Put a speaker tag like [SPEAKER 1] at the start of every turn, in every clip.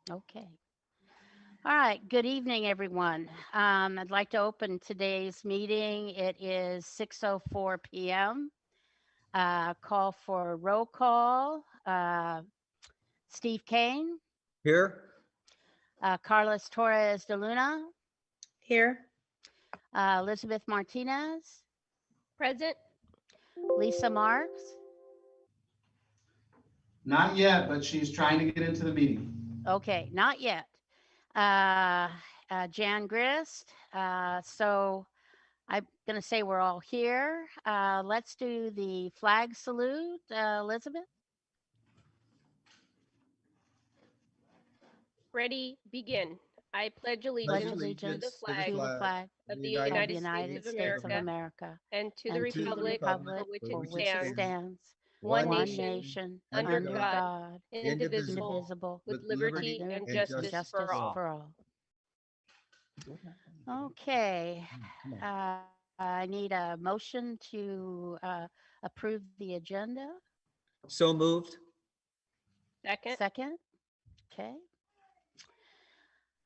[SPEAKER 1] Okay. All right. Good evening, everyone. I'd like to open today's meeting. It is 6:04 p.m. Call for roll call. Steve Kane,
[SPEAKER 2] Here.
[SPEAKER 1] Carlos Torres de Luna,
[SPEAKER 3] Here.
[SPEAKER 1] Elizabeth Martinez,
[SPEAKER 3] Present.
[SPEAKER 1] Lisa Marks.
[SPEAKER 4] Not yet, but she's trying to get into the meeting.
[SPEAKER 1] Okay, not yet. Uh, Jan Grist. So I'm going to say we're all here. Let's do the flag salute. Elizabeth?
[SPEAKER 3] Ready. Begin. I pledge
[SPEAKER 1] Pledge
[SPEAKER 3] allegiance to the
[SPEAKER 1] allegiance
[SPEAKER 3] flag
[SPEAKER 1] to the flag
[SPEAKER 3] of the
[SPEAKER 1] of the
[SPEAKER 3] United States
[SPEAKER 1] United
[SPEAKER 3] of
[SPEAKER 1] States of
[SPEAKER 3] America
[SPEAKER 1] America
[SPEAKER 3] and to the
[SPEAKER 1] and to the
[SPEAKER 3] republic
[SPEAKER 1] republic
[SPEAKER 3] for which
[SPEAKER 1] for
[SPEAKER 3] it
[SPEAKER 1] which it
[SPEAKER 3] stands,
[SPEAKER 1] stands,
[SPEAKER 3] one
[SPEAKER 1] one
[SPEAKER 3] nation,
[SPEAKER 1] nation,
[SPEAKER 3] under
[SPEAKER 1] under
[SPEAKER 3] God,
[SPEAKER 1] God,
[SPEAKER 3] indivisible,
[SPEAKER 1] indivisible,
[SPEAKER 3] with
[SPEAKER 1] with
[SPEAKER 3] liberty and justice for all.
[SPEAKER 1] for all. Okay. I need a motion to approve the agenda.
[SPEAKER 2] So moved.
[SPEAKER 3] Second.
[SPEAKER 1] Second. Okay.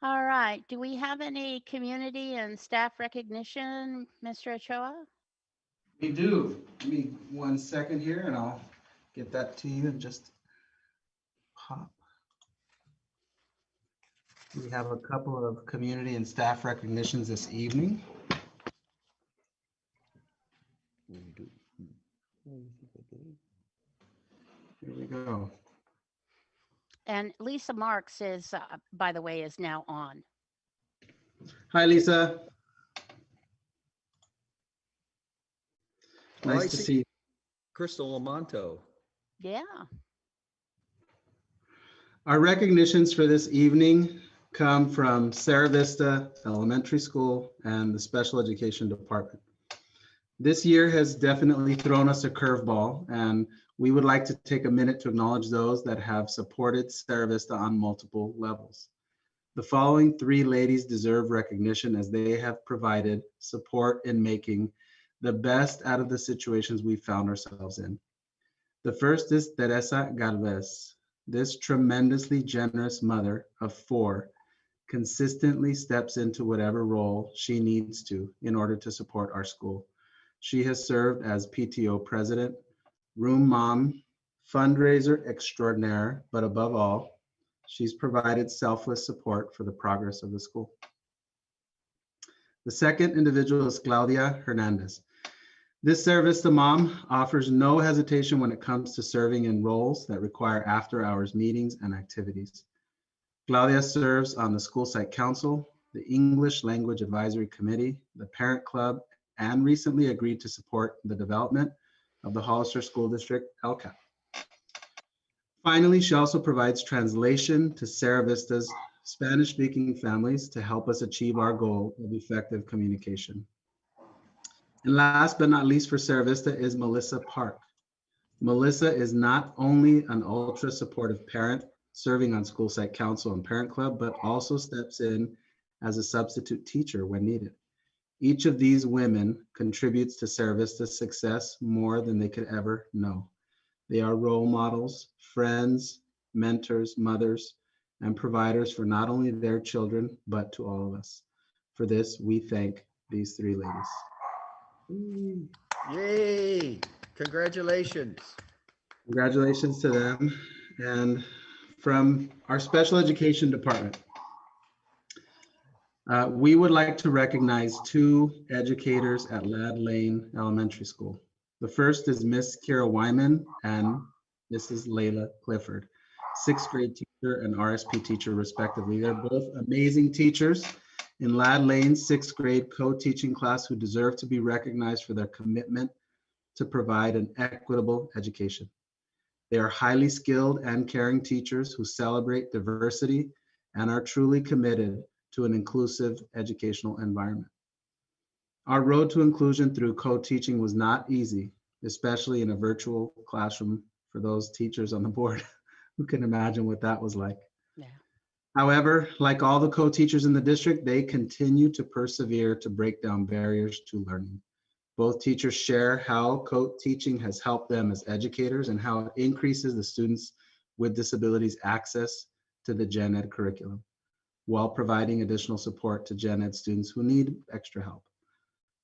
[SPEAKER 1] All right. Do we have any community and staff recognition, Mr. Ochoa?
[SPEAKER 4] We do. Give me 1 second here and I'll get that to you and just pop. We have a couple of community and staff recognitions this evening. Here we go.
[SPEAKER 1] And Lisa Marks is, by the way, is now on.
[SPEAKER 4] Hi, Lisa.
[SPEAKER 2] Oh, I
[SPEAKER 4] Nice to see you.
[SPEAKER 2] Crystal Lamonto.
[SPEAKER 1] Yeah.
[SPEAKER 4] Our recognitions for this evening come from Sarah Vista Elementary School and the Special Education Department. This year has definitely thrown us a curveball, and we would like to take a minute to acknowledge those that have supported Sarah Vista on multiple levels. The following three ladies deserve recognition as they have provided support in making the best out of the situations we found ourselves in. The first is Teresa Galvez. This tremendously generous mother of four consistently steps into whatever role she needs to in order to support our school. She has served as PTO president, room mom, fundraiser extraordinaire, but above all, she's provided selfless support for the progress of the school. The second individual is Claudia Hernandez. This service to mom offers no hesitation when it comes to serving in roles that require after-hours meetings and activities. Claudia serves on the school site council, the English Language Advisory Committee, the Parent Club, and recently agreed to support the development of the Hollister School District LCAP. Finally, she also provides translation to Sarah Vista's Spanish-speaking families to help us achieve our goal of effective communication. And last but not least for Sarah Vista is Melissa Park. Melissa is not only an ultra supportive parent serving on school site council and parent club, but also steps in as a substitute teacher when needed. Each of these women contributes to Sarah Vista's success more than they could ever know. They are role models, friends, mentors, mothers, and providers for not only their children, but to all of us. For this, we thank these three ladies.
[SPEAKER 2] Yay! Congratulations.
[SPEAKER 4] Congratulations to them. And from our special education department, we would like to recognize two educators at Ladd Lane Elementary School. The first is Miss Kira Wyman and Mrs. Layla Clifford, sixth grade teacher and RSP teacher respectively. They're both amazing teachers in Ladd Lane's sixth grade co-teaching class who deserve to be recognized for their commitment to provide an equitable education. They are highly skilled and caring teachers who celebrate diversity and are truly committed to an inclusive educational environment. Our road to inclusion through co-teaching was not easy, especially in a virtual classroom for those teachers on the board who can imagine what that was like.
[SPEAKER 1] Yeah.
[SPEAKER 4] However, like all the co-teachers in the district, they continue to persevere to break down barriers to learning. Both teachers share how co-teaching has helped them as educators and how it increases the students with disabilities access to to the Gen Ed curriculum, while providing additional support to Gen Ed students who need extra help.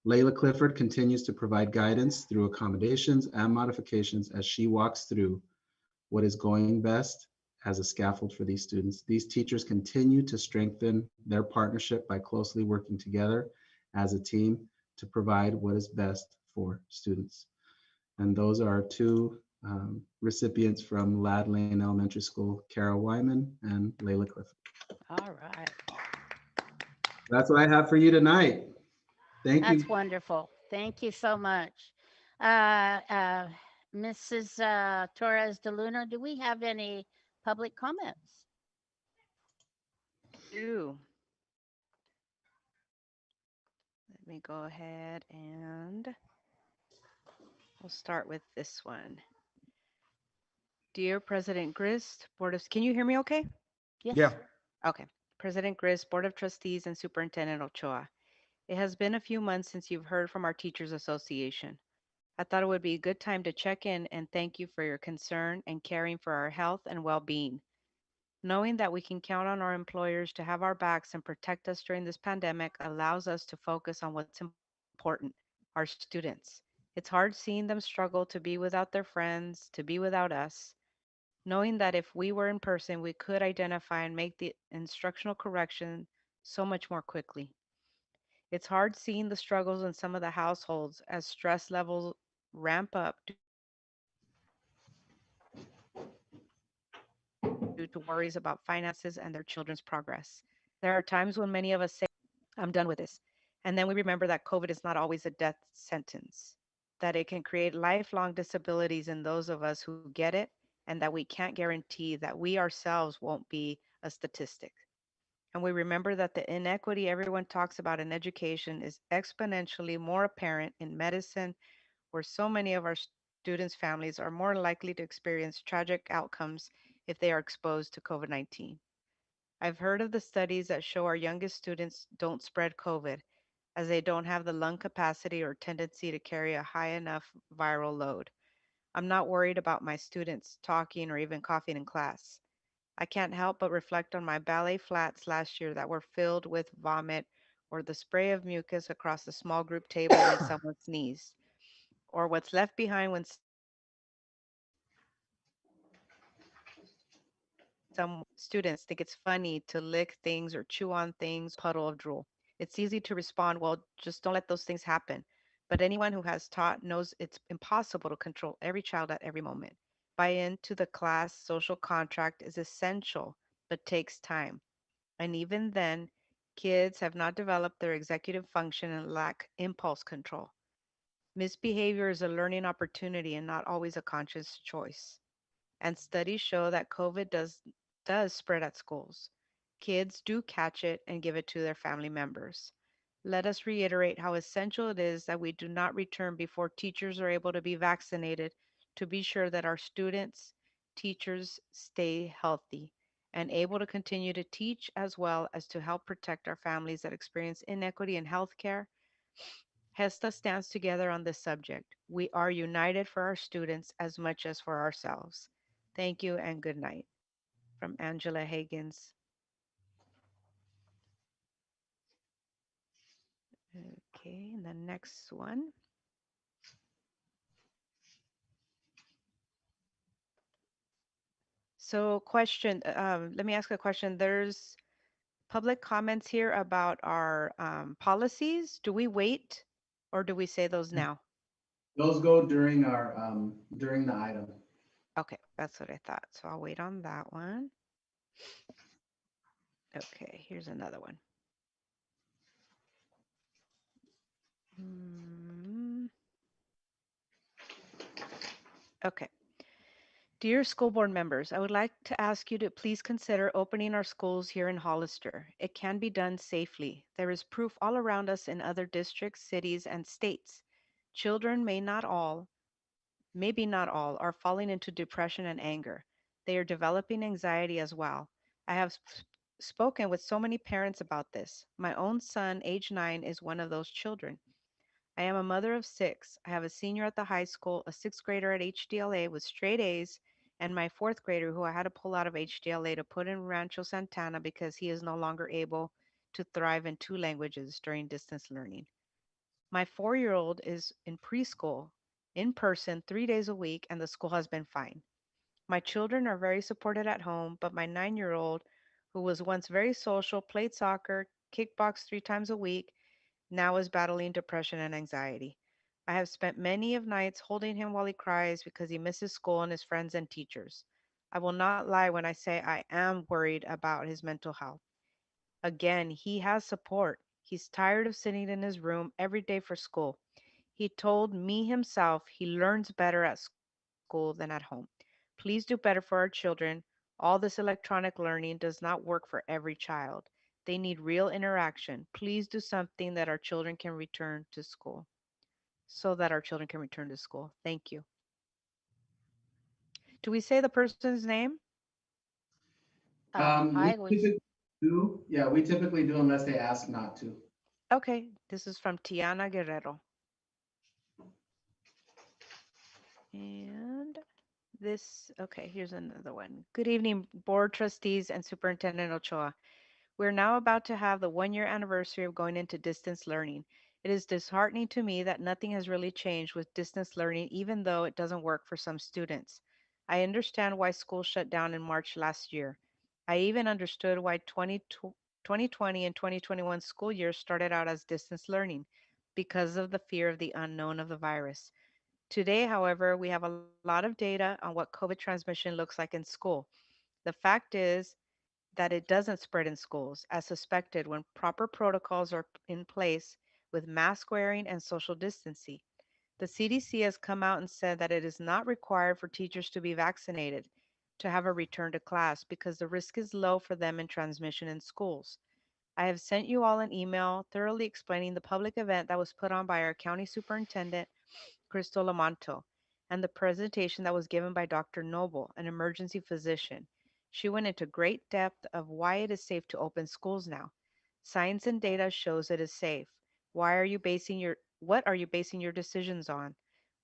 [SPEAKER 4] Layla Clifford continues to provide guidance through accommodations and modifications as she walks through what is going best as a scaffold for these students. These teachers continue to strengthen their partnership by closely working together as a team to provide what is best for students. And those are our two recipients from Lad Lane Elementary School, Kara Wyman and Layla Clifford.
[SPEAKER 1] All right.
[SPEAKER 4] That's what I have for you tonight. Thank you.
[SPEAKER 1] That's wonderful. Thank you so much. Uh, uh, Mrs. Torres de Luna, do we have any public comments?
[SPEAKER 5] Do. Let me go ahead and we'll start with this one. Dear President Grist, can you hear me okay?
[SPEAKER 1] Yes.
[SPEAKER 2] Yeah.
[SPEAKER 5] Okay. President Grist, Board of Trustees, and Superintendent Ochoa. It has been a few months since you've heard from our Teachers Association. I thought it would be a good time to check in and thank you for your concern and caring for our health and well-being. Knowing that we can count on our employers to have our backs and protect us during this pandemic allows us to focus on what's important, our students. It's hard seeing them struggle to be without their friends, to be without us. Knowing that if we were in person, we could identify and make the instructional correction so much more quickly. It's hard seeing the struggles in some of the households as stress levels ramp up due to worries about finances and their children's progress. There are times when many of us say, I'm done with this. And then we remember that COVID is not always a death sentence, that it can create lifelong disabilities in those of us who get it, and that we can't guarantee that we ourselves won't be a statistic. And we remember that the inequity everyone talks about in education is exponentially more apparent in medicine, where so many of our students' families are more likely to experience tragic outcomes if they are exposed to COVID 19. I've heard of the studies that show our youngest students don't spread COVID as they don't have the lung capacity or tendency to carry a high enough viral load. I'm not worried about my students talking or even coughing in class. I can't help but reflect on my ballet flats last year that were filled with vomit or the spray of mucus across the small group table when someone sneezed, or what's left behind when someone coughs. Some students think it's funny to lick things or chew on things or swallow a puddle of drool. It's easy to respond, well, just don't let those things happen. But anyone who has taught knows it's impossible to control every child at every moment. Buy-in to the class social contract is essential, but takes time. And even then, kids have not developed their executive function and lack impulse control. Misbehavior is a learning opportunity and not always a conscious choice. And studies show that COVID does spread at schools. Kids do catch it and give it to their family members. Let us reiterate how essential it is that we do not return before teachers are able to be vaccinated to be sure that our students, teachers stay healthy and able to continue to teach as well as to help protect our families that experience inequity in healthcare. HESTA stands together on this subject. We are united for our students as much as for ourselves. Thank you and good night. From Angela Higgins. Okay, and the next one. So, question, let me ask a question. There's public comments here about our policies. Do we wait or do we say those now?
[SPEAKER 4] Those go during during the item.
[SPEAKER 5] Okay, that's what I thought. So I'll wait on that one. Okay, here's another one. Mm, okay. Dear school board members, I would like to ask you to please consider opening our schools here in Hollister. It can be done safely. There is proof all around us in other districts, cities, and states. Children maybe not all, are falling into depression and anger. They are developing anxiety as well. I have spoken with so many parents about this. My own son, age 9, is one of those children. I am a mother of 6. I have a senior at the high school, a sixth grader at HDLA with straight A's, and my fourth grader, who I had to pull out of HDLA to put in Rancho Santana because he is no longer able to thrive in two languages during distance learning. My 4-year-old is in preschool in person 3 days a week, and the school has been fine. My children are very supported at home, but my 9-year-old, who was once very social, played soccer, kickboxed 3 times a week, now is battling depression and anxiety. I have spent many of nights holding him while he cries because he misses school and his friends and teachers. I will not lie when I say I am worried about his mental health. Again, he has support. He's tired of sitting in his room every day for school. He told me himself he learns better at school than at home. Please do better for our children. All this electronic learning does not work for every child. They need real interaction. Please do something that our children can return to school. So that our children can return to school. Thank you. Do we say the person's name?
[SPEAKER 4] We
[SPEAKER 1] I was,
[SPEAKER 4] typically do, yeah, we typically do unless they ask not to.
[SPEAKER 5] Okay, this is from Tiana Guerrero. And okay, here's another one. Good evening, Board Trustees and Superintendent Ochoa. We're now about to have the 1 year anniversary of going into distance learning. It is disheartening to me that nothing has really changed with distance learning, even though it doesn't work for some students. I understand why school shut down in March last year. I even understood why 2020 and 2021 school years started out as distance learning because of the fear of the unknown of the virus. Today, however, we have a lot of data on what COVID transmission looks like in school. The fact is that it doesn't spread in schools, as suspected, when proper protocols are in place with mask wearing and social distancing. The CDC has come out and said that it is not required for teachers to be vaccinated to have a return to class because the risk is low for them in transmission in schools. I have sent you all an email thoroughly explaining the public event that was put on by our county superintendent, Crystal Lamonto, and the presentation that was given by Dr. Noble, an emergency physician. She went into great depth of why it is safe to open schools now. Science and data shows it is safe. What are you basing your decisions on?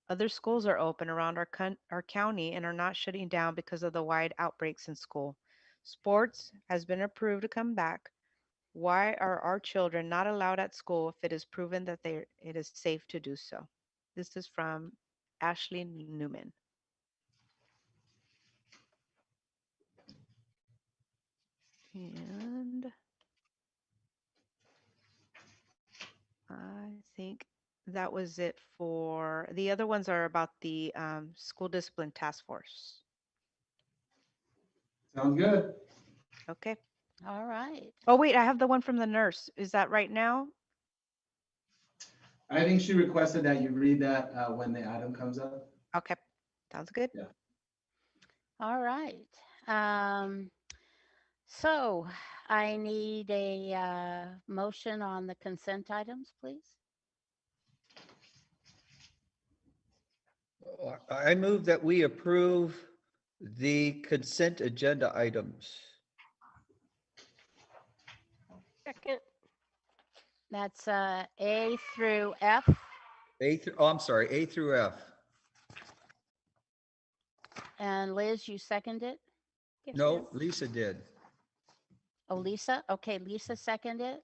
[SPEAKER 5] Other schools are open around our county and are not shutting down because of the wide outbreaks in school. Sports has been approved to come back. Why are our children not allowed at school if it is proven that it is safe to do so? This is from Ashley Newman. And I think that was it for the other ones are about the school discipline task force.
[SPEAKER 4] Sounds good.
[SPEAKER 5] Okay.
[SPEAKER 1] all right.
[SPEAKER 5] Oh, wait, I have the one from the nurse. Is that right now?
[SPEAKER 4] I think she requested that you read that when the item comes up.
[SPEAKER 5] Okay. Sounds good.
[SPEAKER 4] Yeah.
[SPEAKER 1] All right. Um, so I need a motion on the consent items, please.
[SPEAKER 2] I move that we approve the consent agenda items.
[SPEAKER 3] Second.
[SPEAKER 1] That's A through F.
[SPEAKER 2] I'm sorry, A through F.
[SPEAKER 1] And Liz, you second it?
[SPEAKER 3] Yes,
[SPEAKER 2] No,
[SPEAKER 3] ma'am.
[SPEAKER 2] Lisa did.
[SPEAKER 1] Oh, Lisa? Okay, Lisa seconded it.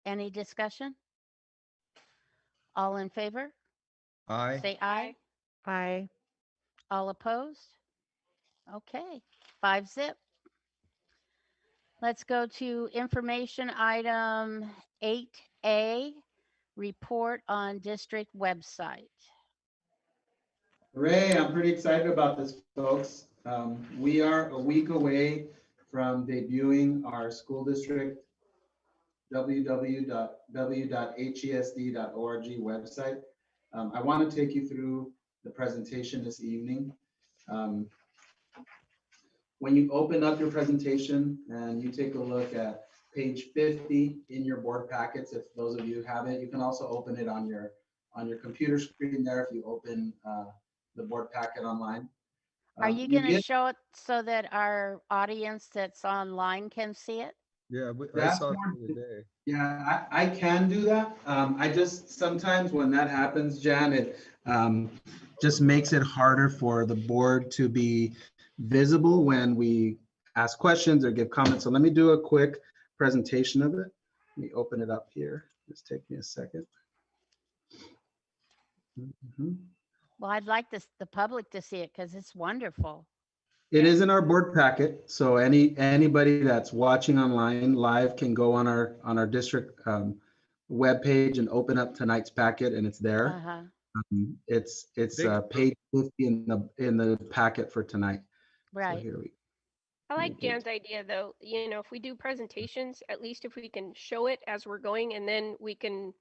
[SPEAKER 1] Any discussion? All in favor?
[SPEAKER 2] Aye.
[SPEAKER 1] Say aye.
[SPEAKER 5] Bye.
[SPEAKER 1] All opposed? Okay, 5-0. Let's go to information item 8A, report on district website.
[SPEAKER 4] Hooray, I'm pretty excited about this, folks. We are a week away from debuting our school district www.hesd.org website. I want to take you through the presentation this evening. When you open up your presentation and you take a look at page 50 in your board packets, if those of you have it, you can also open it on your computer screen there if you open the board packet online.
[SPEAKER 1] Are you
[SPEAKER 4] You
[SPEAKER 1] going to
[SPEAKER 4] get
[SPEAKER 1] show it so that our audience that's online can see it?
[SPEAKER 2] Yeah, I
[SPEAKER 4] that
[SPEAKER 2] saw it
[SPEAKER 4] more.
[SPEAKER 2] the other day.
[SPEAKER 4] Yeah, I can do that. I just sometimes when that happens, Jan, just makes it harder for the board to be visible when we ask questions or give comments. So let me do a quick presentation of it. Let me open it up here. Just take me a second. Mhm.
[SPEAKER 1] Well, I'd like the public to see it because it's wonderful.
[SPEAKER 4] It is in our board packet, so anybody that's watching online live can go on our district webpage and open up tonight's packet, and it's there.
[SPEAKER 1] Uh-huh.
[SPEAKER 4] It's
[SPEAKER 2] Big-
[SPEAKER 4] page 50 in the packet for tonight. So
[SPEAKER 1] Right.
[SPEAKER 4] here we
[SPEAKER 3] I
[SPEAKER 4] Let me
[SPEAKER 3] like
[SPEAKER 4] get-
[SPEAKER 3] Jan's idea though. If we do presentations, at least if we can show it as we're going, and then we can do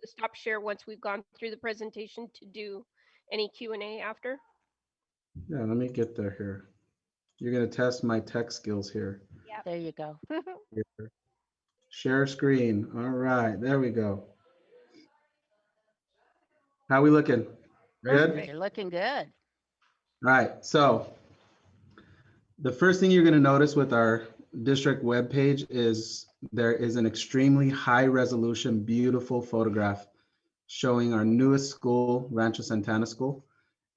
[SPEAKER 3] the stop share once we've gone through the presentation to do any Q&A after.
[SPEAKER 4] Yeah, let me get there here. You're gonna test my tech skills here.
[SPEAKER 1] There you go.
[SPEAKER 4] Here. Share screen. All right, there we go. How we looking? Good?
[SPEAKER 3] Perfect.
[SPEAKER 1] You're looking good.
[SPEAKER 4] All right, so the first thing you're gonna notice with our district webpage is there is an extremely high resolution, beautiful photograph showing our newest school, Rancho Santana School,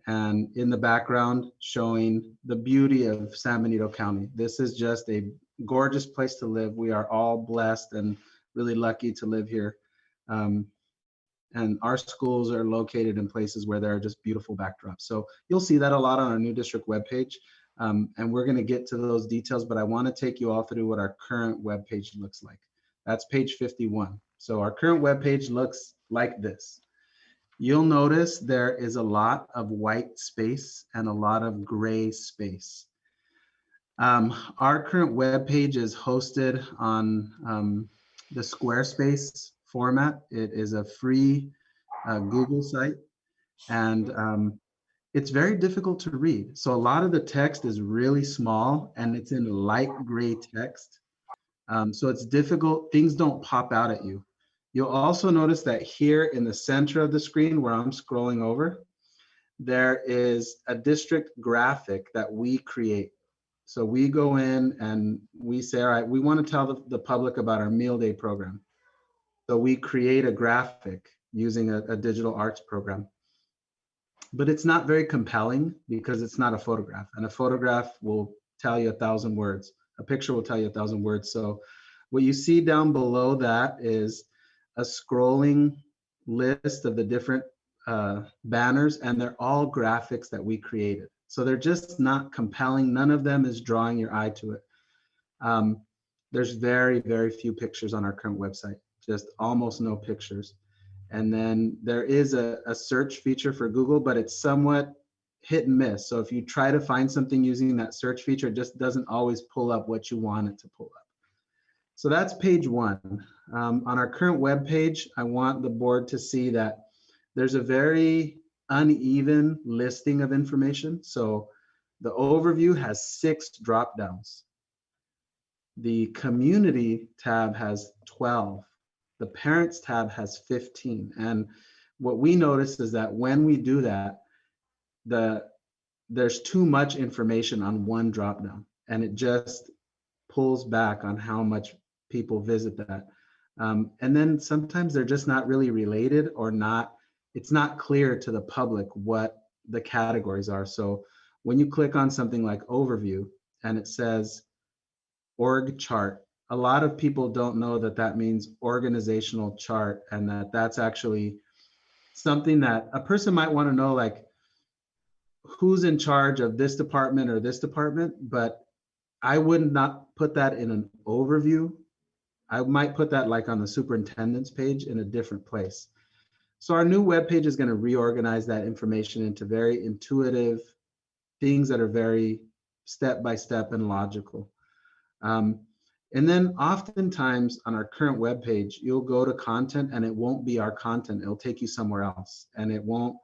[SPEAKER 4] and in the background showing the beauty of San Benito County. This is just a gorgeous place to live. We are all blessed and really lucky to live here. And our schools are located in places where there are just beautiful backdrops. So you'll see that a lot on our new district webpage. And we're going to get to those details, but I want to take you all through what our current webpage looks like. That's page 51. So our current webpage looks like this. You'll notice there is a lot of white space and a lot of gray space. Our current web page is hosted on the Squarespace format. It is a free Google site, and it's very difficult to read. So a lot of the text is really small and it's in light gray text. So it's difficult. Things don't pop out at you. You'll also notice that here in the center of the screen where I'm scrolling over, there is a district graphic that we create. So we go in and we say, all right, we want to tell the public about our meal day program. So we create a graphic using a digital arts program. But it's not very compelling because it's not a photograph, and a photograph will tell you 1,000 words. A picture will tell you 1,000 words. So what you see down below that is a scrolling list of the different banners, and they're all graphics that we created. So they're just not compelling. None of them is drawing your eye to it. There's very, very few pictures on our current website, just almost no pictures. And then there is a search feature for Google, but it's somewhat hit and miss. So if you try to find something using that search feature, it just doesn't always pull up what you want it to pull up. So that's page one. On our current web page, I want the board to see that there's a very uneven listing of information. So the overview has 6 drop downs. The community tab has 12. The parents tab has 15. And what we notice is that when we do that, there's too much information on one drop down, and it just pulls back on how much people visit that. And then sometimes they're just not really related, or it's not clear to the public what the categories are. So when you click on something like overview and it says org chart, a lot of people don't know that that means organizational chart, and that that's actually something that a person might want to know, like who's in charge of this department or this department, but I would not put that in an overview. I might put that like on the superintendent's page in a different place. So our new web page is going to reorganize that information into very intuitive things that are very step-by-step and logical. And then oftentimes on our current web page, you'll go to content and it won't be our content. It'll take you somewhere else, and it won't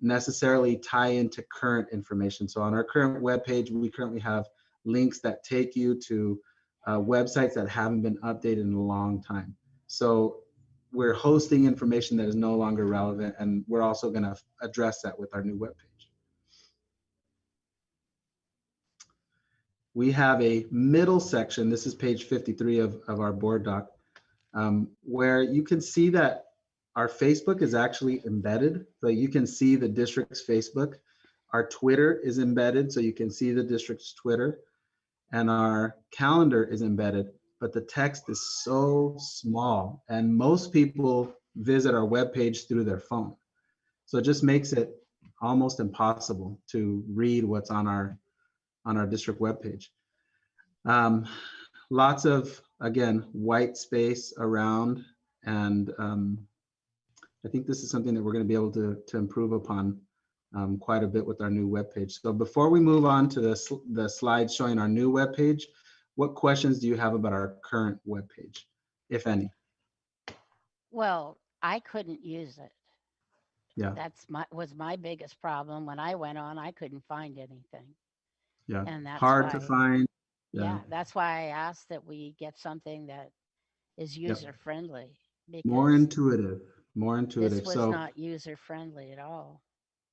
[SPEAKER 4] necessarily tie into current information. So on our current web page, we currently have links that take you to websites that haven't been updated in a long time. So we're hosting information that is no longer relevant, and we're also going to address that with our new web page. We have a middle section. This is page 53 of our board doc, where you can see that Our Facebook is actually embedded, so you can see the district's Facebook. Our Twitter is embedded, so you can see the district's Twitter. And our calendar is embedded, but the text is so small. And most people visit our webpage through their phone. So it just makes it almost impossible to read what's on our district webpage. Lots of, again, white space around, and I think this is something that we're going to be able to improve upon quite a bit with our new webpage. So before we move on to the slides showing our new webpage, what questions do you have about our current webpage, if any?
[SPEAKER 1] Well, I couldn't use it.
[SPEAKER 4] Yeah,
[SPEAKER 1] Was my biggest problem. When I went on, I couldn't find anything.
[SPEAKER 4] yeah,
[SPEAKER 1] And that's
[SPEAKER 4] hard to
[SPEAKER 1] why,
[SPEAKER 4] find.
[SPEAKER 1] yeah, that's why I asked that we get something that is
[SPEAKER 4] Yep.
[SPEAKER 1] user friendly,
[SPEAKER 4] More
[SPEAKER 1] because
[SPEAKER 4] intuitive, more
[SPEAKER 1] this
[SPEAKER 4] intuitive.
[SPEAKER 1] was
[SPEAKER 4] So
[SPEAKER 1] not user friendly at all.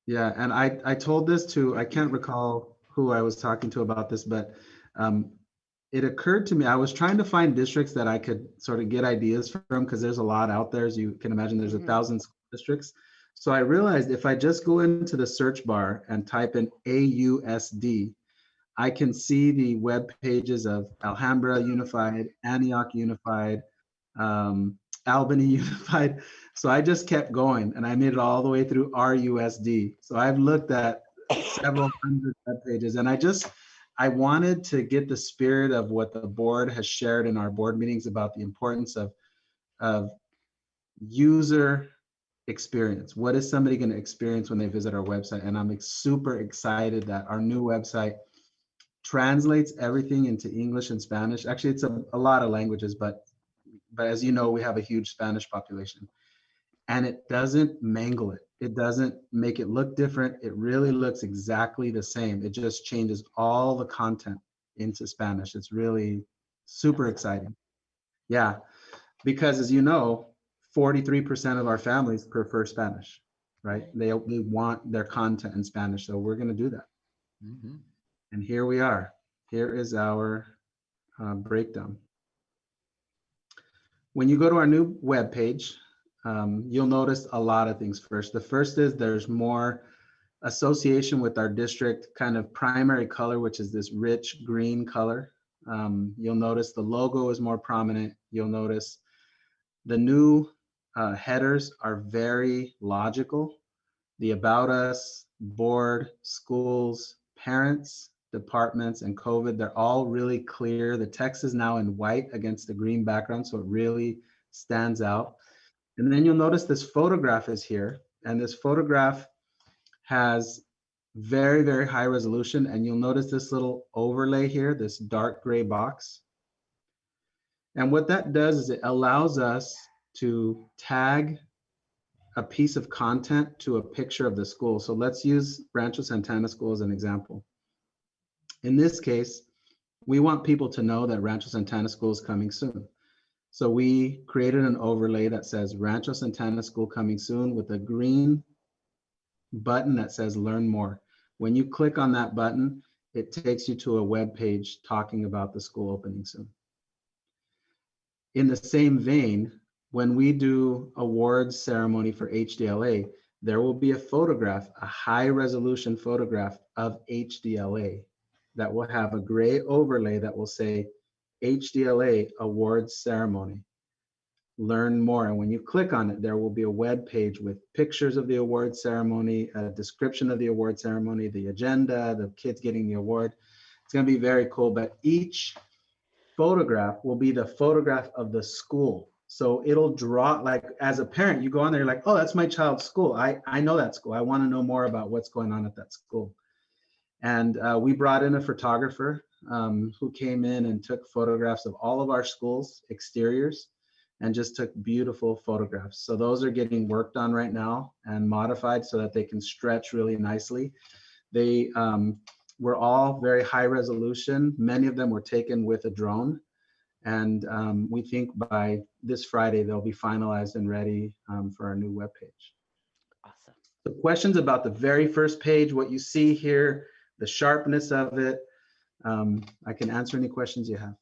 [SPEAKER 4] yeah, and I told this to, I can't recall who I was talking to about this, but it occurred to me, I was trying to find districts that I could sort of get ideas from, because there's a lot out there. As you can imagine, there's
[SPEAKER 1] Mhm.
[SPEAKER 4] 1,000 school districts. So I realized if I just go into the search bar and type in AUSD, I can see the web pages of Alhambra Unified, Antioch Unified, Albany Unified. So I just kept going, and I made it all the way through RUSD. So I've looked at several hundred web pages, and I wanted to get the spirit of what the board has shared in our board meetings about the importance of user experience. What is somebody going to experience when they visit our website? And I'm super excited that our new website translates everything into English and Spanish. Actually, it's a lot of languages, but as you know, we have a huge Spanish population. And it doesn't mangle it. It doesn't make it look different. It really looks exactly the same. It just changes all the content into Spanish. It's really super
[SPEAKER 1] That's awesome.
[SPEAKER 4] exciting. Yeah, because as you know, 43% of our families prefer Spanish, right?
[SPEAKER 1] Right.
[SPEAKER 4] They want their content in Spanish. So we're going to do that.
[SPEAKER 2] Mhm.
[SPEAKER 4] And here we are. Here is our breakdown. When you go to our new web page, you'll notice a lot of things first. The first is there's more association with our district kind of primary color, which is this rich green color. You'll notice the logo is more prominent. You'll notice the new headers are very logical. The about us, board, schools, parents, departments, and COVID, they're all really clear. The text is now in white against the green background, so it really stands out. And then you'll notice this photograph is here, and this photograph has very, very high resolution. And you'll notice this little overlay here, this dark gray box. And what that does is it allows us to tag a piece of content to a picture of the school. So let's use Rancho Santana School as an example. In this case, we want people to know that Rancho Santana School is coming soon. So we created an overlay that says Rancho Santana School coming soon with a green button that says learn more. When you click on that button, it takes you to a web page talking about the school opening soon. In the same vein, when we do awards ceremony for HDLA, there will be a photograph, a high resolution photograph of HDLA that will have a gray overlay that will say HDLA awards ceremony. Learn more. And when you click on it, there will be a web page with pictures of the award ceremony, a description of the award ceremony, the agenda, the kids getting the award. It's going to be very cool. But each photograph will be the photograph of the school. So it'll draw, like as a parent, you go on there, you're like, oh, that's my child's school. I know that school. I want to know more about what's going on at that school. And we brought in a photographer who came in and took photographs of all of our schools' exteriors and just took beautiful photographs. So those are getting worked on right now and modified so that they can stretch really nicely. They were all very high resolution. Many of them were taken with a drone. And we think by this Friday, they'll be finalized and ready for our new webpage.
[SPEAKER 1] Awesome.
[SPEAKER 4] So questions about the very first page, what you see here, the sharpness of it. I can answer any questions you have.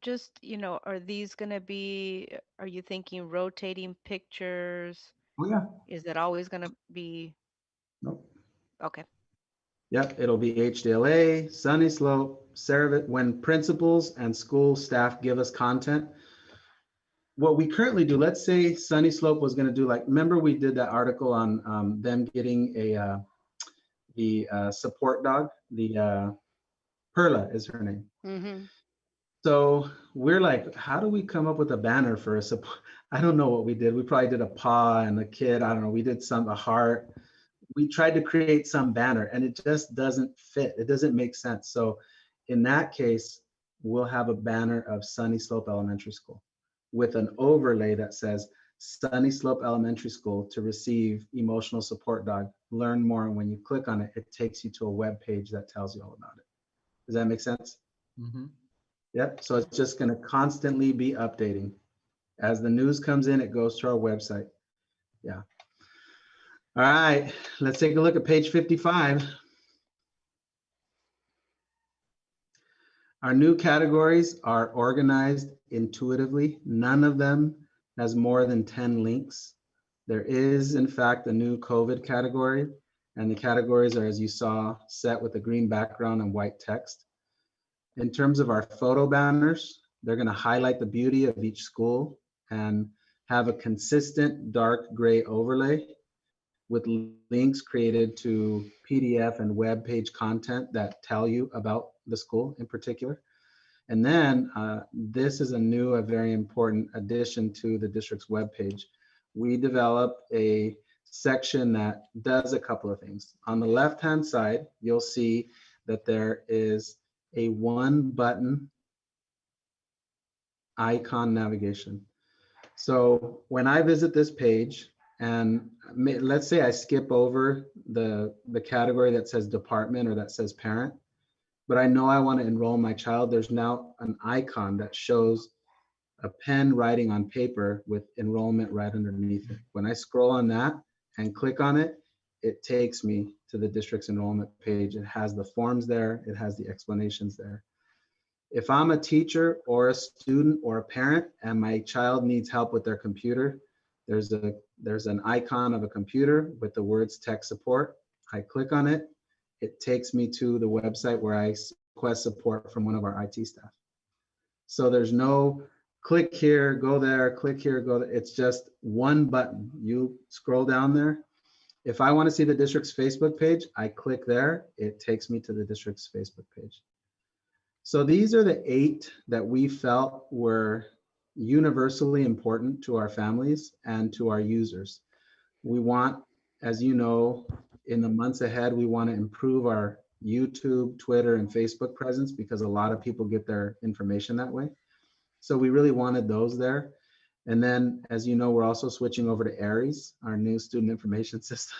[SPEAKER 5] Just, are these going to be, are you thinking rotating pictures?
[SPEAKER 4] Oh, yeah.
[SPEAKER 5] Is that always going to be?
[SPEAKER 4] Nope.
[SPEAKER 5] Okay.
[SPEAKER 4] Yep, it'll be HDLA, Sunny Slope, Cerevet. When principals and school staff give us content, what we currently do, let's say Sunny Slope was going to do, like, remember we did that article on them getting the support dog, the Perla is her name.
[SPEAKER 1] Mm-hmm.
[SPEAKER 4] So we're like, how do we come up with a banner for a support? I don't know what we did. We probably did a paw and a kid. I don't know. We did a heart. We tried to create some banner and it just doesn't fit. It doesn't make sense. So in that case, we'll have a banner of Sunny Slope Elementary School with an overlay that says Sunny Slope Elementary School to receive emotional support dog. Learn more. And when you click on it, it takes you to a web page that tells you all about it. Does that make sense?
[SPEAKER 2] Mm-hmm.
[SPEAKER 4] Yep. So it's just going to constantly be updating. As the news comes in, it goes to our website. Yeah. All right. Let's take a look at page 55. Our new categories are organized intuitively. None of them has more than 10 links. There is, in fact, a new COVID category, and the categories are, as you saw, set with a green background and white text. In terms of our photo banners, they're going to highlight the beauty of each school and have a consistent dark gray overlay with links created to PDF and web page content that tell you about the school in particular. And then this is a very important addition to the district's webpage. We developed a section that does a couple of things. On the left-hand side, you'll see that there is a one button icon navigation. So when I visit this page, and let's say I skip over the category that says department or that says parent, but I know I want to enroll my child, there's now an icon that shows a pen writing on paper with enrollment right underneath it. When I scroll on that and click on it, it takes me to the district's enrollment page. It has the forms there, it has the explanations there. If I'm a teacher or a student or a parent and my child needs help with their computer, there's an icon of a computer with the words tech support. I click on it. It takes me to the website where I request support from one of our IT staff. So there's no click here, go there, click here, go there. It's just one button. You scroll down there. If I want to see the district's Facebook page, I click there. It takes me to the district's Facebook page. So these are the 8 that we felt were universally important to our families and to our users. We want, as you know, in the months ahead, we want to improve our YouTube, Twitter, and Facebook presence because a lot of people get their information that way. So we really wanted those there. And then, as you know, we're also switching over to Aries, our new student information system.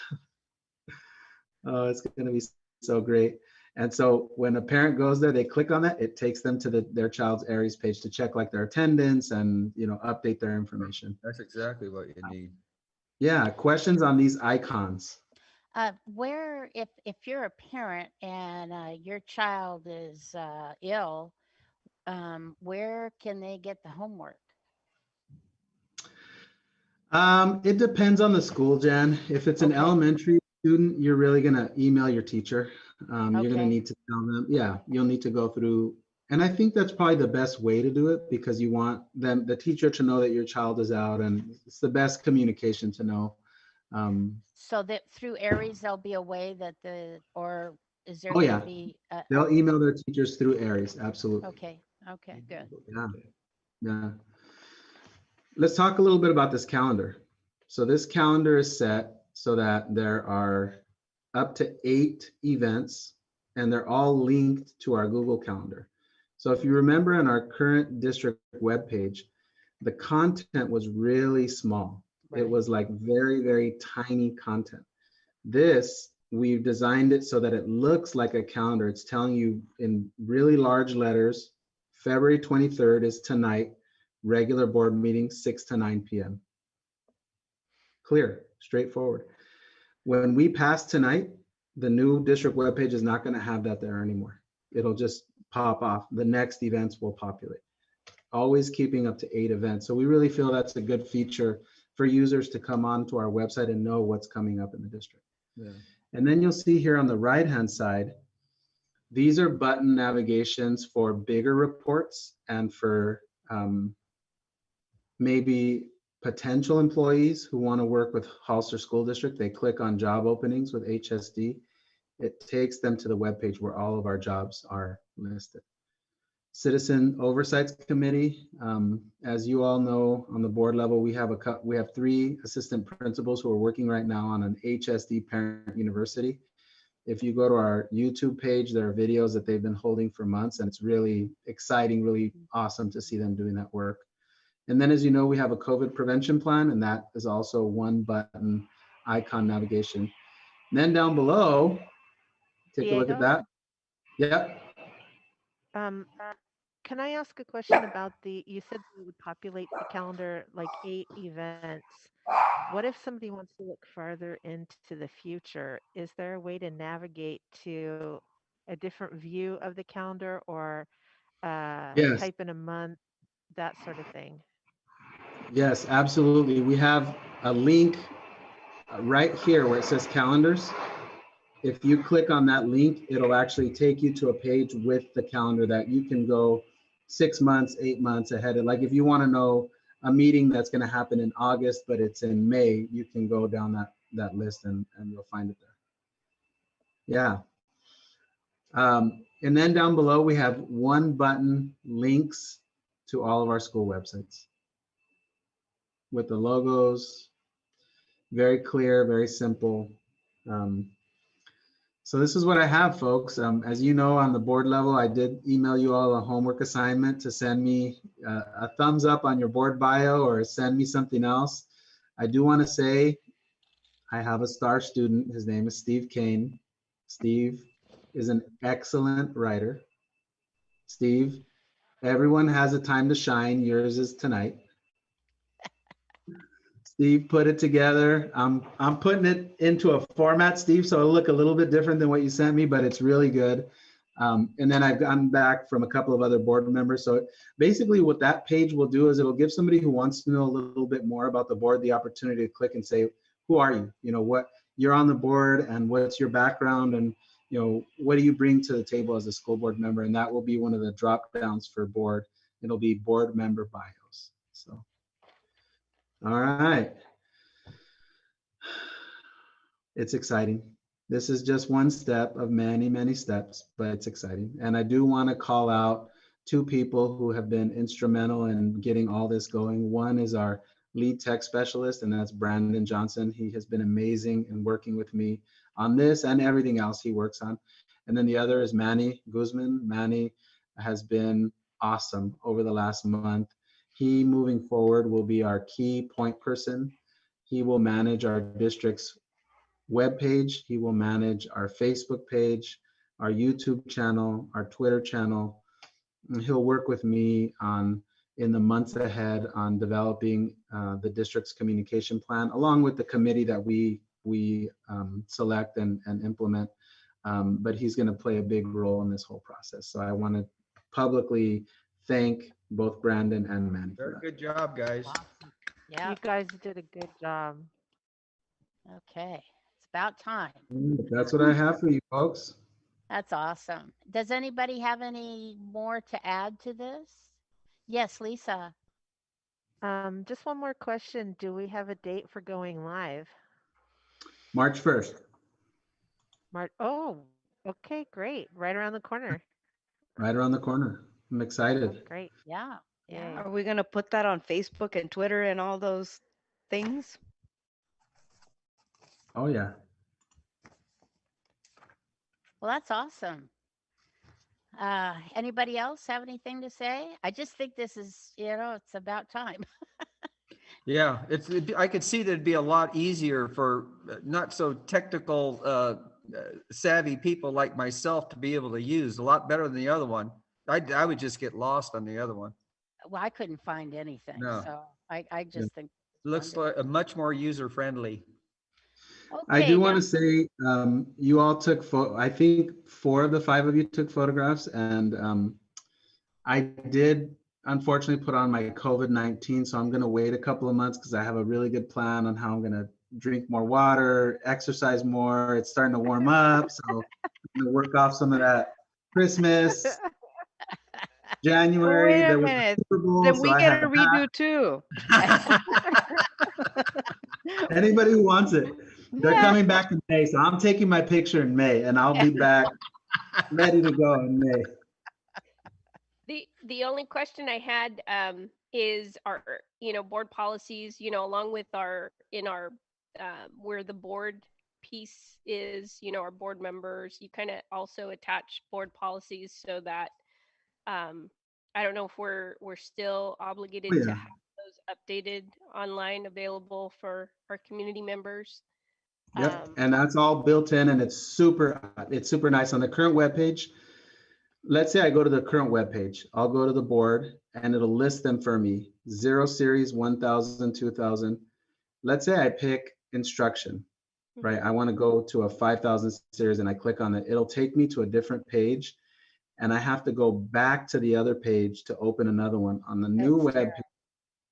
[SPEAKER 4] Oh, it's going to be so great. And so when a parent goes there, they click on that, it takes them to their child's Aries page to check like their attendance and, update their information.
[SPEAKER 2] That's exactly what you need.
[SPEAKER 4] Yeah, questions on these icons.
[SPEAKER 1] Where, if you're a parent and your child is ill, where can they get the homework?
[SPEAKER 4] It depends on the school, Jan. If it's an
[SPEAKER 1] Okay.
[SPEAKER 4] elementary student, you're really gonna email your teacher. You're gonna
[SPEAKER 1] Okay.
[SPEAKER 4] need to tell them, yeah, you'll need to go through. And I think that's probably the best way to do it because you want the teacher to know that your child is out and it's the best communication to know.
[SPEAKER 1] So that through Aries, there'll be a way that or is there
[SPEAKER 4] Oh
[SPEAKER 1] going to
[SPEAKER 4] yeah,
[SPEAKER 1] be,
[SPEAKER 4] they'll email their teachers through Aries, absolutely.
[SPEAKER 1] okay, okay, good.
[SPEAKER 4] Yeah, yeah. Let's talk a little bit about this calendar. So this calendar is set so that there are up to 8 events and they're all linked to our Google Calendar. So if you remember in our current district webpage, the content was really small. It
[SPEAKER 1] Right.
[SPEAKER 4] was like very, very tiny content. This, we've designed it so that it looks like a calendar. It's telling you in really large letters, February 23rd is tonight, regular board meeting, 6 to 9 p.m. Clear, straightforward. When we pass tonight, the new district webpage is not going to have that there anymore. It'll just pop off. The next events will populate. always keeping up to 8 events. So we really feel that's a good feature for users to come onto our website and know what's coming up in the district.
[SPEAKER 2] Yeah.
[SPEAKER 4] And then you'll see here on the right-hand side, these are button navigations for bigger reports and for maybe potential employees who want to work with Hollister School District. They click on job openings with HSD. It takes them to the webpage where all of our jobs are listed. Citizen Oversight Committee. As you all know, on the board level, we have 3 assistant principals who are working right now on an HSD parent university. If you go to our YouTube page, there are videos that they've been holding for months, and it's really exciting, really awesome to see them doing that work. And then, as you know, we have a COVID prevention plan, and that is also one button icon navigation. And then down below, take a look at
[SPEAKER 6] Diego,
[SPEAKER 4] that. Yep.
[SPEAKER 6] um, can I ask a question about you said you would populate the calendar like 8 events. What if somebody wants to look farther into the future? Is there a way to navigate to a different view of the calendar or
[SPEAKER 4] Yes.
[SPEAKER 6] type in a month, that sort of thing?
[SPEAKER 4] Yes, absolutely. We have a link right here where it says calendars. If you click on that link, it'll actually take you to a page with the calendar that you can go 6 months, 8 months ahead. And like if you want to know a meeting that's going to happen in August, but it's in May, you can go down that list and you'll find it there. Yeah. And then down below, we have one button links to all of our school websites with the logos, very clear, very simple. So this is what I have, folks. As you know, on the board level, I did email you all a homework assignment to send me a thumbs up on your board bio or send me something else. I do want to say I have a star student. His name is Steve Kane. Steve is an excellent writer. Steve, everyone has a time to shine. Yours is tonight. Steve put it together. I'm putting it into a format, Steve, so it'll look a little bit different than what you sent me, but it's really good. And then I've gotten back from a couple of other board members. So basically what that page will do is it'll give somebody who wants to know a little bit more about the board the opportunity to click and say, who are you? You know, what you're on the board and what's your background and, you know, what do you bring to the table as a school board member? And that will be one of the drop downs for board. It'll be board member bios. So. All right. It's exciting. This is just one step of many, many steps, but it's exciting. And I do want to call out 2 people who have been instrumental in getting all this going. One is our lead tech specialist, and that's Brandon Johnson. He has been amazing in working with me on this and everything else he works on. And then the other is Manny Guzman. Manny has been awesome over the last month. He, moving forward, will be our key point person. He will manage our district's webpage. He will manage our Facebook page, our YouTube channel, our Twitter channel. And he'll work with me in the months ahead on developing the district's communication plan, along with the committee that we select and implement. But he's going to play a big role in this whole process. So I want to publicly thank both Brandon and Manny for
[SPEAKER 2] Very
[SPEAKER 4] that.
[SPEAKER 2] good job, guys.
[SPEAKER 1] Awesome. Yeah.
[SPEAKER 6] You guys did a good job.
[SPEAKER 1] Okay. It's about time.
[SPEAKER 4] That's what I have for you folks.
[SPEAKER 1] That's awesome. Does anybody have any more to add to this? Yes, Lisa.
[SPEAKER 6] Just one more question. Do we have a date for going live?
[SPEAKER 4] March 1st.
[SPEAKER 6] Oh, okay, great. Right around the corner.
[SPEAKER 4] Right around the corner. I'm
[SPEAKER 6] Oh,
[SPEAKER 4] excited.
[SPEAKER 6] great.
[SPEAKER 1] Yeah.
[SPEAKER 6] Yay.
[SPEAKER 1] Yeah.
[SPEAKER 5] Are we going to put that on Facebook and Twitter and all those things?
[SPEAKER 4] Oh yeah.
[SPEAKER 1] Well, that's awesome. Anybody else have anything to say? I just think this is, it's about time.
[SPEAKER 2] Yeah, I could see that it'd be a lot easier for not so technical savvy people like myself to be able to use. A lot better than the other one. I would just get lost on the other one.
[SPEAKER 1] Well, I couldn't find anything.
[SPEAKER 2] No.
[SPEAKER 1] So I just think
[SPEAKER 2] Looks
[SPEAKER 1] wonderful.
[SPEAKER 2] like a much more user friendly.
[SPEAKER 4] I
[SPEAKER 1] Okay,
[SPEAKER 4] do want
[SPEAKER 1] now-
[SPEAKER 4] to say you all took I think 4 of the 5 of you took photographs, and I did unfortunately put on my COVID-19, so I'm going to wait a couple of months because I have a really good plan on how I'm going to drink more water, exercise more. It's starting to warm up, so I'm going to work off some of that Christmas.
[SPEAKER 5] Oh, wait
[SPEAKER 4] January,
[SPEAKER 5] a
[SPEAKER 4] there was a
[SPEAKER 5] minute.
[SPEAKER 4] Super Bowl,
[SPEAKER 5] Then
[SPEAKER 4] so
[SPEAKER 5] we
[SPEAKER 4] I
[SPEAKER 5] get
[SPEAKER 4] have
[SPEAKER 5] a
[SPEAKER 4] that.
[SPEAKER 5] redo too.
[SPEAKER 4] Anybody who wants it, they're coming back in May, so I'm taking my picture in May, and I'll be back ready to go in May.
[SPEAKER 3] The only question I had is our board policies, along with our in our where the board piece is, our board members, you kind of also attach board policies so that I don't know if we're still
[SPEAKER 4] Oh,
[SPEAKER 3] obligated to
[SPEAKER 4] yeah.
[SPEAKER 3] have those updated online available for our community members.
[SPEAKER 4] Yep, and that's all built in, and it's super nice on the current webpage. Let's say I go to the current webpage, I'll go to the board and it'll list them for me. 0 series, 1000, 2000. Let's say I pick instruction, right? I want to go to a 5000 series and I click on it. It'll take me to a different page and I have to go back to the other page to open another one. On the new
[SPEAKER 1] That's
[SPEAKER 4] web,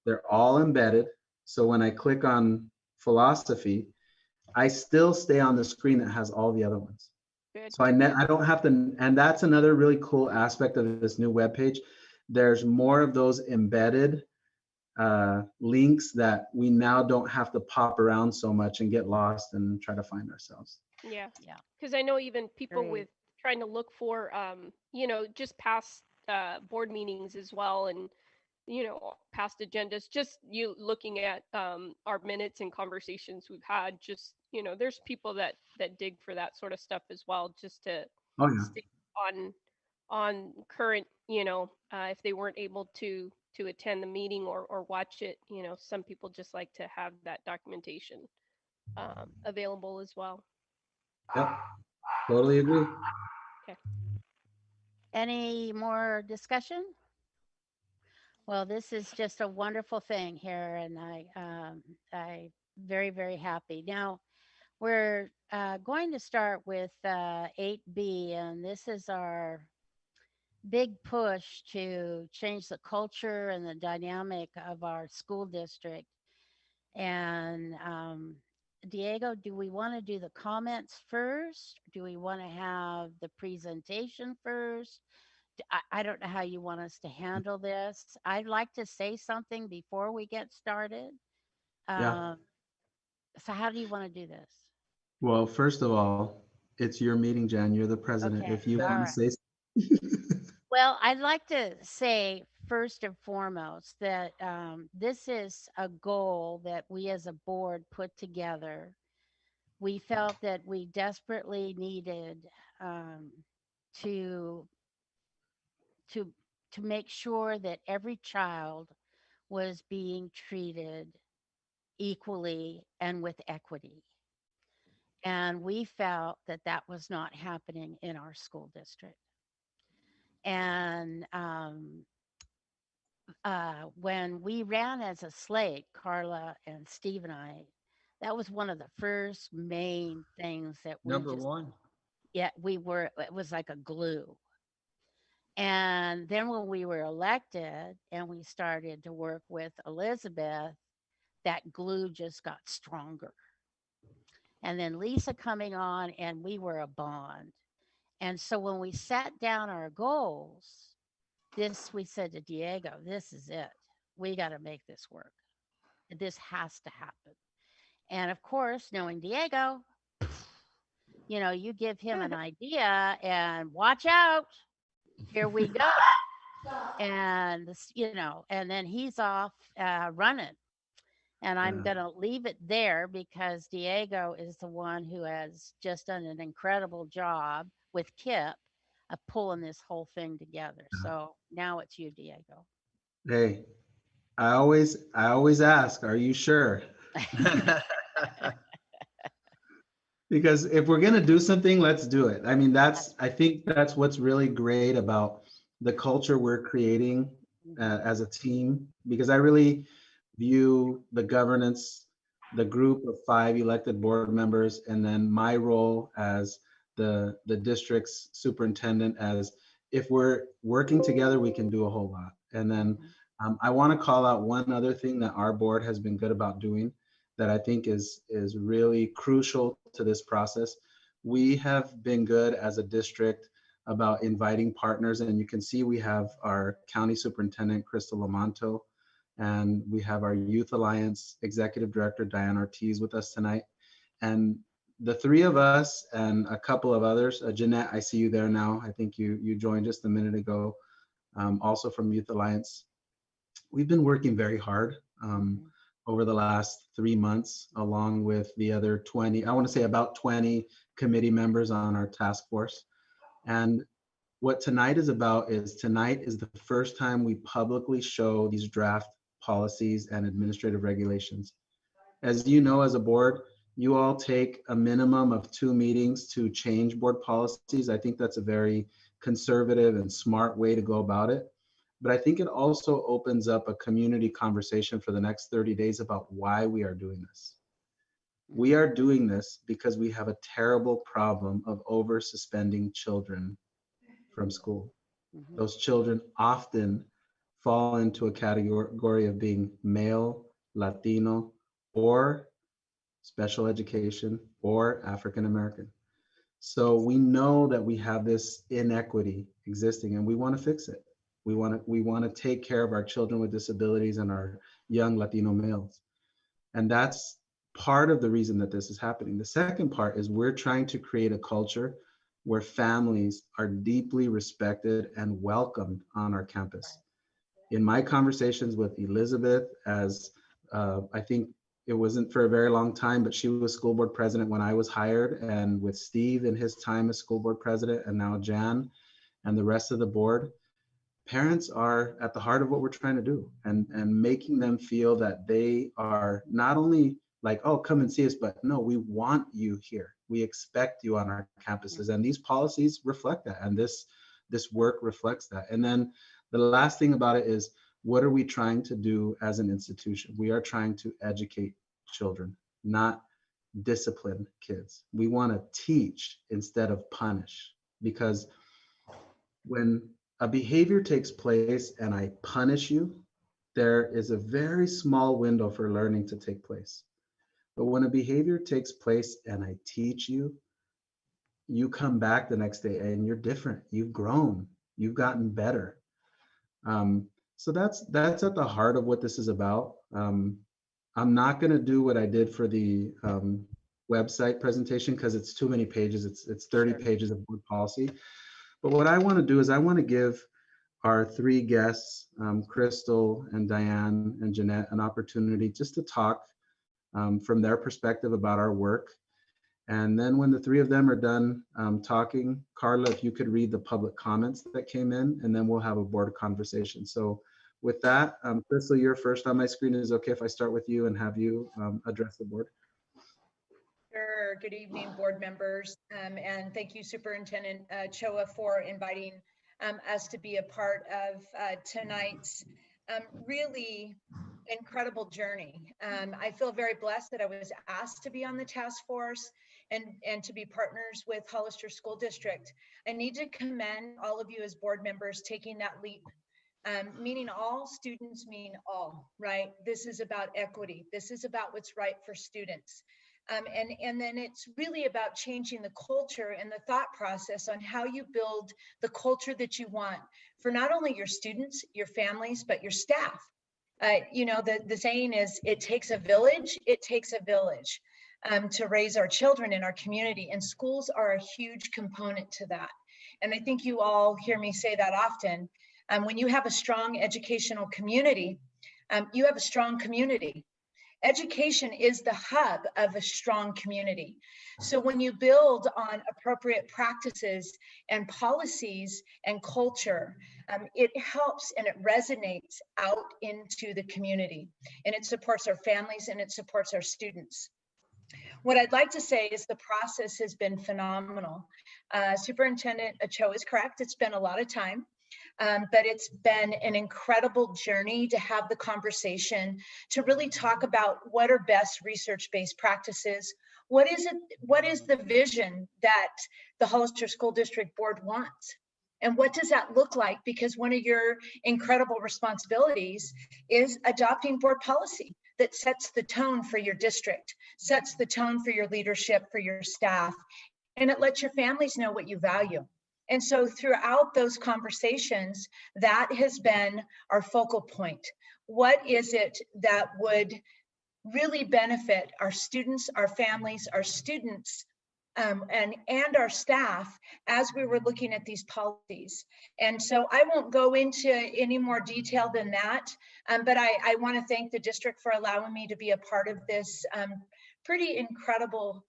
[SPEAKER 4] they're all embedded. So when I click on philosophy, I still stay on the screen that has all the other ones.
[SPEAKER 3] Good.
[SPEAKER 4] So I don't have to, and that's another really cool aspect of this new webpage. There's more of those embedded links that we now don't have to pop around so much and get lost and try to find ourselves.
[SPEAKER 3] Yeah.
[SPEAKER 1] Yeah.
[SPEAKER 3] Because I know even people
[SPEAKER 6] Great.
[SPEAKER 3] with trying to look for, just past board meetings as well, and past agendas. Just you looking at our minutes and conversations we've had. Just there's people that dig for that sort of stuff as well, just to
[SPEAKER 4] Oh yeah.
[SPEAKER 3] stay on current. If they weren't able to attend the meeting or watch it, some people just like to have that documentation available as well.
[SPEAKER 4] Yep. Totally agree.
[SPEAKER 3] Okay.
[SPEAKER 1] Any more discussion? Well, this is just a wonderful thing here, and I very, very happy. Now, we're going to start with 8B, and this is our big push to change the culture and the dynamic of our school district. And Diego, do we want to do the comments first? Do we want to have the presentation first? I don't know how you want us to handle this. I'd like to say something before we get started.
[SPEAKER 4] Yeah.
[SPEAKER 1] Um, so, how do you want to do this?
[SPEAKER 4] Well, first of all, it's your meeting, Jan. You're the president.
[SPEAKER 1] Okay.
[SPEAKER 4] If you
[SPEAKER 1] All
[SPEAKER 4] want to
[SPEAKER 1] right.
[SPEAKER 4] say,
[SPEAKER 1] Well, I'd like to say first and foremost that this is a goal that we as a board put together. We felt that we desperately needed um, to to to make sure that every child was being treated equally and with equity. And we felt that that was not happening in our school district. And when we ran as a slate, Carla and Steve and I, that was one of the first main things that we
[SPEAKER 2] Number
[SPEAKER 1] just,
[SPEAKER 2] one.
[SPEAKER 1] yeah, it was like a glue. And then when we were elected and we started to work with Elizabeth, that glue just got stronger. And then Lisa coming on, and we were a bond. And so when we sat down our goals, we said to Diego, this is it. We got to make this work. This has to happen. And of course, knowing Diego, you give him an idea and watch out. Here we go. And and then he's off running. And I'm
[SPEAKER 4] yeah.
[SPEAKER 1] going to leave it there because Diego is the one who has just done an incredible job with Kip of pulling this whole thing together. So now it's you, Diego.
[SPEAKER 4] Hey, I always ask, are you sure? Because if we're going to do something, let's do it. I mean, I think that's what's really great about the culture we're creating as a team, because I really view the governance, the group of 5 elected board members, and then my role as the district's superintendent, as if we're working together, we can do a whole lot. And then I want to call out one other thing that our board has been good about doing that I think is really crucial to this process. We have been good as a district about inviting partners, and you can see we have our county superintendent, Crystal Lamonto, and we have our Youth Alliance Executive Director, Diane Ortiz, with us tonight. And the three of us and a couple of others, Jeanette, I see you there now. I think you joined just a minute ago, also from Youth Alliance. We've been working very hard over the last 3 months, along with the other 20, I want to say about 20 committee members on our task force. And what tonight is about is tonight is the first time we publicly show these draft policies and administrative regulations. As you know, as a board, you all take a minimum of 2 meetings to change board policies. I think that's a very conservative and smart way to go about it. But I think it also opens up a community conversation for the next 30 days about why we are doing this. We are doing this because we have a terrible problem of over suspending children from school. Those children often fall into a category of being male, Latino, or special education, or African American. So we know that we have this inequity existing, and we want to fix it. We want to take care of our children with disabilities and our young Latino males. And that's part of the reason that this is happening. The second part is we're trying to create a culture where families are deeply respected and welcomed on our campus. In my conversations with Elizabeth, as I think it wasn't for a very long time, but she was school board president when I was hired, and with Steve in his time as school board president, and now Jan and the rest of the board, parents are at the heart of what we're trying to do, and making them feel that they are not only like, oh, come and see us, but no, we want you here. We expect you on our campuses, and these policies reflect that, and this work reflects that. And then the last thing about it is, what are we trying to do as an institution? We are trying to educate children, not discipline kids. We want to teach instead of punish, because when a behavior takes place and I punish you, there is a very small window for learning to take place. But when a behavior takes place and I teach you, you come back the next day and you're different. You've grown. You've gotten better. So that's at the heart of what this is about. I'm not going to do what I did for the website presentation because it's too many pages. It's 30 pages of board policy. But what I want to do is I want to give our 3 guests, Crystal and Diane and Jeanette, an opportunity just to talk from their perspective about our work. And then when the 3 of them are done talking, Carla, if you could read the public comments that came in, and then we'll have a board conversation. So with that, Crystal, you're first on my screen. Is it okay if I start with you and have you address the board?
[SPEAKER 7] Sure. Good evening, board members. And thank you, Superintendent Choa, for inviting us to be a part of tonight's really incredible journey. I feel very blessed that I was asked to be on the task force and to be partners with Hollister School District. I need to commend all of you as board members taking that leap. Meaning all students mean all, right? This is about equity. This is about what's right for students. And then it's really about changing the culture and the thought process on how you build the culture that you want for not only your students, your families, but your staff. You know, the saying is, it takes a village to raise our children in our community, and schools are a huge component to that. And I think you all hear me say that often. When you have a strong educational community, you have a strong community. Education is the hub of a strong community. So when you build on appropriate practices and policies and culture, it helps and it resonates out into the community, and it supports our families and it supports our students. What I'd like to say is the process has been phenomenal. Superintendent Cho is correct. It's been a lot of time. But it's been an incredible journey to have the conversation, to really talk about what are best research-based practices. What is the vision that the Hollister School District Board wants? And what does that look like? Because one of your incredible responsibilities is adopting board policy that sets the tone for your district, sets the tone for your leadership, for your staff, and it lets your families know what you value. And so throughout those conversations, that has been our focal point. What is it that would really benefit our students, our families, our students, and our staff as we were looking at these policies? And so I won't go into any more detail than that, but I want to thank the district for allowing me to be a part of this pretty incredible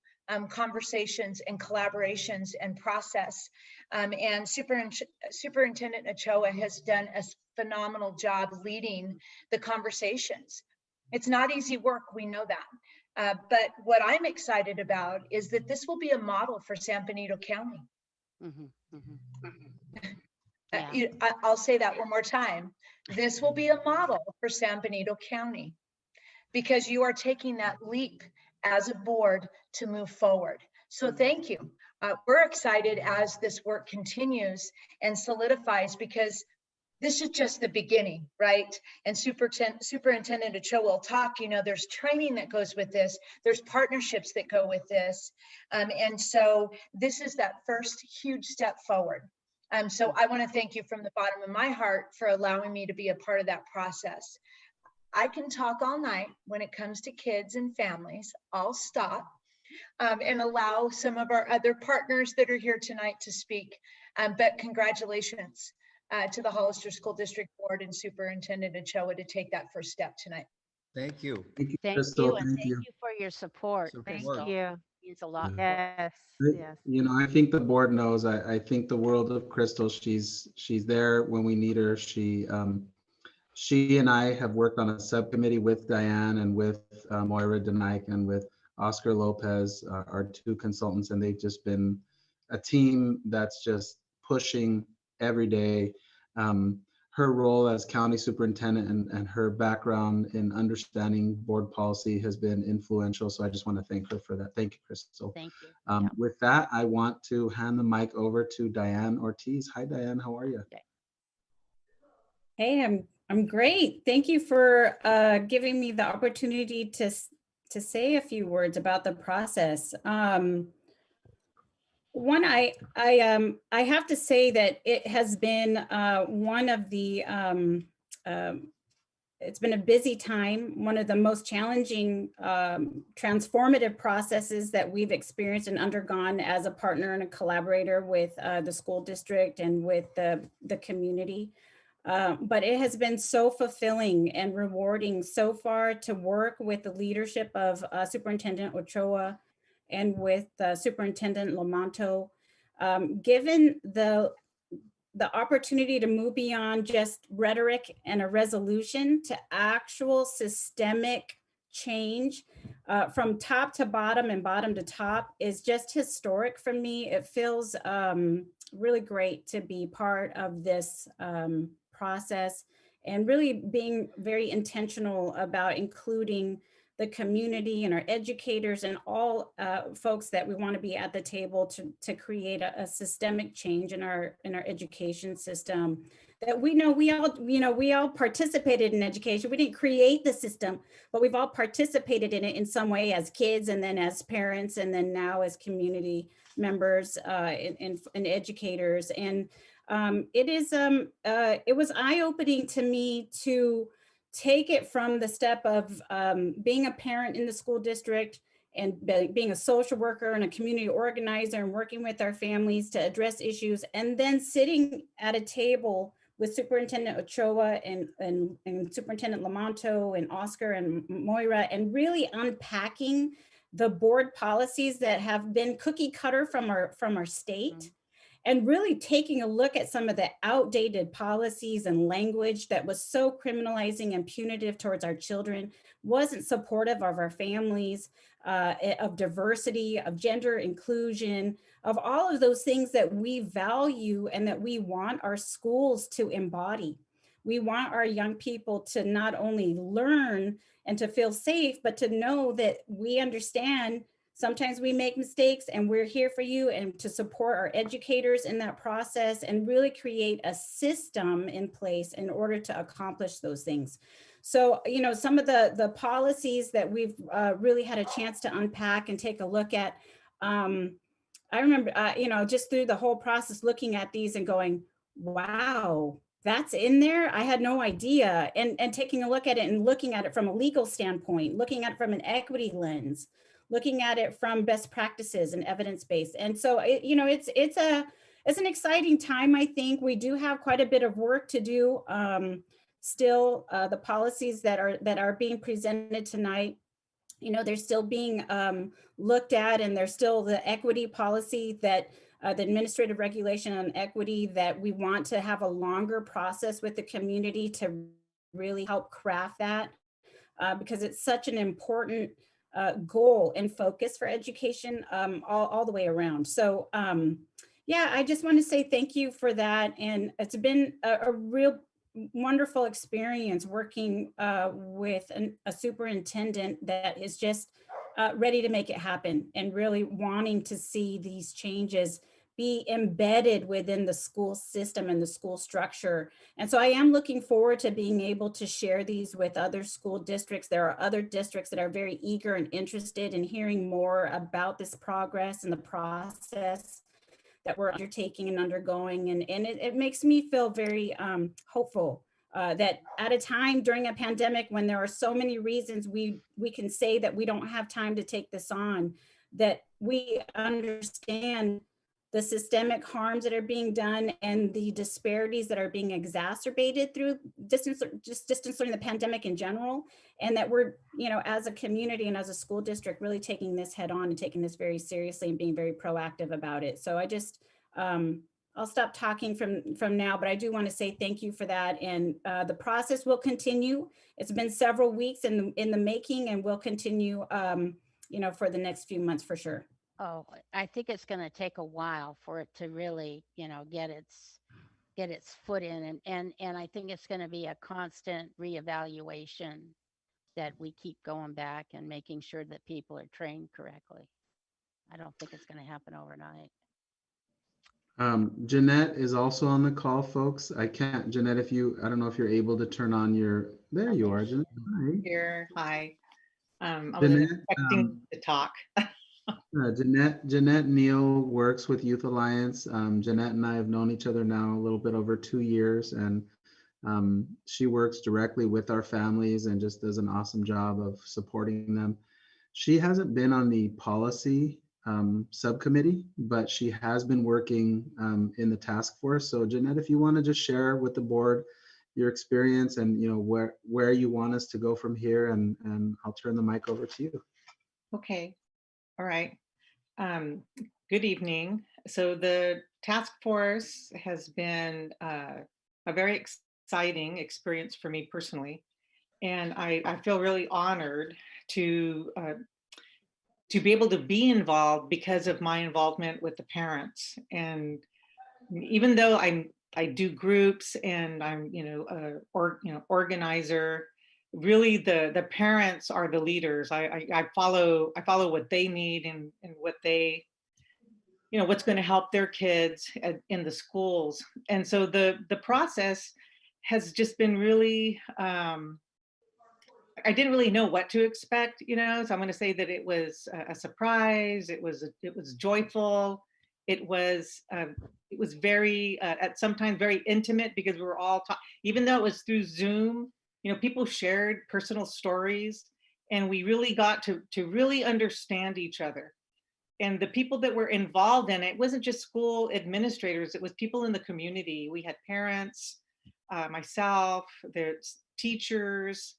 [SPEAKER 7] conversations and collaborations and process. And Superintendent Ochoa has done a phenomenal job leading the conversations. It's not easy work, we know that. But what I'm excited about is that this will be a model for San Benito County.
[SPEAKER 1] Mhm, mhm. Yeah.
[SPEAKER 7] I'll say that one more time. This will be a model for San Benito County, because you are taking that leap as a board to move forward. So thank you. We're excited as this work continues and solidifies, because this is just the beginning, right? And Superintendent Ochoa will talk, there's training that goes with this, there's partnerships that go with this. And so this is that first huge step forward. So I want to thank you from the bottom of my heart for allowing me to be a part of that process. I can talk all night when it comes to kids and families. I'll stop and allow some of our other partners that are here tonight to speak. But congratulations to the Hollister School District Board and Superintendent Ochoa to take that first step tonight.
[SPEAKER 2] Thank you.
[SPEAKER 4] Thank you,
[SPEAKER 1] Thank
[SPEAKER 4] Crystal.
[SPEAKER 1] you, and
[SPEAKER 4] Thank
[SPEAKER 1] thank
[SPEAKER 4] you.
[SPEAKER 1] you for your support,
[SPEAKER 2] Support.
[SPEAKER 6] Thank
[SPEAKER 1] Crystal.
[SPEAKER 6] you.
[SPEAKER 1] It means a lot.
[SPEAKER 6] Yes,
[SPEAKER 4] I-
[SPEAKER 6] yes.
[SPEAKER 4] I think the board knows. I think the world of Crystal. She's there when we need her. She and I have worked on a subcommittee with Diane and with Moira Denike and with Oscar Lopez, our two consultants, and they've just been a team that's just pushing every day. Her role as county superintendent and her background in understanding board policy has been influential. So I just want to thank her for that. Thank you, Crystal.
[SPEAKER 1] Thank you. Yeah.
[SPEAKER 4] With that, I want to hand the mic over to Diane Ortiz. Hi, Diane. How are you?
[SPEAKER 8] Hey, I'm great. Thank you for giving me the opportunity to say a few words about the process. One, I have to say that it has been one of the it's been a busy time, one of the most challenging transformative processes that we've experienced and undergone as a partner and a collaborator with the school district and with the community. But it has been so fulfilling and rewarding so far to work with the leadership of Superintendent Ochoa and with Superintendent Lamonto, given the opportunity to move beyond just rhetoric and a resolution to actual systemic change from top to bottom and bottom to top is just historic for me. It feels really great to be part of this process and really being very intentional about including the community and our educators and all folks that we want to be at the table to create a systemic change in our education system. That we know we all participated in education. We didn't create the system, but we've all participated in it in some way as kids, and then as parents, and then now as community members and educators. And it was eye-opening to me to take it from the step of being a parent in the school district and being a social worker and a community organizer and working with our families to address issues, and then sitting at a table with Superintendent Ochoa and Superintendent Lamonto and Oscar and Moira, and really unpacking the board policies that have been cookie cutter from our state. And really taking a look at some of the outdated policies and language that was so criminalizing and punitive towards our children, wasn't supportive of our families, of diversity, of gender inclusion, of all of those things that we value and that we want our schools to embody. We want our young people to not only learn and to feel safe, but to know that we understand Sometimes we make mistakes, and we're here for you and to support our educators in that process and really create a system in place in order to accomplish those things. So, some of the policies that we've really had a chance to unpack and take a look at, I remember, just through the whole process, looking at these and going, wow, that's in there. I had no idea. And taking a look at it and looking at it from a legal standpoint, looking at it from an equity lens, looking at it from best practices and evidence-based. And so, it's an exciting time. I think we do have quite a bit of work to do. Still, the policies that are being presented tonight, they're still being looked at, and there's still the equity policy that the administrative regulation on equity that we want to have a longer process with the community to really help craft that because it's such an important goal and focus for education all the way around. So yeah, I just want to say thank you for that. And it's been a real wonderful experience working with a superintendent that is just ready to make it happen and really wanting to see these changes be embedded within the school system and the school structure. And so I am looking forward to being able to share these with other school districts. There are other districts that are very eager and interested in hearing more about this progress and the process that we're undertaking and undergoing. And it makes me feel very hopeful that at a time during a pandemic when there are so many reasons we can say that we don't have time to take this on, that we understand the systemic harms that are being done and the disparities that are being exacerbated through distance learning, the pandemic in general, and that we're, as a community and as a school district, really taking this head on and taking this very seriously and being very proactive about it. So I just, I'll stop talking from now, but I do want to say thank you for that. And the process will continue. It's been several weeks in the making, and will continue, for the next few months for sure.
[SPEAKER 1] Oh, I think it's going to take a while for it to really, get its foot in, and I think it's going to be a constant reevaluation that we keep going back and making sure that people are trained correctly. I don't think it's going to happen overnight.
[SPEAKER 4] Jeanette is also on the call, folks. Jeanette, I don't know if you're able to turn on there you are, Jeanette. Hi.
[SPEAKER 9] Here, hi. I wasn't
[SPEAKER 4] Jeanette,
[SPEAKER 9] expecting to talk.
[SPEAKER 4] Jeanette Neal works with Youth Alliance. Jeanette and I have known each other now a little bit over 2 years, and she works directly with our families and just does an awesome job of supporting them. She hasn't been on the policy subcommittee, but she has been working in the task force. So Jeanette, if you want to just share with the board your experience and where you want us to go from here, and I'll turn the mic over to you.
[SPEAKER 9] Okay, all right. Good evening. So the task force has been a very exciting experience for me personally, and I feel really honored to be able to be involved because of my involvement with the parents. And even though I do groups and I'm organizer, really the parents are the leaders. I follow what they need and what they what's going to help their kids in the schools. And so the process has just been really I didn't really know what to expect, so I'm going to say that it was a surprise. It was joyful. It was very at sometimes very intimate, because we were all even though it was through Zoom, people shared personal stories, and we really got to really understand each other. And the people that were involved in it wasn't just school administrators, it was people in the community. We had parents, myself, there's teachers,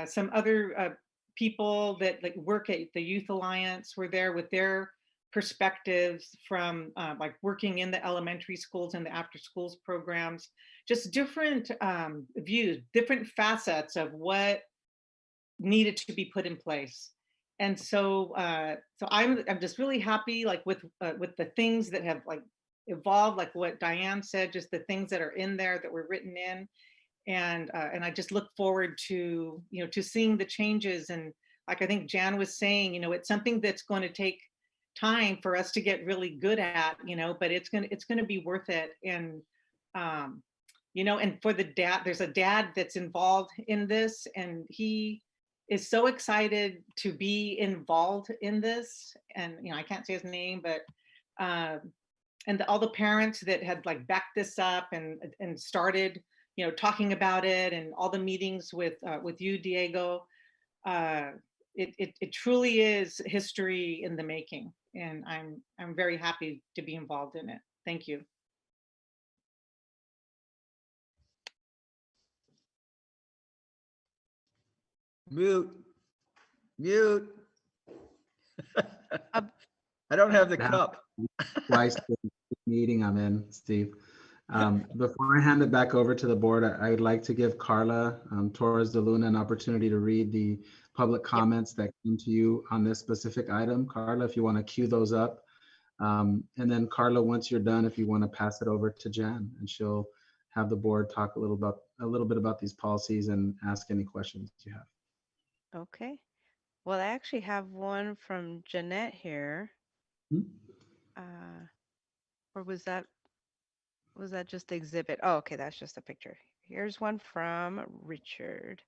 [SPEAKER 9] some other people that work at the Youth Alliance were there with their perspectives from working in the elementary schools and the after schools programs, just different views, different facets of what needed to be put in place. And so I'm just really happy with the things that have evolved, like what Diane said, just the things that are in there that were written in. And I just look forward to to seeing the changes and like I think Jan was saying, it's something that's going to take time for us to get really good at, but it's gonna be worth it. And and for the dad, there's a dad that's involved in this, and he is so excited to be involved in this. And I can't say his name, but and all the parents that had like backed this up and started talking about it, and all the meetings with you, Diego. It truly is history in the making, and I'm very happy to be involved in it. Thank you.
[SPEAKER 2] Mute, mute.
[SPEAKER 5] Um,
[SPEAKER 2] I don't have the
[SPEAKER 4] Now,
[SPEAKER 2] cup.
[SPEAKER 4] twice the meeting I'm in, Steve. Before I hand it back over to the board, I would like to give Carla Torres de Luna an opportunity to read the public comments that came to you on this specific item. Carla, if you want to queue those up. And then Carla, once you're done, if you want to pass it over to Jan, and she'll have the board talk a little bit about these policies and ask any questions you have.
[SPEAKER 5] Okay. Well, I actually have one from Jeanette here.
[SPEAKER 4] Hmm?
[SPEAKER 5] Or was that just the exhibit? Oh, okay, that's just a picture. Here's one from Richard.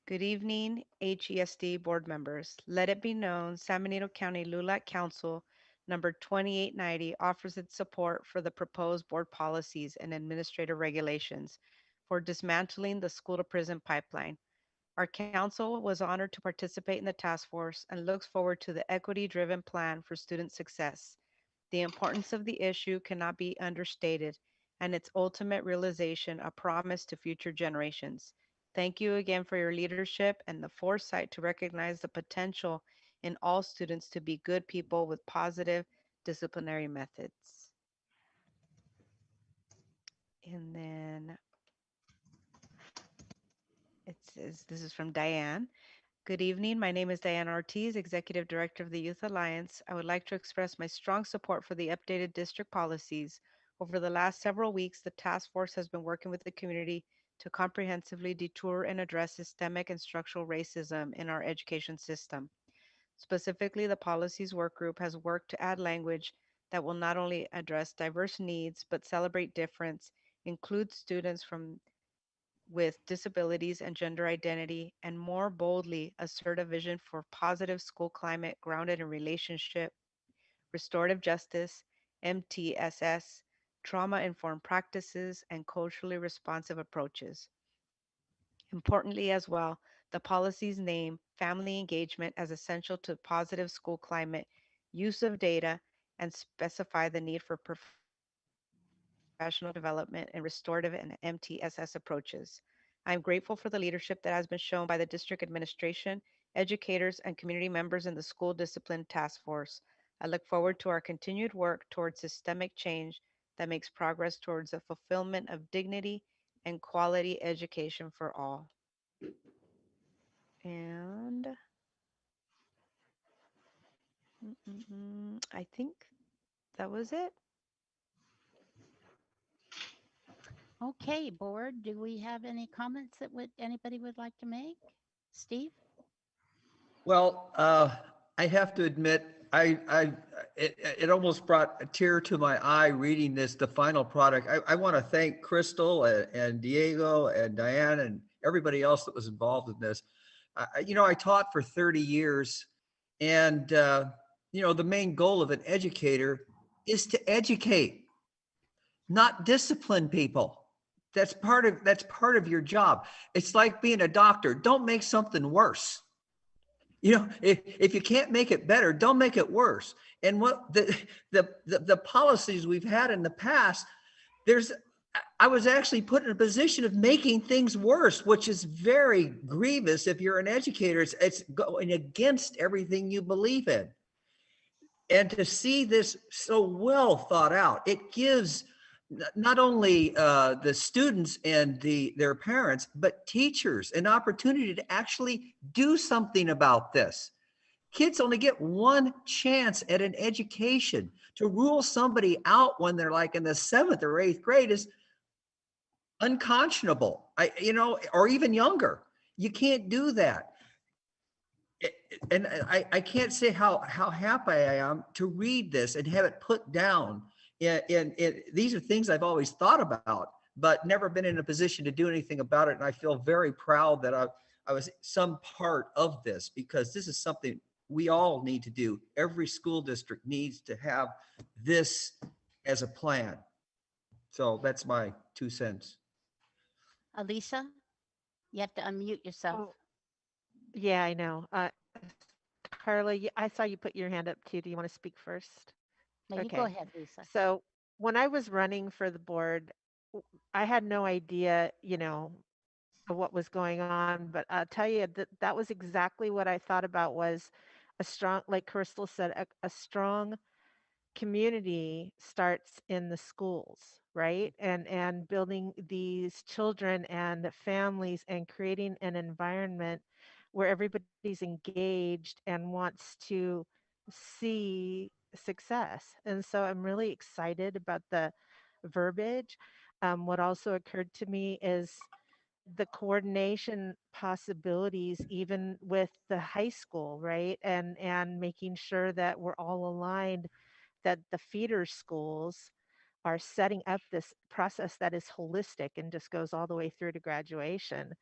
[SPEAKER 5] Good evening, HESD board members. Let it be known, San Benito County LULAC Council number 2890 offers its support for the proposed board policies and administrative regulations for dismantling the school to prison pipeline. Our council was honored to participate in the task force and looks forward to the equity-driven plan for student success. The importance of the issue cannot be understated, and its ultimate realization a promise to future generations. Thank you again for your leadership and the foresight to recognize the potential in all students to be good people with positive disciplinary methods. And then it says, this is from Diane. Good evening. My name is Diana Ortiz, Executive Director of the Youth Alliance. I would like to express my strong support for the updated district policies. Over the last several weeks, the task force has been working with the community to comprehensively detour and address systemic and structural racism in our education system. Specifically, the policies work group has worked to add language that will not only address diverse needs, but celebrate difference, include students with disabilities and gender identity, and more boldly assert a vision for positive school climate grounded in relationship, restorative justice, MTSS, trauma-informed practices, and culturally responsive approaches. Importantly as well, the policies name family engagement as essential to positive school climate, use of data, and specify the need for professional development and restorative and MTSS approaches. I am grateful for the leadership that has been shown by the district administration, educators, and community members in the school discipline task force. I look forward to our continued work towards systemic change that makes progress towards the fulfillment of dignity and quality education for all. And I think that was it.
[SPEAKER 1] Okay, board, do we have any comments that anybody would like to make? Steve?
[SPEAKER 2] Well, I have to admit, it almost brought a tear to my eye reading this, the final product. I want to thank Crystal and Diego and Diane and everybody else that was involved in this. I taught for 30 years, and the main goal of an educator is to educate, not discipline people. That's part of your job. It's like being a doctor. Don't make something worse. If you can't make it better, don't make it worse. And what the policies we've had in the past, I was actually put in a position of making things worse, which is very grievous. If you're an educator, it's going against everything you believe in. And to see this so well thought out, it gives not only the students and their parents, but teachers an opportunity to actually do something about this. Kids only get one chance at an education. To rule somebody out when they're like in the 7th or 8th grade is unconscionable, or even younger. You can't do that. And I can't say how happy I am to read this and have it put down. And these are things I've always thought about, but never been in a position to do anything about it. And I feel very proud that I was some part of this, because this is something we all need to do. Every school district needs to have this as a plan. So that's my 2 cents.
[SPEAKER 1] Alisa, you have to unmute yourself.
[SPEAKER 6] Oh, yeah, I know. Carla, I saw you put your hand up too. Do you want to speak first?
[SPEAKER 1] Now you go
[SPEAKER 6] Okay.
[SPEAKER 1] ahead, Lisa.
[SPEAKER 6] So when I was running for the board, I had no idea, of what was going on, but I'll tell you that that was exactly what I thought about was a strong, like Crystal said, a strong community starts in the schools, right? And building these children and families and creating an environment where everybody's engaged and wants to see success. And so I'm really excited about the verbiage. What also occurred to me is the coordination possibilities even with the high school, right? And making sure that we're all aligned, that the feeder schools are setting up this process that is holistic and just goes all the way through to graduation.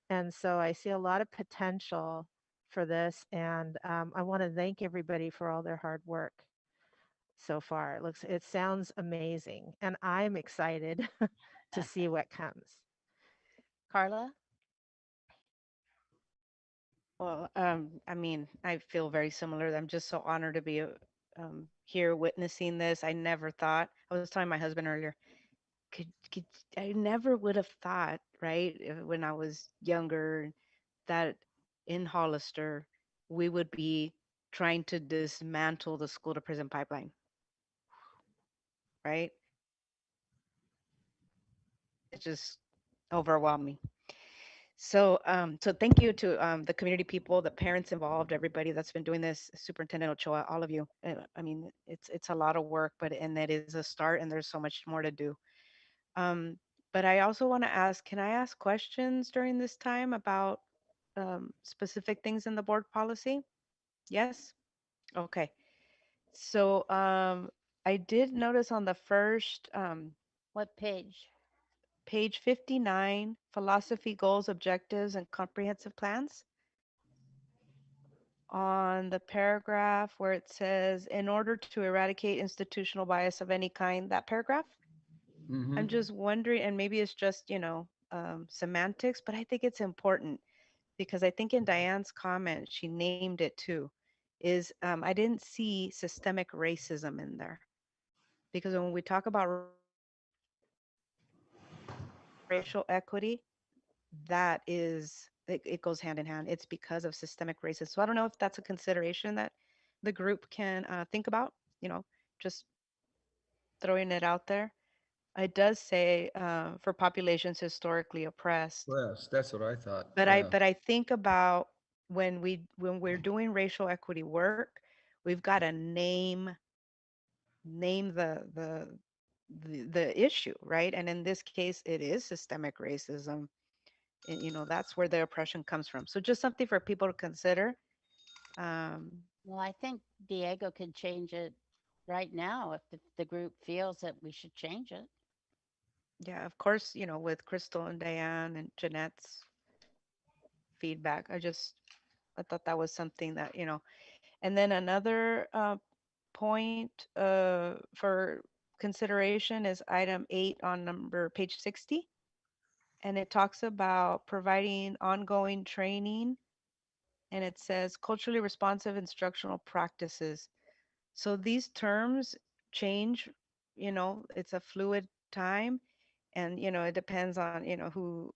[SPEAKER 6] And so I see a lot of potential for this, and I want to thank everybody for all their hard work so far. It sounds amazing, and I'm excited to see what comes.
[SPEAKER 1] Carla?
[SPEAKER 5] Well, I mean, I feel very similar. I'm just so honored to be here witnessing this. I never thought, I was telling my husband earlier, could I never would have thought, right, when I was younger, that in Hollister we would be trying to dismantle the school to prison pipeline, right? It just overwhelmed me. So thank you to the community people, the parents involved, everybody that's been doing this, Superintendent Ochoa, all of you. I mean, it's a lot of work, but and it is a start, and there's so much more to do. Um, but I also want to ask, can I ask questions during this time about specific things in the board policy? Yes? Okay. So I did notice on the first
[SPEAKER 1] What page?
[SPEAKER 5] page 59, philosophy, goals, objectives, and comprehensive plans. On the paragraph where it says, in order to eradicate institutional bias of any kind, that paragraph, I'm
[SPEAKER 2] Mhm.
[SPEAKER 5] just wondering, and maybe it's just, semantics, but I think it's important because I think in Diane's comment, she named it too, is I didn't see systemic racism in there. Because when we talk about racial equity, that it goes hand in hand. It's because of systemic racism. So I don't know if that's a consideration that the group can think about, just throwing it out there. It does say for populations historically oppressed,
[SPEAKER 2] Yes, that's what I thought.
[SPEAKER 5] but I
[SPEAKER 2] Yeah.
[SPEAKER 5] but I think about when we're doing racial equity work, we've got to name the issue, right? And in this case, it is systemic racism. And, that's where the oppression comes from. So just something for people to consider. Um,
[SPEAKER 1] Well, I think Diego could change it right now if the group feels that we should change it.
[SPEAKER 5] yeah, of course, with Crystal and Diane and Jeanette's feedback, I thought that was something that, and then another point for consideration is item 8 on number page 60. And it talks about providing ongoing training, and it says culturally responsive instructional practices. So these terms change, it's a fluid time, and it depends on,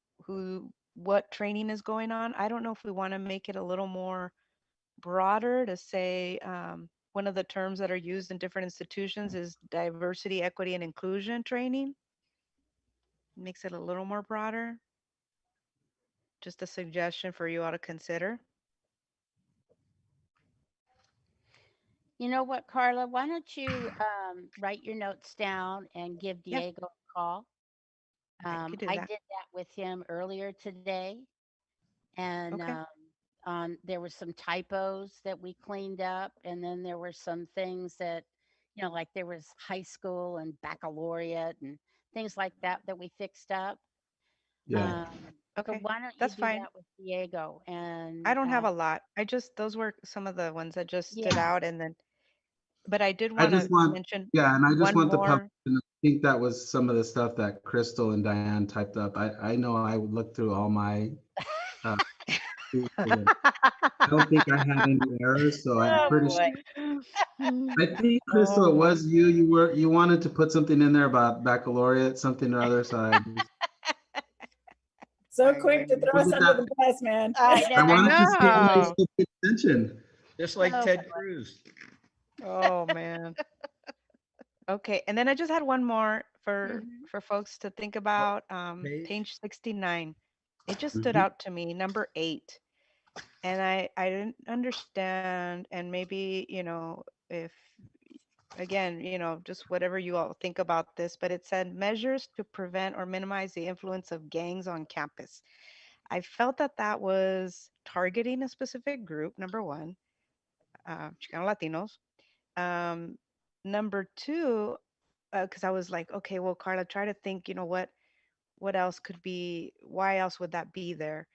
[SPEAKER 5] what training is going on. I don't know if we want to make it a little more broader to say one of the terms that are used in different institutions is diversity, equity, and inclusion training. Makes it a little more broader. Just a suggestion for you all to consider.
[SPEAKER 1] You know what, Carla? Why don't you write your notes down and give
[SPEAKER 5] Yeah,
[SPEAKER 1] Diego a call?
[SPEAKER 5] I could do
[SPEAKER 1] I
[SPEAKER 5] that.
[SPEAKER 1] did that with him earlier today, and
[SPEAKER 5] Okay.
[SPEAKER 1] there were some typos that we cleaned up, and then there were some things that, like there was high school and baccalaureate and things like that that we fixed up.
[SPEAKER 4] Yeah.
[SPEAKER 1] But
[SPEAKER 5] Okay,
[SPEAKER 1] why don't you
[SPEAKER 5] that's
[SPEAKER 1] do
[SPEAKER 5] fine.
[SPEAKER 1] that with Diego?
[SPEAKER 5] I
[SPEAKER 1] And
[SPEAKER 5] don't have a lot. Those were some of the ones that just stood
[SPEAKER 1] yeah,
[SPEAKER 5] out. And then, but I did
[SPEAKER 4] I
[SPEAKER 5] want
[SPEAKER 4] just
[SPEAKER 5] to
[SPEAKER 4] want,
[SPEAKER 5] mention
[SPEAKER 4] yeah, and I just
[SPEAKER 5] one
[SPEAKER 4] want the public
[SPEAKER 5] more.
[SPEAKER 4] to know, I think that was some of the stuff that Crystal and Diane typed up. I know I would look through all my, uh, I don't think I had any errors, so I'm
[SPEAKER 1] oh
[SPEAKER 4] pretty
[SPEAKER 1] boy.
[SPEAKER 4] sure. I think, Crystal,
[SPEAKER 5] Oh
[SPEAKER 4] it
[SPEAKER 5] my.
[SPEAKER 4] was you. You wanted to put something in there about baccalaureate, something or other, so
[SPEAKER 8] So
[SPEAKER 5] My
[SPEAKER 8] quick to
[SPEAKER 5] goodness.
[SPEAKER 8] throw
[SPEAKER 4] was
[SPEAKER 8] us
[SPEAKER 4] it
[SPEAKER 8] under
[SPEAKER 4] that,
[SPEAKER 8] the bus, man.
[SPEAKER 1] I
[SPEAKER 4] I
[SPEAKER 5] I
[SPEAKER 1] know.
[SPEAKER 4] wanted to see if you
[SPEAKER 5] know.
[SPEAKER 4] still paid attention.
[SPEAKER 2] Just like
[SPEAKER 1] Oh
[SPEAKER 2] Ted
[SPEAKER 1] boy.
[SPEAKER 2] Cruz.
[SPEAKER 5] Oh man. Okay, and then I just had one more
[SPEAKER 1] Hmm.
[SPEAKER 5] for folks to think
[SPEAKER 2] What
[SPEAKER 5] about.
[SPEAKER 2] page?
[SPEAKER 5] Page 69. It just stood
[SPEAKER 4] Mhm.
[SPEAKER 5] out to me, number 8. And I didn't understand, and maybe, if again, just whatever you all think about this, but it said measures to prevent or minimize the influence of gangs on campus. I felt that that was targeting a specific group, number one, Chicano Latinos. Um, Number two, because I was like, okay, well, Carla, try to think, what else could be, why else would that be there?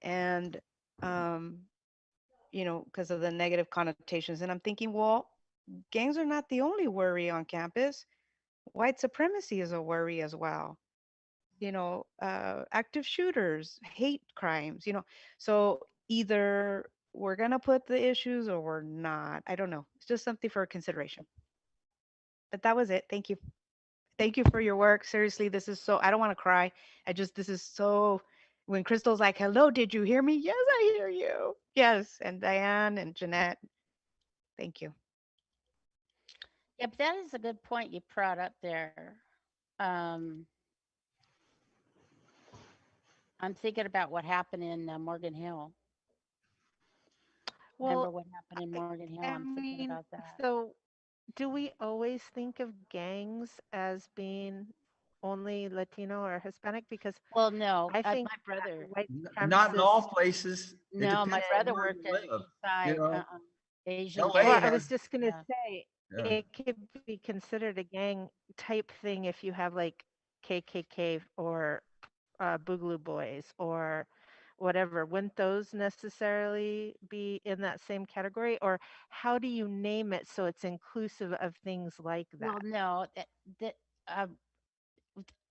[SPEAKER 5] And, um, because of the negative connotations. And I'm thinking, well, gangs are not the only worry on campus. White supremacy is a worry as well. Active shooters, hate crimes, So either we're going to put the issues or we're not. I don't know. It's just something for consideration. But that was it. Thank you. Thank you for your work. Seriously, this is so, I don't want to cry. This is so, when Crystal's like, hello, did you hear me? Yes, I hear you. Yes. And Diane and Jeanette, thank you.
[SPEAKER 1] Yeah, but that is a good point you brought up there. Um, I'm thinking about what happened in Morgan Hill. Remember
[SPEAKER 6] Well,
[SPEAKER 1] what happened in Morgan Hill?
[SPEAKER 6] I
[SPEAKER 1] I'm thinking
[SPEAKER 6] mean,
[SPEAKER 1] about that.
[SPEAKER 6] so do we always think of gangs as being only Latino or Hispanic? Because
[SPEAKER 1] Well, no,
[SPEAKER 6] I think
[SPEAKER 1] my
[SPEAKER 6] that
[SPEAKER 1] brother.
[SPEAKER 6] white
[SPEAKER 2] Not in all
[SPEAKER 6] supremacists.
[SPEAKER 2] places. It
[SPEAKER 1] No, my
[SPEAKER 2] depends on
[SPEAKER 1] brother
[SPEAKER 2] where you
[SPEAKER 1] worked in
[SPEAKER 2] live.
[SPEAKER 1] East
[SPEAKER 2] You
[SPEAKER 1] Side.
[SPEAKER 2] know,
[SPEAKER 1] Asian
[SPEAKER 2] LA
[SPEAKER 6] Well, I
[SPEAKER 1] gang.
[SPEAKER 6] was
[SPEAKER 2] has,
[SPEAKER 6] just gonna
[SPEAKER 1] Yeah.
[SPEAKER 6] say
[SPEAKER 2] yeah.
[SPEAKER 6] it could be considered a gang type thing if you have like KKK or Boogaloo Boys or whatever. Wouldn't those necessarily be in that same category? Or how do you name it so it's inclusive of things like
[SPEAKER 1] Well,
[SPEAKER 6] that?
[SPEAKER 1] no, that uh,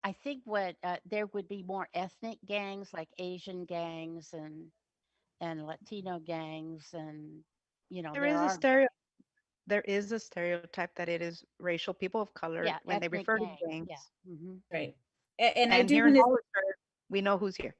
[SPEAKER 1] I think what there would be more ethnic gangs like Asian gangs and Latino gangs, and
[SPEAKER 5] There
[SPEAKER 1] there
[SPEAKER 5] is a
[SPEAKER 1] are,
[SPEAKER 5] stereo. There is a stereotype that it is racial people of color
[SPEAKER 1] yeah,
[SPEAKER 5] when they
[SPEAKER 1] ethnic
[SPEAKER 5] refer to
[SPEAKER 1] gangs. Yeah.
[SPEAKER 5] gangs.
[SPEAKER 1] Hmm.
[SPEAKER 8] Right. And I
[SPEAKER 5] And
[SPEAKER 8] do
[SPEAKER 5] here in
[SPEAKER 8] want to.
[SPEAKER 5] Hollister, we know who's here.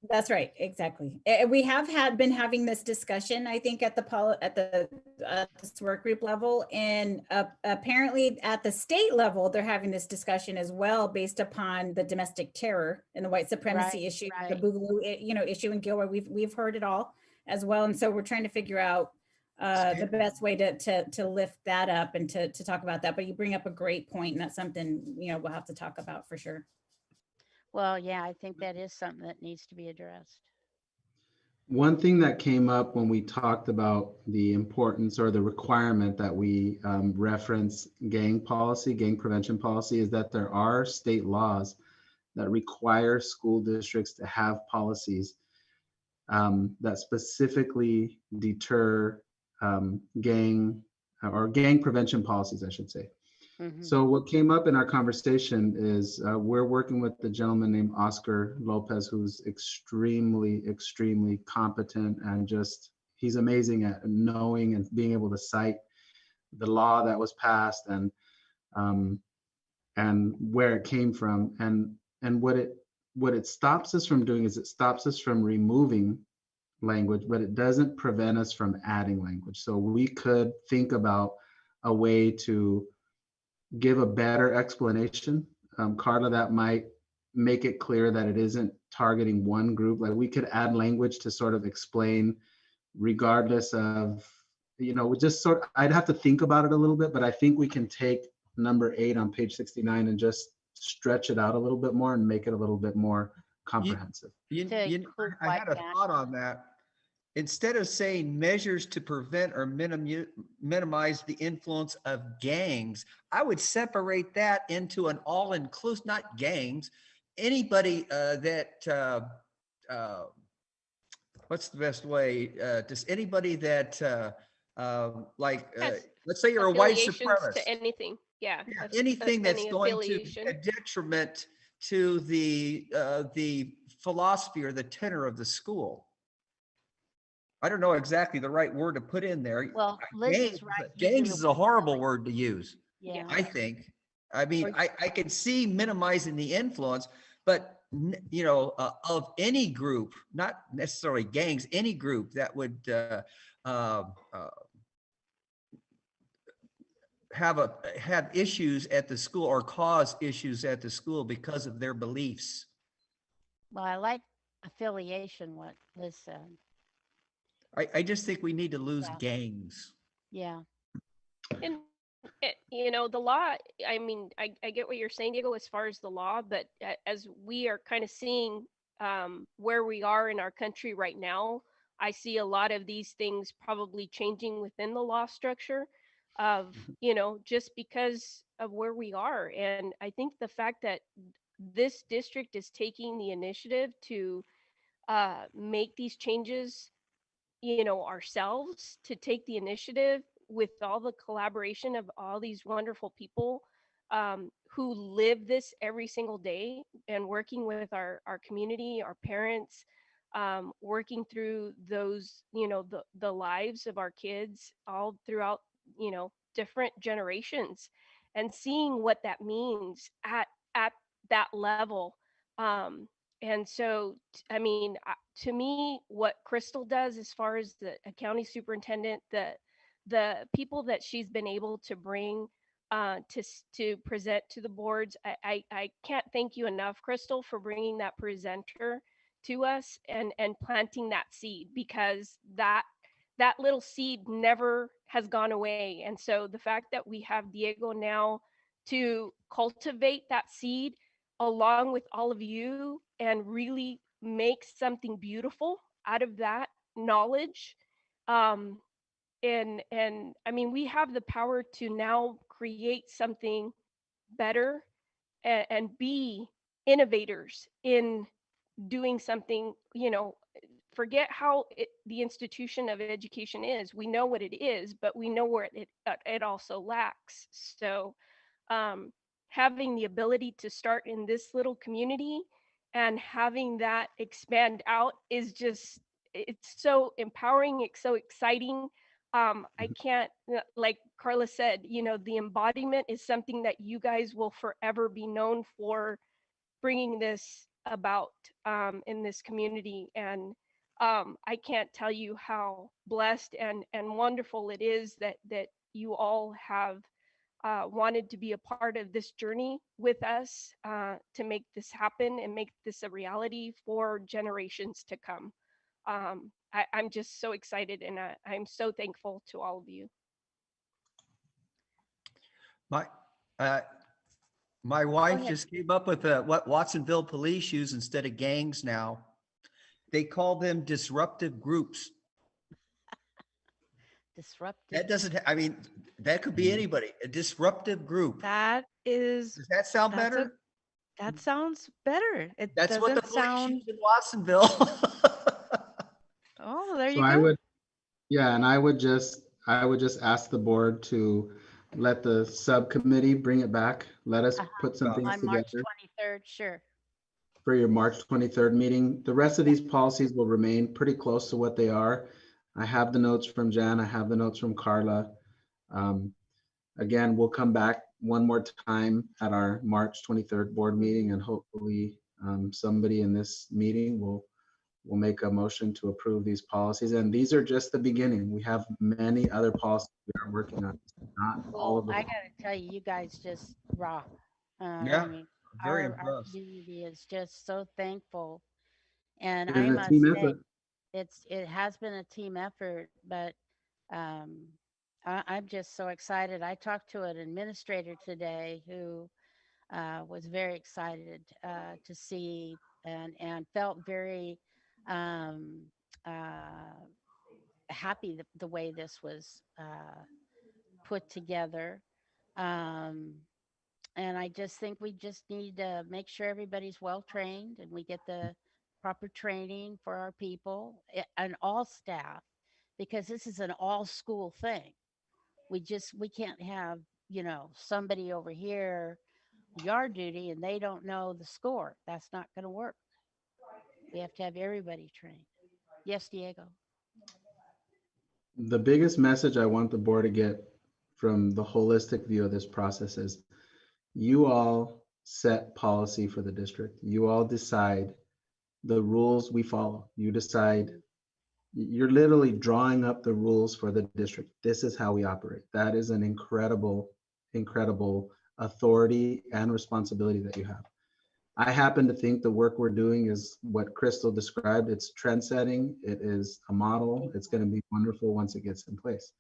[SPEAKER 8] That's right, exactly. We have been having this discussion, I think, at this work group level, and apparently at the state level, they're having this discussion as well, based upon the domestic terror and the white supremacy
[SPEAKER 1] Right.
[SPEAKER 8] issue, the
[SPEAKER 1] Right.
[SPEAKER 8] Boogaloo, issue in Gilroy. We've heard it all as well, and so we're trying to figure out the best way to lift that up and to talk about that. But you bring up a great point, and that's something we'll have to talk about for sure.
[SPEAKER 1] Well, yeah, I think that is something that needs to be addressed.
[SPEAKER 4] One thing that came up when we talked about the importance or the requirement that we reference gang prevention policy, is that there are state laws that require school districts to have policies that specifically deter gang prevention policies, I should say.
[SPEAKER 1] Hmm.
[SPEAKER 4] So what came up in our conversation is we're working with the gentleman named Oscar Lopez, who's extremely, extremely competent, and just, he's amazing at knowing and being able to cite the law that was passed um, and where it came from. And what it stops us from doing is it stops us from removing language, but it doesn't prevent us from adding language. So we could think about a way to give a better explanation, Carla, that might make it clear that it isn't targeting one group. Like we could add language to sort of explain, regardless of, we just I'd have to think about it a little bit, but I think we can take number 8 on page 69 and just stretch it out a little bit more and make it a little bit more
[SPEAKER 2] You,
[SPEAKER 4] comprehensive.
[SPEAKER 1] To include
[SPEAKER 2] I
[SPEAKER 1] white
[SPEAKER 2] had a thought on
[SPEAKER 1] nationalists.
[SPEAKER 2] that. instead of saying measures to prevent or minimize the influence of gangs, I would separate that into an all-inclusive, not gangs, anybody that, uh, what's the best way? Just anybody that, like,
[SPEAKER 3] Has
[SPEAKER 2] let's say you're a white
[SPEAKER 3] affiliations to
[SPEAKER 2] supremacist.
[SPEAKER 3] anything. Yeah.
[SPEAKER 2] Yeah, anything that's
[SPEAKER 3] Any
[SPEAKER 2] going to be
[SPEAKER 3] affiliation.
[SPEAKER 2] a detriment to the philosophy or the tenor of the school. I don't know exactly the right word to put in there.
[SPEAKER 1] Well, Liz
[SPEAKER 2] Gangs,
[SPEAKER 1] is right.
[SPEAKER 2] gangs
[SPEAKER 1] Using the
[SPEAKER 2] is a
[SPEAKER 1] word
[SPEAKER 2] horrible
[SPEAKER 1] affiliate.
[SPEAKER 2] word to use,
[SPEAKER 3] Yeah.
[SPEAKER 1] Yeah.
[SPEAKER 2] I think. I mean,
[SPEAKER 1] Or
[SPEAKER 2] I can see minimizing the influence, but of any group, not necessarily gangs, any group that would uh, uh, have issues at the school or cause issues at the school because of their beliefs.
[SPEAKER 1] well, I like affiliation. What Liz said.
[SPEAKER 2] I just think we need to lose
[SPEAKER 1] Yeah.
[SPEAKER 2] gangs.
[SPEAKER 1] Yeah.
[SPEAKER 3] And the law, I mean, I get what you're saying, Diego, as far as the law, but as we are kind of seeing where we are in our country right now, I see a lot of these things probably changing within the law structure of, just because of where we are. And I think the fact that this district is taking the initiative to make these changes, ourselves, to take the initiative with all the collaboration of all these wonderful people who live this every single day, and working with our community, our parents, working through those, the lives of our kids all throughout, different generations, and seeing what that means at that level. And so, I mean, to me, what Crystal does as far as the a county superintendent, the people that she's been able to bring to present to the boards, I can't thank you enough, Crystal, for bringing that presenter to us and planting that seed, because that little seed never has gone away. And so the fact that we have Diego now to cultivate that seed along with all of you and really make something beautiful out of that knowledge. um and I mean, we have the power to now create something better, and be innovators in doing something. Forget how the institution of education is. We know what it is, but we know where it also lacks. So um, having the ability to start in this little community and having that expand out is just, it's so empowering, it's so exciting. I can't, like Carla said, the embodiment is something that you guys will forever be known for, bringing this about in this community. And I can't tell you how blessed and wonderful it is that you all have wanted to be a part of this journey with us, to make this happen and make this a reality for generations to come. I'm just so excited, and I'm so thankful to all of you.
[SPEAKER 2] My uh, my
[SPEAKER 1] Go
[SPEAKER 2] wife
[SPEAKER 1] ahead.
[SPEAKER 2] just came up with what Watsonville police use instead of gangs now. They call them disruptive groups.
[SPEAKER 1] Disruptive.
[SPEAKER 2] That doesn't, I mean, that could be anybody, a disruptive group.
[SPEAKER 5] That is,
[SPEAKER 2] Does that sound
[SPEAKER 5] that's a,
[SPEAKER 2] better?
[SPEAKER 5] that sounds better. It
[SPEAKER 2] That's what the
[SPEAKER 5] doesn't
[SPEAKER 2] police
[SPEAKER 5] sound,
[SPEAKER 2] use in Watsonville.
[SPEAKER 5] oh, there
[SPEAKER 4] So
[SPEAKER 5] you
[SPEAKER 4] I
[SPEAKER 5] go.
[SPEAKER 4] would, yeah, and I would just ask the board to let the subcommittee bring it back. Let us put some things
[SPEAKER 1] On March
[SPEAKER 4] together
[SPEAKER 1] 23rd. Sure.
[SPEAKER 4] for your March 23rd meeting. The rest of these policies will remain pretty close to what they are. I have the notes from Jan. I have the notes from Carla. Um, Again, we'll come back one more time at our March 23rd board meeting, and hopefully somebody in this meeting will make a motion to approve these policies. And these are just the beginning. We have many other policies we are working on. Not all
[SPEAKER 1] Well,
[SPEAKER 4] of the.
[SPEAKER 1] I gotta tell you, you guys just rock. I
[SPEAKER 2] Yeah,
[SPEAKER 1] mean,
[SPEAKER 2] very
[SPEAKER 1] our
[SPEAKER 2] impressed.
[SPEAKER 1] community is just so thankful, and
[SPEAKER 4] It
[SPEAKER 1] I
[SPEAKER 4] is a
[SPEAKER 1] must
[SPEAKER 4] team
[SPEAKER 1] say,
[SPEAKER 4] effort.
[SPEAKER 1] it has been a team effort, but um, I'm just so excited. I talked to an administrator today who was very excited to see and felt very um, uh, happy the way this was put together. Um, and I just think we just need to make sure everybody's well trained and we get the proper training for our people and all staff, because this is an all school thing. We can't have, somebody over here yard duty and they don't know the score. That's not going to work. We have to have everybody trained. Yes, Diego.
[SPEAKER 4] The biggest message I want the board to get from the holistic view of this process is you all set policy for the district. You all decide the rules we follow. You decide, you're literally drawing up the rules for the district. This is how we operate. That is an incredible, incredible authority and responsibility that you have. I happen to think the work we're doing is what Crystal described. It's trend setting. It is a model. It's going to be wonderful once it gets in place.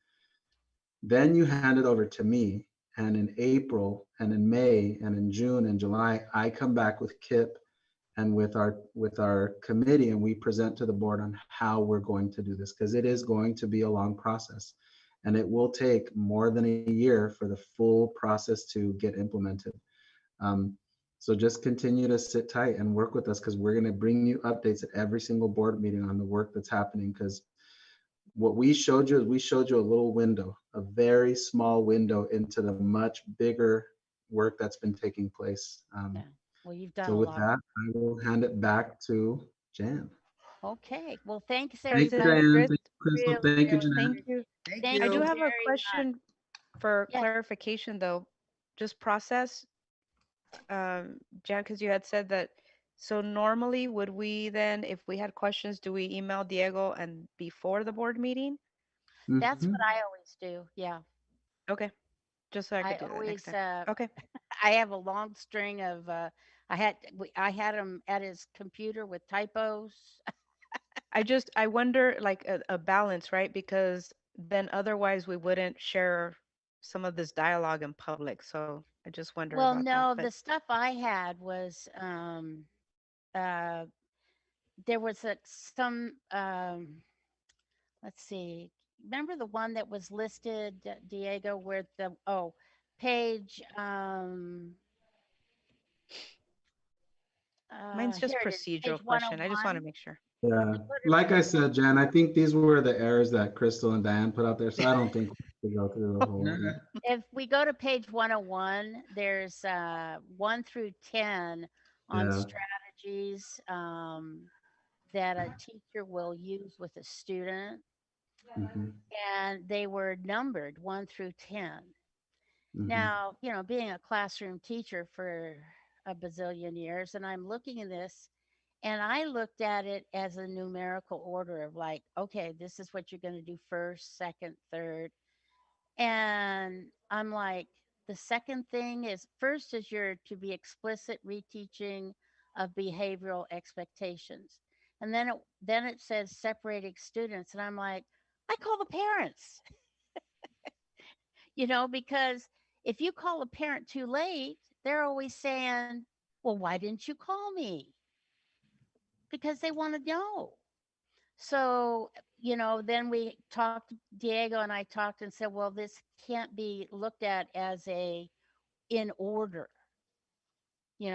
[SPEAKER 4] Then you hand it over to me. And in April and in May and in June and July, I come back with Kip and with our committee, and we present to the board on how we're going to do this, because it is going to be a long process and it will take more than a year for the full process to get implemented. Um, so just continue to sit tight and work with us, because we're going to bring you updates at every single board meeting on the work that's happening. Because what we showed you is we showed you a little window, a very small window into the much bigger work that's been taking place.
[SPEAKER 1] Yeah. Well, you've done
[SPEAKER 4] So
[SPEAKER 1] a
[SPEAKER 4] with
[SPEAKER 1] lot.
[SPEAKER 4] that, I will hand it back to Jan.
[SPEAKER 1] Okay. Well, thanks
[SPEAKER 4] Thank you,
[SPEAKER 1] everybody.
[SPEAKER 5] President
[SPEAKER 4] Diane.
[SPEAKER 5] Chris,
[SPEAKER 4] Thank you, Crystal.
[SPEAKER 1] Really,
[SPEAKER 4] Thank you,
[SPEAKER 1] really
[SPEAKER 4] Jeanette.
[SPEAKER 5] thank
[SPEAKER 1] appreciate.
[SPEAKER 5] you.
[SPEAKER 2] Thank
[SPEAKER 1] Thank
[SPEAKER 5] I
[SPEAKER 1] you
[SPEAKER 5] do
[SPEAKER 2] you.
[SPEAKER 5] have a
[SPEAKER 1] very much.
[SPEAKER 5] question for
[SPEAKER 1] Yes.
[SPEAKER 5] clarification though. Just process, Jan, because you had said that. So normally would we then, if we had questions, do we email Diego and before the board meeting?
[SPEAKER 1] That's what
[SPEAKER 4] Mhm.
[SPEAKER 1] I always do. Yeah.
[SPEAKER 5] Okay, just so I
[SPEAKER 1] I
[SPEAKER 5] could do that next
[SPEAKER 1] always
[SPEAKER 5] time. Okay.
[SPEAKER 1] I have a long string of I had him at his computer with typos.
[SPEAKER 5] I wonder like a balance, right? Because then otherwise we wouldn't share some of this dialogue in public. So I just wonder
[SPEAKER 1] Well,
[SPEAKER 5] about that.
[SPEAKER 1] no,
[SPEAKER 5] But
[SPEAKER 1] the stuff I had was uh there was some let's see. Remember the one that was listed, Diego, where the page
[SPEAKER 5] mine's
[SPEAKER 1] here
[SPEAKER 5] just
[SPEAKER 1] it is, page
[SPEAKER 5] procedural question. I just want to
[SPEAKER 1] 101.
[SPEAKER 5] make sure.
[SPEAKER 4] Yeah,
[SPEAKER 1] We put it
[SPEAKER 4] like I said, Jan, I think these were the errors that Crystal and Diane put out there. So I don't think we should go through the whole thing.
[SPEAKER 1] if we go to page 101, there's 1 through 10 on
[SPEAKER 4] Yeah.
[SPEAKER 1] strategies that a teacher will use with a student,
[SPEAKER 4] Mhm,
[SPEAKER 1] and they were numbered 1 through 10.
[SPEAKER 4] mhm.
[SPEAKER 1] Now, being a classroom teacher for a bazillion years, and I'm looking at this, and I looked at it as a numerical order of like, okay, this is what you're going to do first, second, third. And I'm like, the second thing is first is you're to be explicit reteaching of behavioral expectations. And then it says separating students. And I'm like, I call the parents, because if you call a parent too late, they're always saying, well, why didn't you call me? Because they want to know. So, then we talked, Diego and I talked and said, well, this can't be looked at as a in order,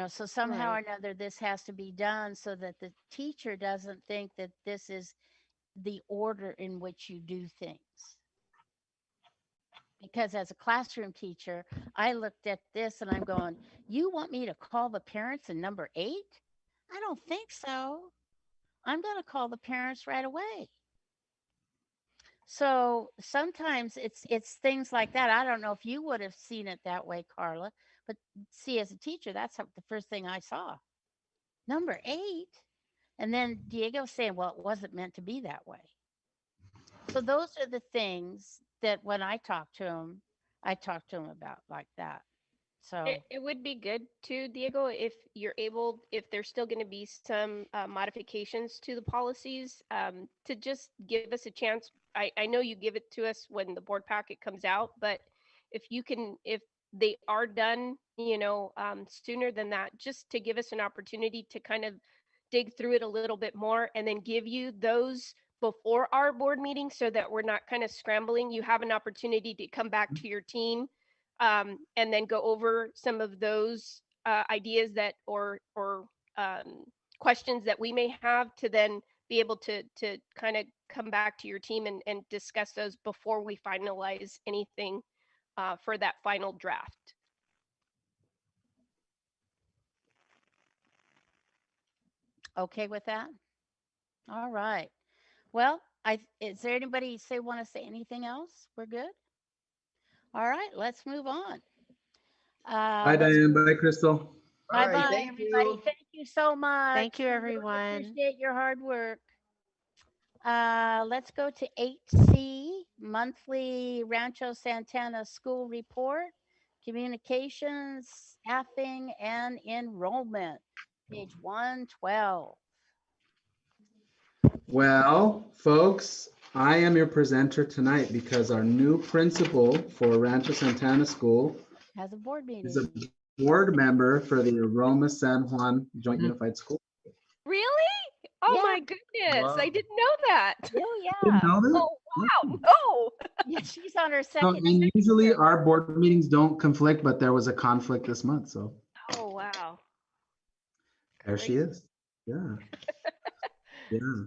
[SPEAKER 1] so somehow or
[SPEAKER 3] Right.
[SPEAKER 1] another this has to be done so that the teacher doesn't think that this is the order in which you do things. Because as a classroom teacher, I looked at this and I'm going, you want me to call the parents in number 8? I don't think so. I'm going to call the parents right away. So sometimes it's things like that. I don't know if you would have seen it that way, Carla, but see, as a teacher, that's the first thing I saw. Number 8. And then Diego saying, well, it wasn't meant to be that way. So those are the things that when I talk to him about like that. So
[SPEAKER 3] It would be good too, Diego, if you're able, if there's still going to be some modifications to the policies, to just give us a chance. I know you give it to us when the board packet comes out, but if they are done, sooner than that, just to give us an opportunity to kind of dig through it a little bit more and then give you those before our board meeting so that we're not kind of scrambling. You have an opportunity to come back to your team and then go over some of those ideas that or questions that we may have to then be able to kind of come back to your team and discuss those before we finalize anything for that final draft.
[SPEAKER 1] Okay with that? All right. Well, is there anybody want to say anything else? We're good. All right, let's move on.
[SPEAKER 4] Bye,
[SPEAKER 1] Let's
[SPEAKER 4] Diane. Bye, Crystal.
[SPEAKER 1] bye
[SPEAKER 2] Bye,
[SPEAKER 1] bye
[SPEAKER 2] thank
[SPEAKER 1] everybody.
[SPEAKER 2] you.
[SPEAKER 1] Thank you so much.
[SPEAKER 6] Thank you,
[SPEAKER 1] We really
[SPEAKER 6] everyone.
[SPEAKER 1] appreciate your hard work. Let's go to 8C, monthly Rancho Santana school report, communications, staffing, and enrollment, page 112.
[SPEAKER 4] Well, folks, I am your presenter tonight because our new principal for Rancho Santana School
[SPEAKER 1] Has a board
[SPEAKER 4] is a
[SPEAKER 1] meeting.
[SPEAKER 4] board member for the Aroma San Juan Joint Unified School.
[SPEAKER 3] Really? Oh
[SPEAKER 1] Yeah.
[SPEAKER 3] my goodness,
[SPEAKER 2] Wow.
[SPEAKER 3] I didn't know that.
[SPEAKER 1] Oh,
[SPEAKER 4] Didn't
[SPEAKER 1] yeah.
[SPEAKER 4] know that?
[SPEAKER 3] Oh wow, no.
[SPEAKER 1] Yeah, she's on her
[SPEAKER 4] So,
[SPEAKER 1] second.
[SPEAKER 4] and usually our board meetings don't conflict, but there was a conflict this month, so
[SPEAKER 3] Oh wow.
[SPEAKER 4] there she
[SPEAKER 3] Crazy.
[SPEAKER 4] is. Yeah. Yeah.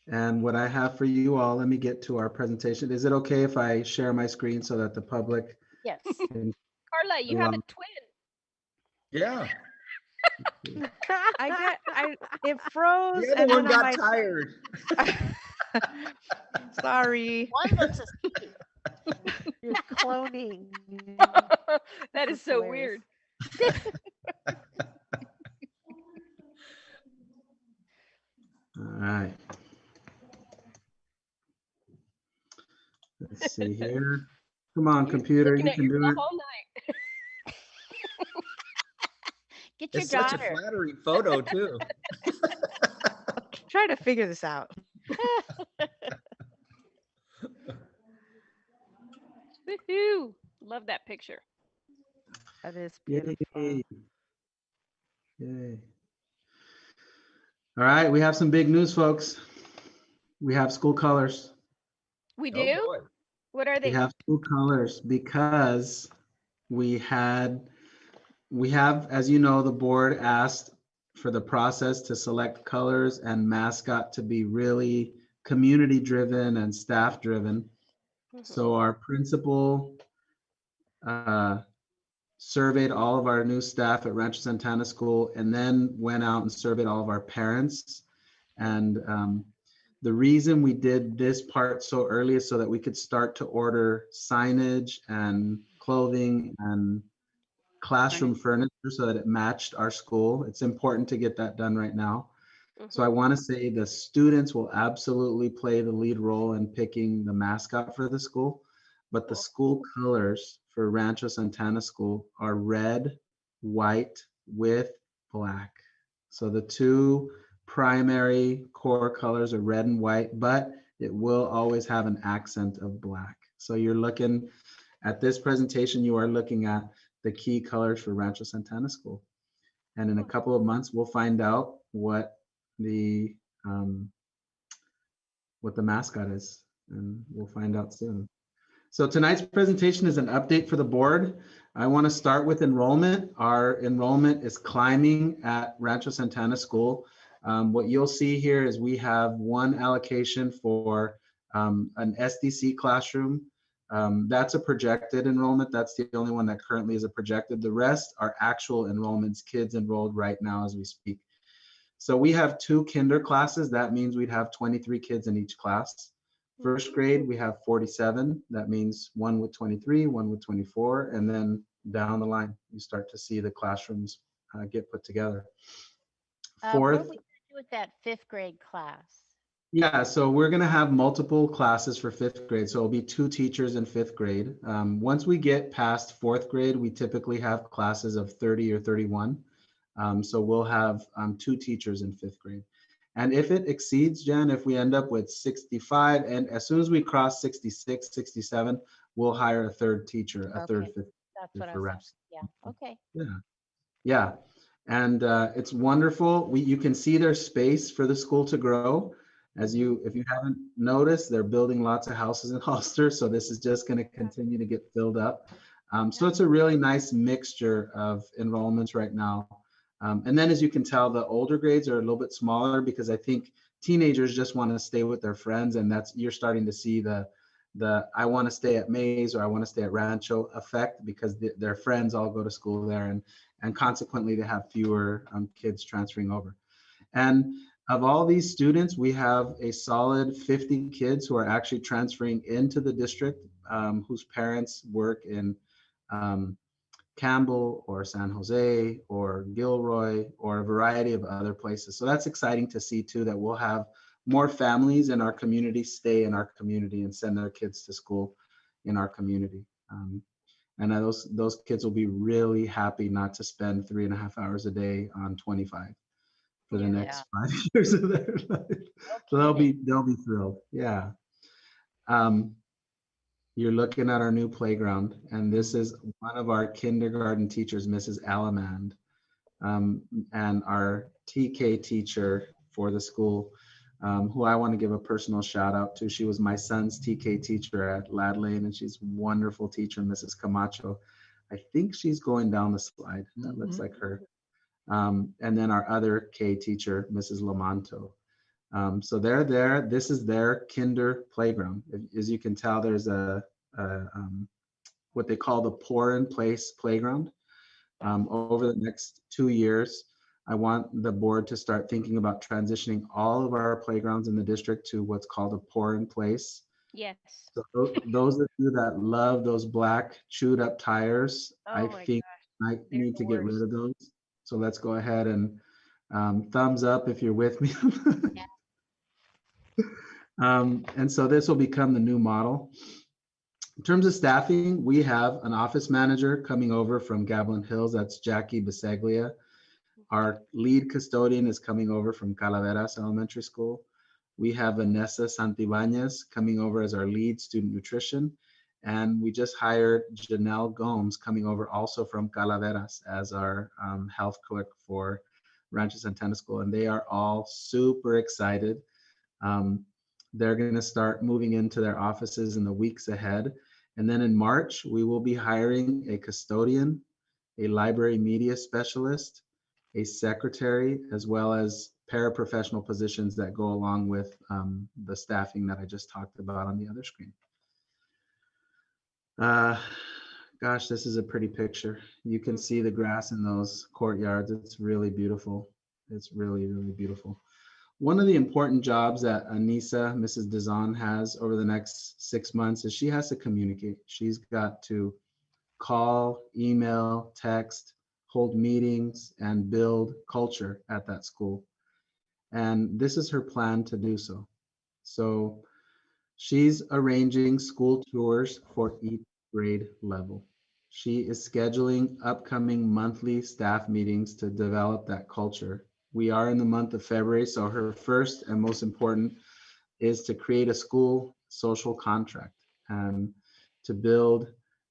[SPEAKER 4] And what I have for you all, let me get to our presentation. Is it okay if I share my screen so that the public
[SPEAKER 1] Yes.
[SPEAKER 4] can
[SPEAKER 3] Carla, you have a twin.
[SPEAKER 2] Yeah,
[SPEAKER 5] It froze
[SPEAKER 2] the other
[SPEAKER 5] and
[SPEAKER 2] one
[SPEAKER 5] then on
[SPEAKER 2] got
[SPEAKER 5] my
[SPEAKER 2] tired.
[SPEAKER 5] sorry.
[SPEAKER 1] One looks asleep.
[SPEAKER 6] You're cloning.
[SPEAKER 3] That is
[SPEAKER 6] That's
[SPEAKER 3] so
[SPEAKER 6] hilarious.
[SPEAKER 3] weird.
[SPEAKER 4] All right. Let's see here. Come on, computer,
[SPEAKER 3] Looking
[SPEAKER 4] you
[SPEAKER 3] at
[SPEAKER 4] can do
[SPEAKER 3] yourself
[SPEAKER 4] it.
[SPEAKER 3] all night.
[SPEAKER 1] Get your
[SPEAKER 2] It's such a
[SPEAKER 1] daughter.
[SPEAKER 2] flattering photo too.
[SPEAKER 5] Try to figure this out.
[SPEAKER 3] Woohoo! Love that picture.
[SPEAKER 6] That is
[SPEAKER 4] Yay.
[SPEAKER 6] beautiful.
[SPEAKER 4] Yay. All right, we have some big news, folks. We have school colors.
[SPEAKER 3] We
[SPEAKER 2] Oh
[SPEAKER 3] do?
[SPEAKER 2] boy.
[SPEAKER 3] What are
[SPEAKER 4] We
[SPEAKER 3] they?
[SPEAKER 4] have school colors because we have, as you know, the board asked for the process to select colors and mascot to be really community driven and staff driven. So our principal surveyed all of our new staff at Rancho Santana School and then went out and surveyed all of our parents. And the reason we did this part so early is so that we could start to order signage and clothing and classroom furniture so that it matched our school. It's important to get that done right now. So I want to say the students will absolutely play the lead role in picking the mascot for the school, but the school colors for Rancho Santana School are red, white with black. So the two primary core colors are red and white, but it will always have an accent of black. So you're looking at this presentation, you are looking at the key colors for Rancho Santana School. And in a couple of months, we'll find out what the mascot is, and we'll find out soon. So tonight's presentation is an update for the board. I want to start with enrollment. Our enrollment is climbing at Rancho Santana School. What you'll see here is we have one allocation for an SDC classroom. That's a projected enrollment. That's the only one that currently is a projected. The rest are actual enrollments, kids enrolled right now as we speak. So we have 2 kinder classes. That means we'd have 23 kids in each class. First grade, we have 47. That means one with 23, one with 24, and then down the line, you start to see the classrooms get put together.
[SPEAKER 1] What are
[SPEAKER 4] Fourth,
[SPEAKER 1] we going to do with that 5th grade class?
[SPEAKER 4] yeah, so we're going to have multiple classes for 5th grade. So it'll be 2 teachers in 5th grade. Once we get past 4th grade, we typically have classes of 30 or 31. So we'll have 2 teachers in 5th grade. And if it exceeds, Jen, if we end up with 65, and as soon as we cross 66, 67, we'll hire a 3rd teacher, a 3rd, 5th
[SPEAKER 1] That's what I
[SPEAKER 4] for
[SPEAKER 1] was
[SPEAKER 4] reps.
[SPEAKER 1] asking. Yeah. Okay.
[SPEAKER 4] Yeah. Yeah. And it's wonderful. You can see there's space for the school to grow. If you haven't noticed, they're building lots of houses in Ulster, so this is just going to continue to get filled up. So it's a really nice mixture of enrollments right now. And then as you can tell, the older grades are a little bit smaller because I think teenagers just want to stay with their friends, and you're starting to see the I want to stay at Mays or I want to stay at Rancho effect because their friends all go to school there, and consequently they have fewer kids transferring over. And of all these students, we have a solid 50 kids who are actually transferring into the district, whose parents work in Campbell or San Jose or Gilroy or a variety of other places. So that's exciting to see too, that we'll have more families in our community stay in our community and send their kids to school in our community. And those kids will be really happy not to spend 3.5 hours a day on 25 for the
[SPEAKER 1] Yeah.
[SPEAKER 4] next 5 years of their life. So they'll be thrilled. Yeah. You're looking at our new playground, and this is one of our kindergarten teachers, Mrs. Alamand, and our TK teacher for the school, who I want to give a personal shout out to. She was my son's TK teacher at Lad Lane, and she's a wonderful teacher, Mrs. Camacho. I think she's going down the slide. That looks like her. And then our other K teacher, Mrs. Lamanto. So they're there. This is their kinder playground. As you can tell, there's what they call the pour in place playground. Over the next 2 years, I want the board to start thinking about transitioning all of our playgrounds in the district to what's called a pour in place.
[SPEAKER 3] Yes.
[SPEAKER 4] So those of you that love those black chewed up tires, I
[SPEAKER 5] Oh my
[SPEAKER 4] think I
[SPEAKER 5] they're
[SPEAKER 4] need
[SPEAKER 5] the
[SPEAKER 4] to get rid
[SPEAKER 5] worst.
[SPEAKER 4] of those. So let's go ahead and thumbs up if you're with me. And so this will become the new model. In terms of staffing, we have an office manager coming over from Gablin Hills. That's Jackie Bisaglia. Our lead custodian is coming over from Calaveras Elementary School. We have Vanessa Santibanez coming over as our lead student nutrition. And we just hired Janelle Gomes coming over also from Calaveras as our health clerk for Rancho Santana School. And they are all super excited. They're going to start moving into their offices in the weeks ahead. And then in March, we will be hiring a custodian, a library media specialist, a secretary, as well as paraprofessional positions that go along with the staffing that I just talked about on the other screen. Gosh, this is a pretty picture. You can see the grass in those courtyards. It's really beautiful. It's really, really beautiful. One of the important jobs that Anissa, Mrs. Dizon, has over the next 6 months is she has to communicate. She's got to call, email, text, hold meetings, and build culture at that school. And this is her plan to do so. So she's arranging school tours for each grade level. She is scheduling upcoming monthly staff meetings to develop that culture. We are in the month of February, so her first and most important is to create a school social contract and to build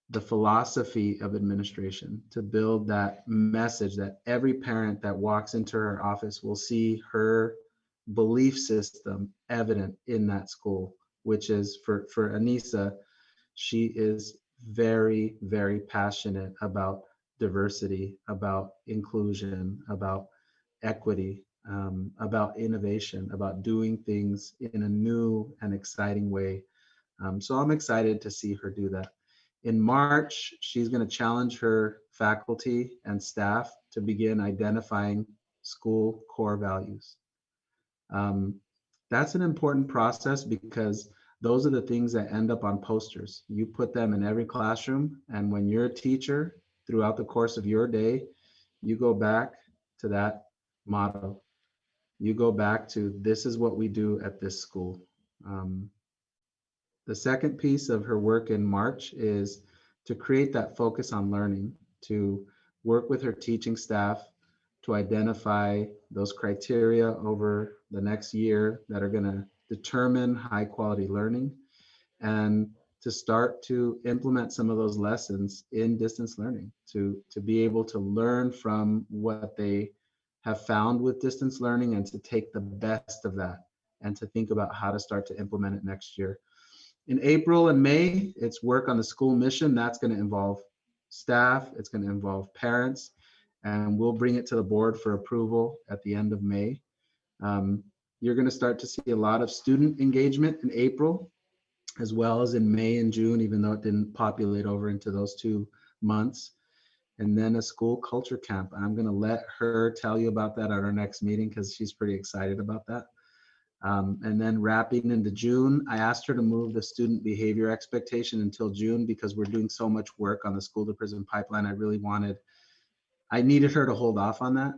[SPEAKER 4] the philosophy of administration, to build that message that every parent that walks into her office will see her belief system evident in that school, which is for Anissa, she is very, very passionate about diversity, about inclusion, about equity, about innovation, about doing things in a new and exciting way. So I'm excited to see her do that. In March, she's going to challenge her faculty and staff to begin identifying school core values. That's an important process because those are the things that end up on posters. You put them in every classroom, and when you're a teacher throughout the course of your day, you go back to that motto. You go back to this is what we do at this school. The second piece of her work in March is to create that focus on learning, to work with her teaching staff to identify those criteria over the next year that are going to determine high quality learning, and to start to implement some of those lessons in distance learning, to be able to learn from what they have found with distance learning and to take the best of that and to think about how to start to implement it next year. In April and May, it's work on the school mission. That's going to involve staff, it's going to involve parents, and we'll bring it to the board for approval at the end of May. You're going to start to see a lot of student engagement in April, as well as in May and June, even though it didn't populate over into those 2 months. And then a school culture camp. I'm going to let her tell you about that at our next meeting because she's pretty excited about that. And then wrapping into June, I asked her to move the student behavior expectation until June because we're doing so much work on the school to prison pipeline. I needed her to hold off on that.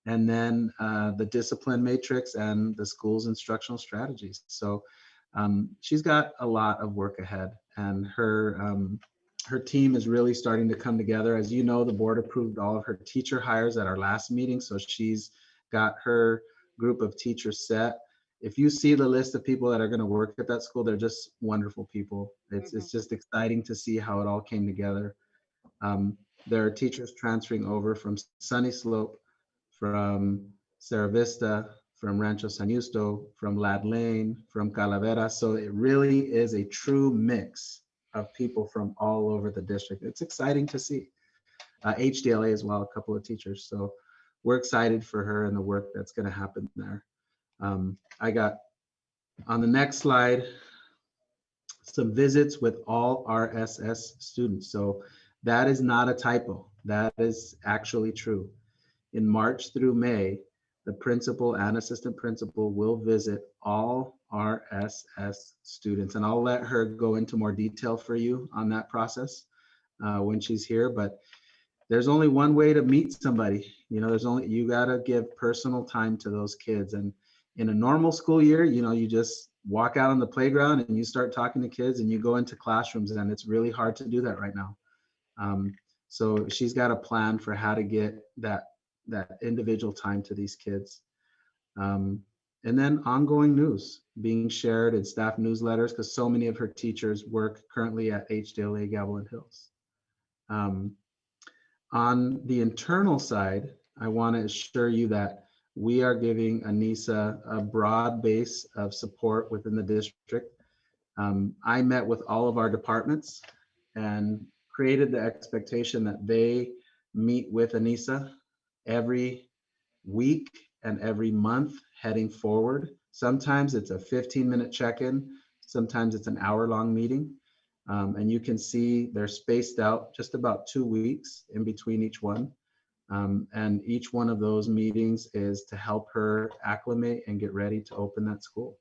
[SPEAKER 4] And then the discipline matrix and the school's instructional strategies. So she's got a lot of work ahead, and her team is really starting to come together. As you know, the board approved all of her teacher hires at our last meeting. So she's got her group of teachers set. If you see the list of people that are going to work at that school, they're just wonderful people. It's just exciting to see how it all came together. There are teachers transferring over from Sunny Slope, from Cerro Vista, from Rancho San Justo, from Lad Lane, from Calavera. So it really is a true mix of people from all over the district. It's exciting to see. HDLA as well, a couple of teachers. So we're excited for her and the work that's going to happen there. I got on the next slide some visits with all RSS students. So that is not a typo. That is actually true. In March through May, the principal and assistant principal will visit all RSS students. And I'll let her go into more detail for you on that process when she's here. But there's only one way to meet somebody. You gotta give personal time to those kids. And in a normal school year, you just walk out on the playground and you start talking to kids and you go into classrooms, and it's really hard to do that right now. So she's got a plan for how to get that individual time to these kids. And then ongoing news being shared in staff newsletters, because so many of her teachers work currently at HDLA Gavilan Hills. On the internal side, I want to assure you that we are giving Anissa a broad base of support within the district. I met with all of our departments and created the expectation that they meet with Anissa every week and every month heading forward. Sometimes it's a 15-minute check-in, sometimes it's an hour-long meeting. And you can see they're spaced out just about 2 weeks in between each one. And each one of those meetings is to help her acclimate and get ready to open that school.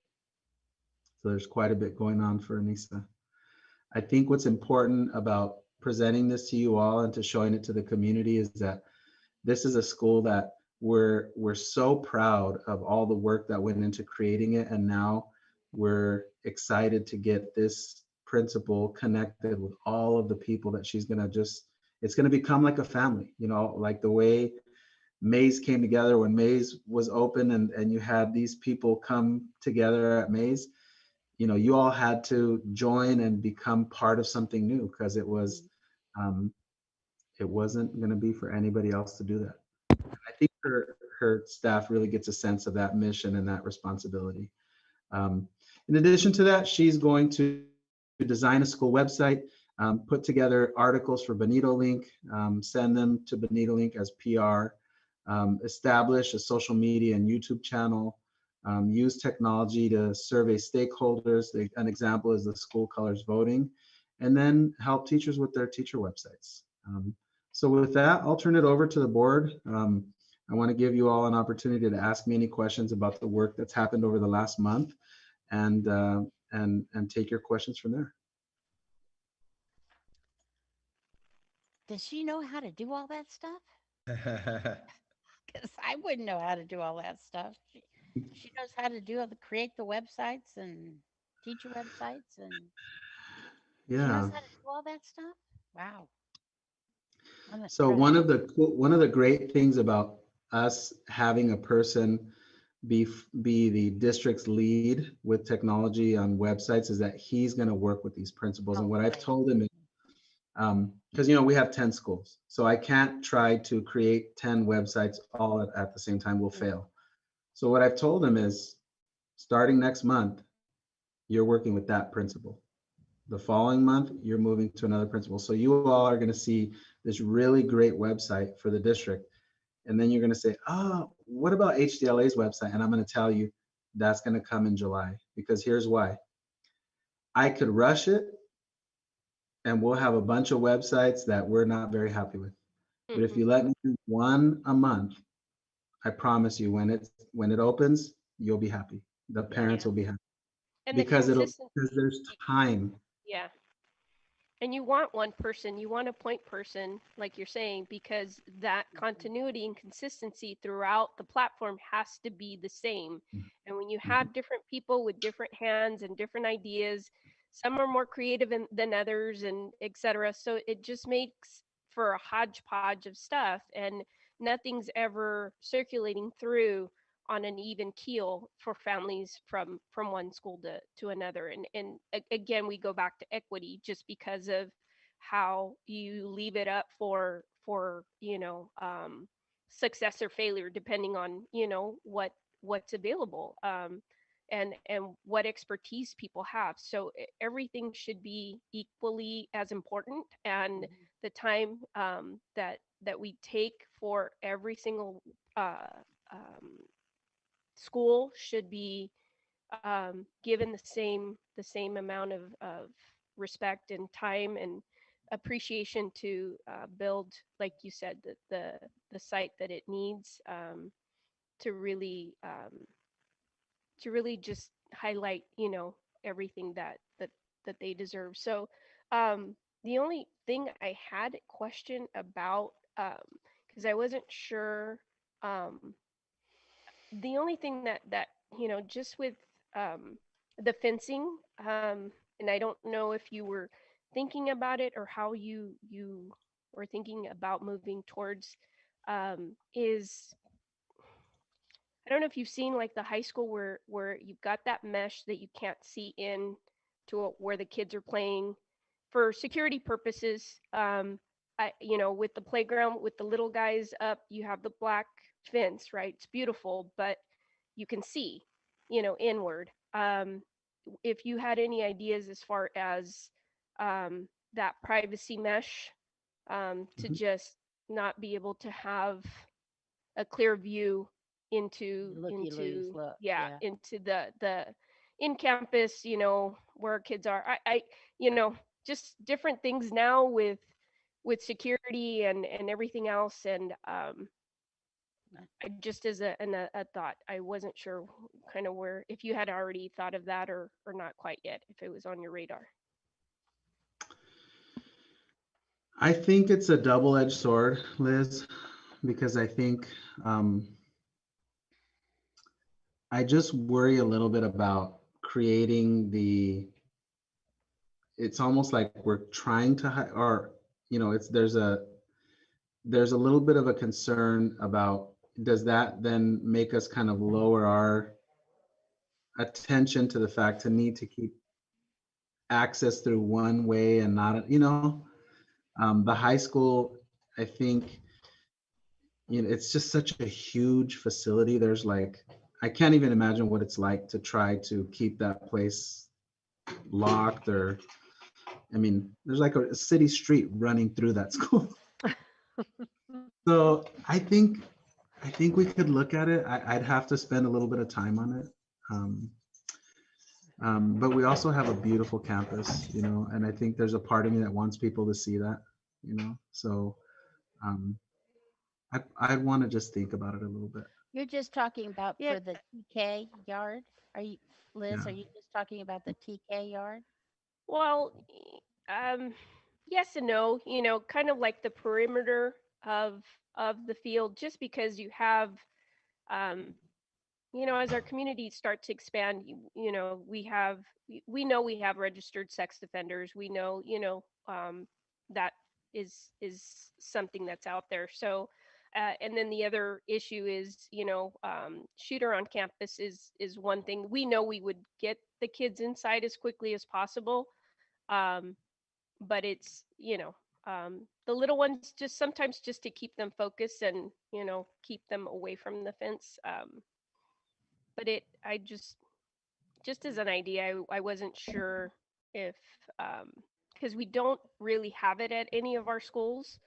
[SPEAKER 4] So there's quite a bit going on for Anissa. I think what's important about presenting this to you all and to showing it to the community is that this is a school that we're so proud of all the work that went into creating it. And now we're excited to get this principal connected with all of the people that she's going to it's going to become like a family, like the way Maze came together when Maze was open, and you had these people come together at Maze. You all had to join and become part of something new, because it wasn't going to be for anybody else to do that. I think her staff really gets a sense of that mission and that responsibility. In addition to that, she's going to design a school website, put together articles for Bonito Link, send them to Bonito Link as PR, establish a social media and YouTube channel, use technology to survey stakeholders. An example is the school colors voting, and then help teachers with their teacher websites. So with that, I'll turn it over to the board. I want to give you all an opportunity to ask me any questions about the work that's happened over the last month, and take your questions from there.
[SPEAKER 1] Does she know how to do all that stuff? Because I wouldn't know how to do all that stuff. She knows how to create the websites and teacher websites, and she knows
[SPEAKER 4] Yeah.
[SPEAKER 1] how to do all that stuff. Wow.
[SPEAKER 4] So one of the great things about us having a person be the district's lead with technology on websites is that he's going to work with these principals. And what I've told him is, because we have 10 schools, so I can't try to create 10 websites all at the same time. We'll fail. So what I've told him is, Starting next month, you're working with that principal. The following month, you're moving to another principal. So you all are going to see this really great website for the district. And then you're going to say, oh, what about HDLA's website? And I'm going to tell you that's going to come in July, because here's why. I could rush it and we'll have a bunch of websites that we're not very happy with. But if
[SPEAKER 3] Mhm.
[SPEAKER 4] you let me do one a month, I promise you, when it opens, you'll be happy. The parents
[SPEAKER 1] Yeah.
[SPEAKER 4] will be happy
[SPEAKER 3] And the
[SPEAKER 4] because
[SPEAKER 3] consistency.
[SPEAKER 4] there's time.
[SPEAKER 3] Yeah. And you want one person, you want a point person, like you're saying, because that continuity and consistency throughout the platform has to be the same. And when you
[SPEAKER 4] Mhm.
[SPEAKER 3] have different people with different hands and different ideas, some are more creative than others, and etc. So it just makes for a hodgepodge of stuff, and nothing's ever circulating through on an even keel for families from one school to another. And again, we go back to equity just because of how you leave it up for success or failure depending on what's available, and what expertise people have. So everything should be equally as important, and the time that we take for every single uh, um, school should be given the same amount of respect and time and appreciation to build, like you said, the site that it needs, to really to really just highlight everything that they deserve. So the only thing I had a question about, because I wasn't sure, um, the only thing that just with um the fencing, and I don't know if you were thinking about it or how you were thinking about moving towards, is I don't know if you've seen like the high school where you've got that mesh that you can't see in to where the kids are playing for security purposes. With the playground with the little guys up, you have the black fence, right? It's beautiful, but you can see, inward. If you had any ideas as far as that privacy mesh, to
[SPEAKER 4] Mhm.
[SPEAKER 3] just not be able to have a clear view
[SPEAKER 1] Looky loose look. Yeah.
[SPEAKER 3] into the in campus, where kids are. I just different things now with security and everything else. And I just as a thought, I wasn't sure kind of where, if you had already thought of that or not quite yet, if it was on your radar.
[SPEAKER 4] I think it's a double-edged sword, Liz, because I think I just worry a little bit about creating it's almost like we're trying to, or, it's, there's a little bit of a concern about, does that then make us kind of lower our attention to the fact to need to keep access through one way and not, the high school, I think, it's just such a huge facility. There's like, I can't even imagine what it's like to try to keep that place locked, or, I mean, there's like a city street running through that school. So I think we could look at it. I'd have to spend a little bit of time on it. Um, but we also have a beautiful campus, and I think there's a part of me that wants people to see that, So um, I'd want to just think about it a little bit.
[SPEAKER 1] You're just talking about
[SPEAKER 6] Yeah,
[SPEAKER 1] for the TK yard? Are you, Liz,
[SPEAKER 4] Yeah.
[SPEAKER 1] are you just talking about the TK yard?
[SPEAKER 3] Well, yes and no. Kind of like the perimeter of the field, just because you have, um, as our community starts to expand, we know we have registered sex offenders. We know, that is something that's out there. So, and then the other issue is, shooter on campus is one thing. We know we would get the kids inside as quickly as possible, um, but it's, the little ones, just sometimes just to keep them focused and keep them away from the fence. But I just just as an idea, I wasn't sure if, because we don't really have it at any of our schools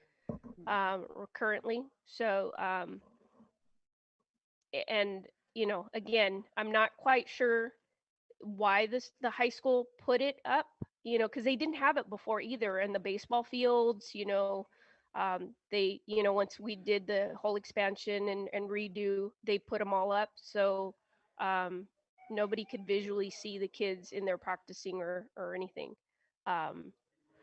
[SPEAKER 3] currently. So, and again, I'm not quite sure why the high school put it up, because they didn't have it before either. And the baseball fields, they, once we did the whole expansion and redo, they put them all up. So um, nobody could visually see the kids in there practicing or anything. Um,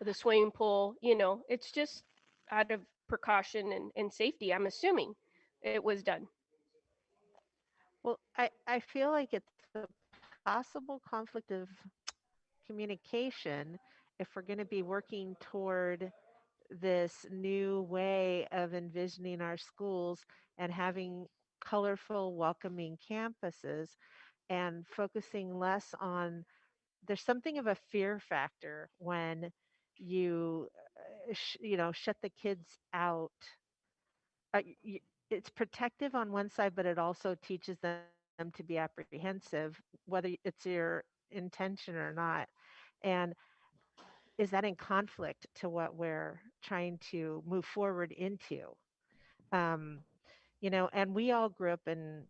[SPEAKER 3] the swimming pool, it's just out of precaution and safety. I'm assuming it was done.
[SPEAKER 6] Well, I feel like it's a possible conflict of communication if we're going to be working toward this new way of envisioning our schools and having colorful, welcoming campuses and focusing less on there's something of a fear factor when you shut the kids out. It's protective on one side, but it also teaches them to be apprehensive, whether it's your intention or not. And is that in conflict to what we're trying to move forward into? Um, and we all grew up in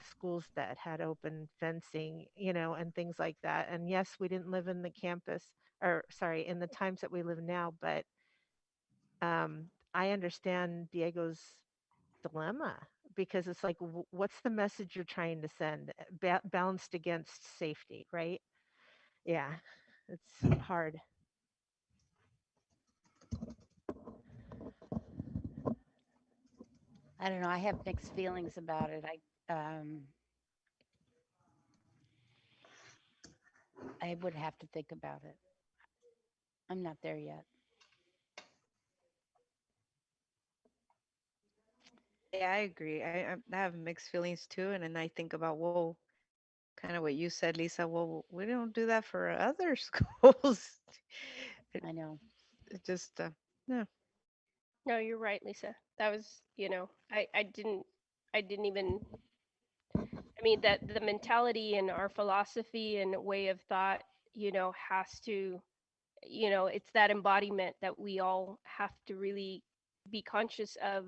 [SPEAKER 6] schools that had open fencing, and things like that. And yes, we didn't live in the campus, or sorry, in the times that we live now, but I understand Diego's dilemma because it's like, what's the message you're trying to send, balanced against safety, right? Yeah, it's hard.
[SPEAKER 1] I don't know. I have mixed feelings about it. I would have to think about it. I'm not there yet.
[SPEAKER 5] Yeah, I agree. I have mixed feelings too, and then I think about, whoa, kind of what you said, Lisa. Well, we don't do that for other schools. it,
[SPEAKER 1] I know.
[SPEAKER 5] it just, yeah.
[SPEAKER 3] No, you're right, Lisa. That was, I didn't even, I mean, that the mentality and our philosophy and way of thought, has to, it's that embodiment that we all have to really be conscious of,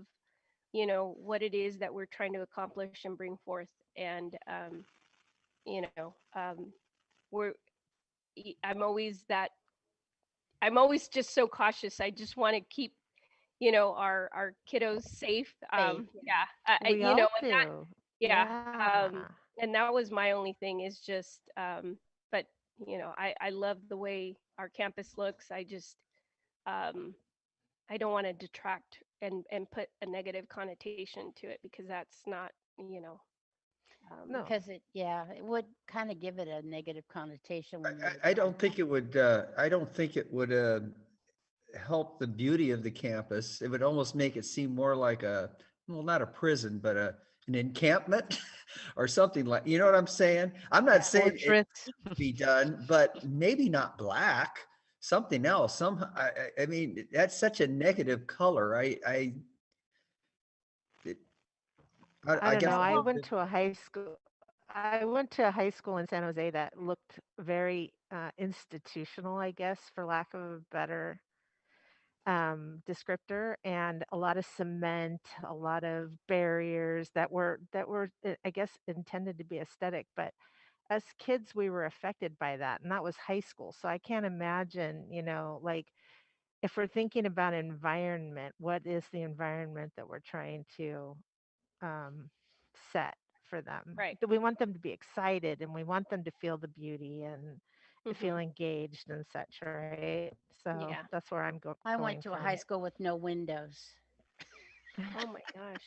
[SPEAKER 3] what it is that we're trying to accomplish and bring forth. And, you know, we're, I'm always just so cautious. I just want to keep, our kiddos safe.
[SPEAKER 1] Faith.
[SPEAKER 3] Yeah.
[SPEAKER 6] We
[SPEAKER 3] And
[SPEAKER 6] all
[SPEAKER 3] that,
[SPEAKER 6] do.
[SPEAKER 3] yeah.
[SPEAKER 6] Yeah.
[SPEAKER 3] And that was my only thing is just, but I love the way our campus looks. Um, I don't want to detract and put a negative connotation to it because that's not,
[SPEAKER 6] No.
[SPEAKER 1] Because it would kind of give it a negative connotation when you
[SPEAKER 2] I don't think it would, I don't think it would, help the beauty of the campus. It would almost make it seem more like a, well, not a prison, but an encampment or something like, you know what I'm saying? I'm not saying it
[SPEAKER 5] Fortress.
[SPEAKER 2] needs to be done, but maybe not black, something else. I mean, that's such a negative color. It,
[SPEAKER 6] I
[SPEAKER 2] I
[SPEAKER 6] don't
[SPEAKER 2] guess.
[SPEAKER 6] know.
[SPEAKER 1] well,
[SPEAKER 6] I went to a high school. I went to a high school in San Jose that looked very institutional, I guess, for lack of a better descriptor, and a lot of cement, a lot of barriers that were I guess intended to be aesthetic, but as kids we were affected by that, and that was high school. So I can't imagine, like if we're thinking about environment, what is the environment that we're trying to um, set for them?
[SPEAKER 3] right.
[SPEAKER 6] Do we want them to be excited and we want them to feel the beauty and to feel
[SPEAKER 3] Hmm.
[SPEAKER 6] engaged and such, right? So that's
[SPEAKER 3] Yeah.
[SPEAKER 6] where I'm
[SPEAKER 1] I
[SPEAKER 6] going
[SPEAKER 1] went to
[SPEAKER 6] from
[SPEAKER 1] a
[SPEAKER 6] it.
[SPEAKER 1] high school with no windows.
[SPEAKER 3] Oh my gosh.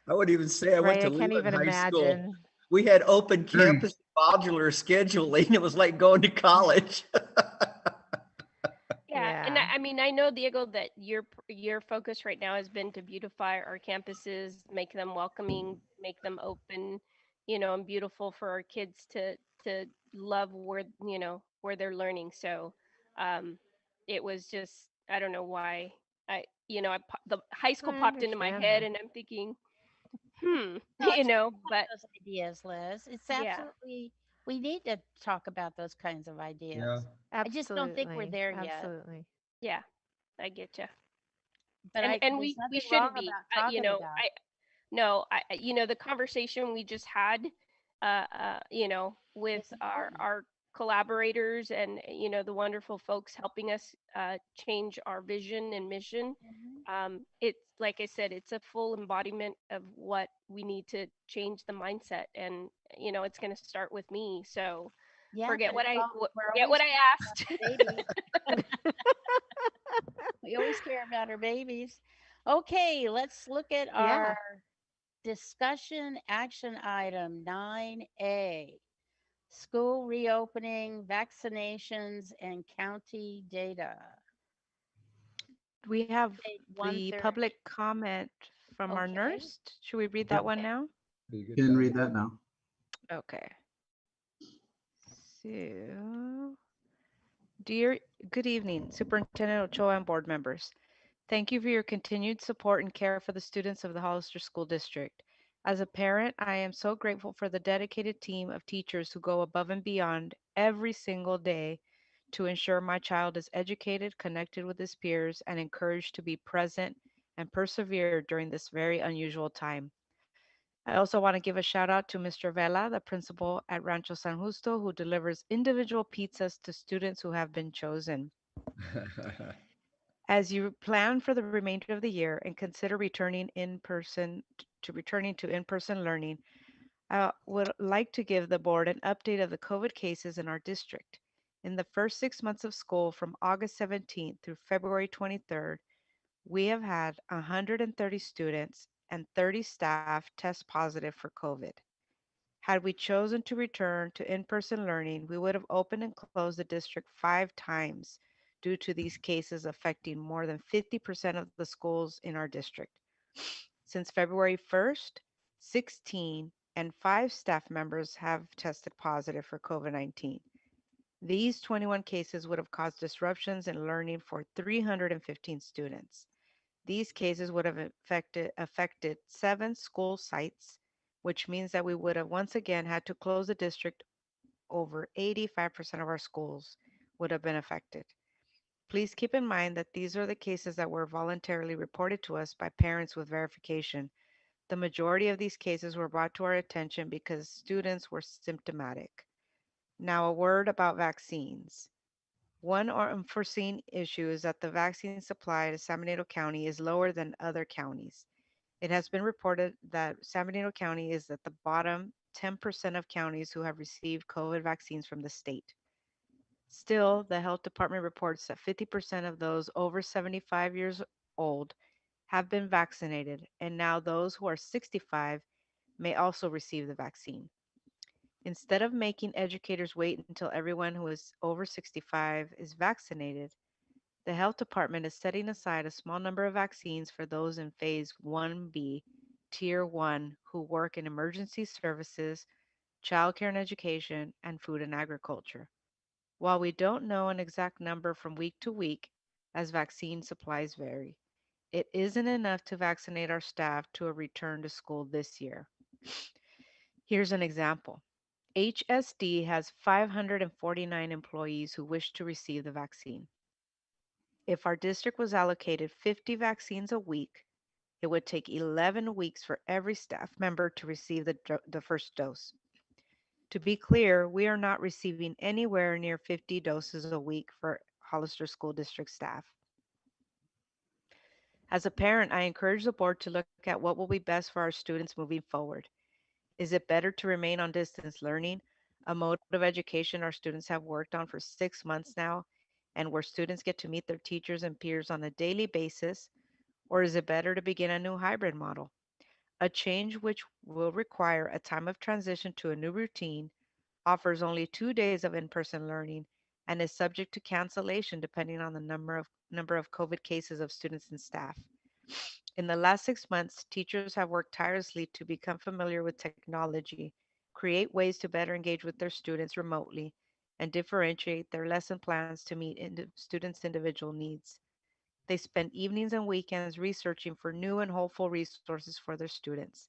[SPEAKER 2] I would even say I went
[SPEAKER 6] Right?
[SPEAKER 2] to
[SPEAKER 6] I can't
[SPEAKER 2] Leland
[SPEAKER 6] even
[SPEAKER 2] High School.
[SPEAKER 6] imagine.
[SPEAKER 2] We had open
[SPEAKER 4] Aries.
[SPEAKER 2] campus modular scheduling. It was like going to college.
[SPEAKER 3] Yeah, and
[SPEAKER 6] Yeah.
[SPEAKER 3] I mean, I know, Diego, that your focus right now has been to beautify our campuses, make them welcoming, make them open, and beautiful for our kids to love where they're learning. So, um, it was just I don't know why the high school
[SPEAKER 6] I
[SPEAKER 3] popped into my
[SPEAKER 6] understand
[SPEAKER 3] head,
[SPEAKER 6] that.
[SPEAKER 3] and I'm thinking,
[SPEAKER 1] No, it's
[SPEAKER 3] but
[SPEAKER 1] those ideas, Liz. It's
[SPEAKER 3] yeah,
[SPEAKER 1] absolutely We need to talk about those kinds of
[SPEAKER 2] Yeah.
[SPEAKER 1] ideas. I just don't think we're
[SPEAKER 6] Absolutely.
[SPEAKER 1] there yet.
[SPEAKER 6] Absolutely.
[SPEAKER 3] Yeah, I get you.
[SPEAKER 1] But
[SPEAKER 3] And
[SPEAKER 1] there's
[SPEAKER 3] we
[SPEAKER 1] nothing
[SPEAKER 3] shouldn't
[SPEAKER 1] wrong
[SPEAKER 3] be.
[SPEAKER 1] about
[SPEAKER 3] You
[SPEAKER 1] talking
[SPEAKER 3] know,
[SPEAKER 1] about
[SPEAKER 3] the conversation we just had, with
[SPEAKER 1] it. It's important.
[SPEAKER 3] our collaborators and the wonderful folks helping us change our vision and mission.
[SPEAKER 1] Mhm.
[SPEAKER 3] It's like I said, it's a full embodiment of what we need to change the mindset, and it's going to start with me. So
[SPEAKER 1] Yeah, but it's all we're
[SPEAKER 3] forget
[SPEAKER 1] always
[SPEAKER 3] what I
[SPEAKER 1] talking about
[SPEAKER 3] asked.
[SPEAKER 1] our babies. We always care about our babies. Okay, let's look at our
[SPEAKER 6] Yeah.
[SPEAKER 1] discussion action item 9A. School reopening, vaccinations, and county data.
[SPEAKER 5] We have
[SPEAKER 1] Date
[SPEAKER 5] the
[SPEAKER 1] 1:30.
[SPEAKER 5] public comment from our
[SPEAKER 1] Okay.
[SPEAKER 5] nurse. Should we read that
[SPEAKER 4] Yep,
[SPEAKER 5] one now?
[SPEAKER 2] Be a good
[SPEAKER 4] you can
[SPEAKER 2] time.
[SPEAKER 4] read that now.
[SPEAKER 5] Okay. So, dear, good evening, Superintendent Ochoa and board members. Thank you for your continued support and care for the students of the Hollister School District. As a parent, I am so grateful for the dedicated team of teachers who go above and beyond every single day to ensure my child is educated, connected with his peers, and encouraged to be present and persevere during this very unusual time. I also want to give a shout out to Mr. Vela, the principal at Rancho San Justo, who delivers individual pizzas to students who have been chosen. As you plan for the remainder of the year and consider returning to in-person learning, I would like to give the board an update of the COVID cases in our district. In the first 6 months of school from August 17th through February 23rd, we have had 130 students and 30 staff test positive for COVID. Had we chosen to return to in-person learning, we would have opened and closed the district 5 times due to these cases affecting more than 50% of the schools in our district. Since February 1st, 16 and 5 staff members have tested positive for COVID-19. These 21 cases would have caused disruptions in learning for 315 students. These cases would have affected 7 school sites, which means that we would have once again had to close the district. Over 85% of our schools would have been affected. Please keep in mind that these are the cases that were voluntarily reported to us by parents with verification. The majority of these cases were brought to our attention because students were symptomatic. Now, a word about vaccines. One unforeseen issue is that the vaccine supply to San Benito County is lower than other counties. It has been reported that San Benito County is at the bottom 10% of counties who have received COVID vaccines from the state. Still, the health department reports that 50% of those over 75 years old have been vaccinated, and now those who are 65 may also receive the vaccine. Instead of making educators wait until everyone who is over 65 is vaccinated, the health department is setting aside a small number of vaccines for those in phase 1B, tier 1, who work in emergency services, childcare and education, and food and agriculture. While we don't know an exact number from week to week, as vaccine supplies vary, it isn't enough to vaccinate our staff to a return to school this year. Here's an example. HSD has 549 employees who wish to receive the vaccine. If our district was allocated 50 vaccines a week, it would take 11 weeks for every staff member to receive the first dose. To be clear, we are not receiving anywhere near 50 doses a week for Hollister School District staff. As a parent, I encourage the board to look at what will be best for our students moving forward. Is it better to remain on distance learning, a mode of education our students have worked on for 6 months now, and where students get to meet their teachers and peers on a daily basis? Or is it better to begin a new hybrid model? A change which will require a time of transition to a new routine, offers only 2 days of in-person learning, and is subject to cancellation depending on the number of COVID cases of students and staff. In the last 6 months, teachers have worked tirelessly to become familiar with technology, create ways to better engage with their students remotely, and differentiate their lesson plans to meet students' individual needs. They spend evenings and weekends researching for new and hopeful resources for their students.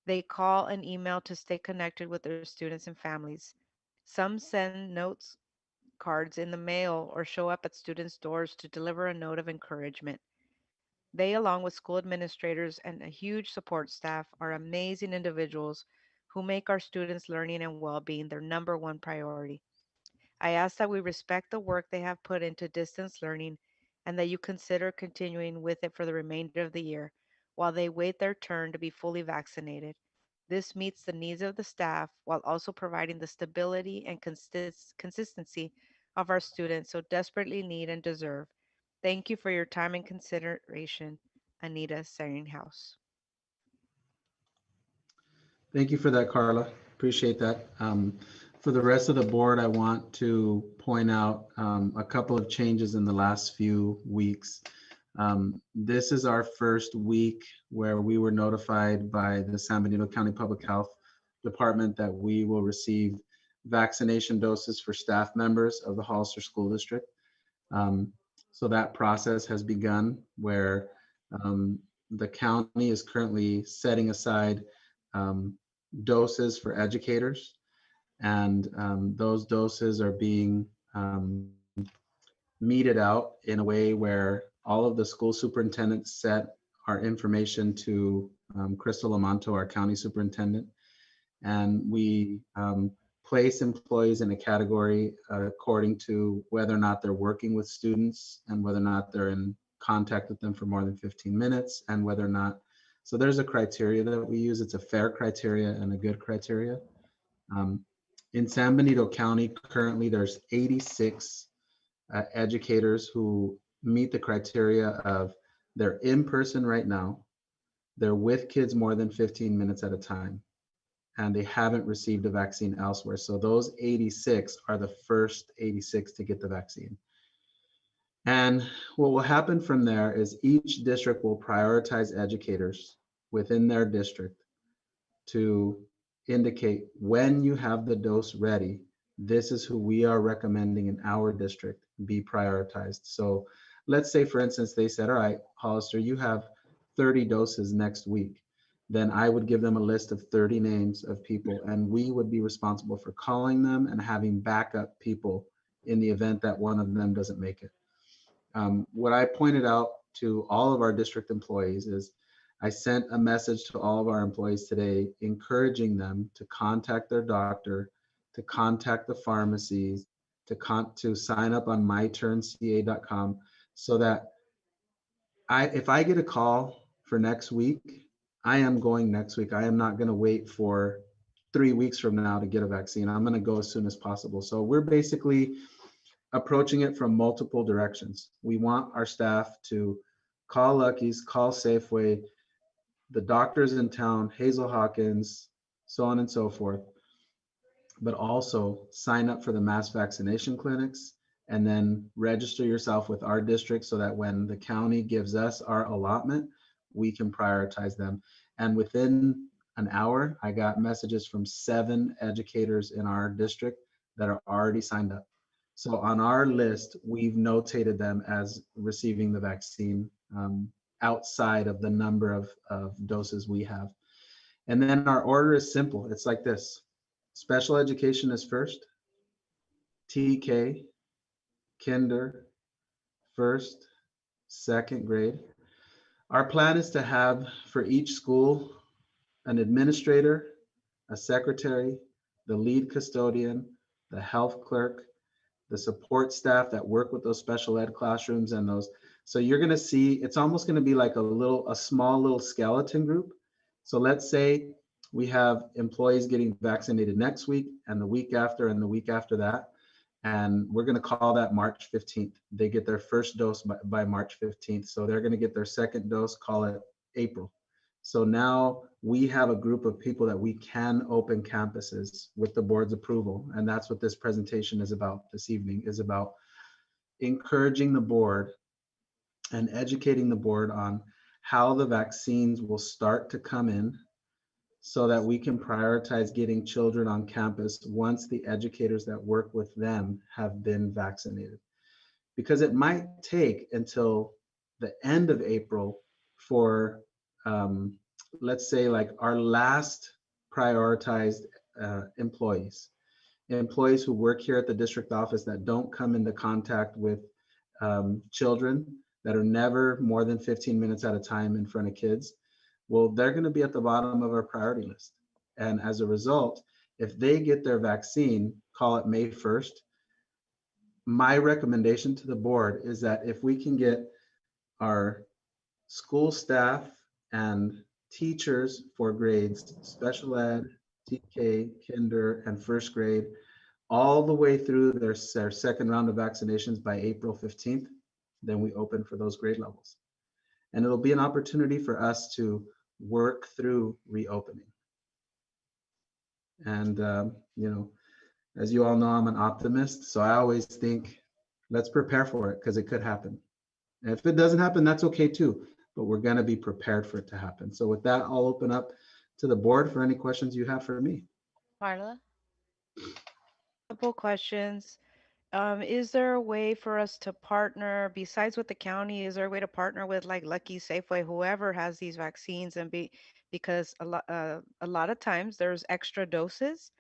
[SPEAKER 5] They call and email to stay connected with their students and families. Some send notes cards in the mail or show up at students' doors to deliver a note of encouragement. They, along with school administrators and a huge support staff, are amazing individuals who make our students' learning and well being their number one priority. I ask that we respect the work they have put into distance learning and that you consider continuing with it for the remainder of the year while they wait their turn to be fully vaccinated. This meets the needs of the staff while also providing the stability and consistency of our students so desperately need and deserve. Thank you for your time and consideration, Anita Seringhouse.
[SPEAKER 4] Thank you for that, Carla. Appreciate that. For the rest of the board, I want to point out a couple of changes in the last few weeks. This is our first week where we were notified by the San Benito County Public Health Department that we will receive vaccination doses for staff members of the Hollister School District. Um, so that process has begun where the county is currently setting aside um, doses for educators, and those doses are being meted out in a way where all of the school superintendents set our information to Crystal Lamonto, our county superintendent, and we place employees in a category according to whether or not they're working with students and whether or not they're in contact with them for more than 15 minutes and whether or not, so there's a criteria that we use. It's a fair criteria and a good criteria. Um, in San Benito County, currently there's 86 educators who meet the criteria of they're in person right now, they're with kids more than 15 minutes at a time, and they haven't received a vaccine elsewhere. So those 86 are the first 86 to get the vaccine. And what will happen from there is each district will prioritize educators within their district to indicate when you have the dose ready, this is who we are recommending in our district be prioritized. So let's say, for instance, they said, all right, Hollister, you have 30 doses next week. Then I would give them a list of 30 names of people, and we would be responsible for calling them and having backup people in the event that one of them doesn't make it. What I pointed out to all of our district employees is I sent a message to all of our employees today, encouraging them to contact their doctor, to contact the pharmacies, to sign up on myturnca.com, so that if I get a call for next week, I am going next week. I am not going to wait for 3 weeks from now to get a vaccine. I'm going to go as soon as possible. So we're basically approaching it from multiple directions. We want our staff to call Lucky's, call Safeway, the doctors in town, Hazel Hawkins, so on and so forth, but also sign up for the mass vaccination clinics and then register yourself with our district so that when the county gives us our allotment, we can prioritize them. And within an hour, I got messages from 7 educators in our district that are already signed up. So on our list, we've notated them as receiving the vaccine outside of the number of doses we have. And then our order is simple. It's like this. Special education is first, TK, kinder, first, second grade. Our plan is to have for each school an administrator, a secretary, the lead custodian, the health clerk, the support staff that work with those special ed classrooms and those. So you're going to see, it's almost going to be like a small little skeleton group. So let's say we have employees getting vaccinated next week and the week after and the week after that. And we're going to call that March 15th. They get their first dose by March 15th. So they're going to get their second dose, call it April. So now we have a group of people that we can open campuses with the board's approval. And that's what this presentation is about this evening, is about encouraging the board and educating the board on how the vaccines will start to come in so that we can prioritize getting children on campus once the educators that work with them have been vaccinated. Because it might take until the end of April for, let's say, like our last prioritized employees. employees who work here at the district office that don't come into contact with children, that are never more than 15 minutes at a time in front of kids, well, they're going to be at the bottom of our priority list. And as a result, if they get their vaccine, call it May 1st, my recommendation to the board is that if we can get our school staff and teachers for grades, special ed, TK, kinder, and first grade, all the way through their second round of vaccinations by April 15th, then we open for those grade levels. And it'll be an opportunity for us to work through reopening. And, as you all know, I'm an optimist. So I always think, let's prepare for it because it could happen. And if it doesn't happen, that's okay too. But we're going to be prepared for it to happen. So with that, I'll open up to the board for any questions you have for me.
[SPEAKER 1] Carla?
[SPEAKER 5] Couple questions. Is there a way for us to partner besides with the county? Is there a way to partner with like Lucky, Safeway, whoever has these vaccines and because a lot of times there's extra doses,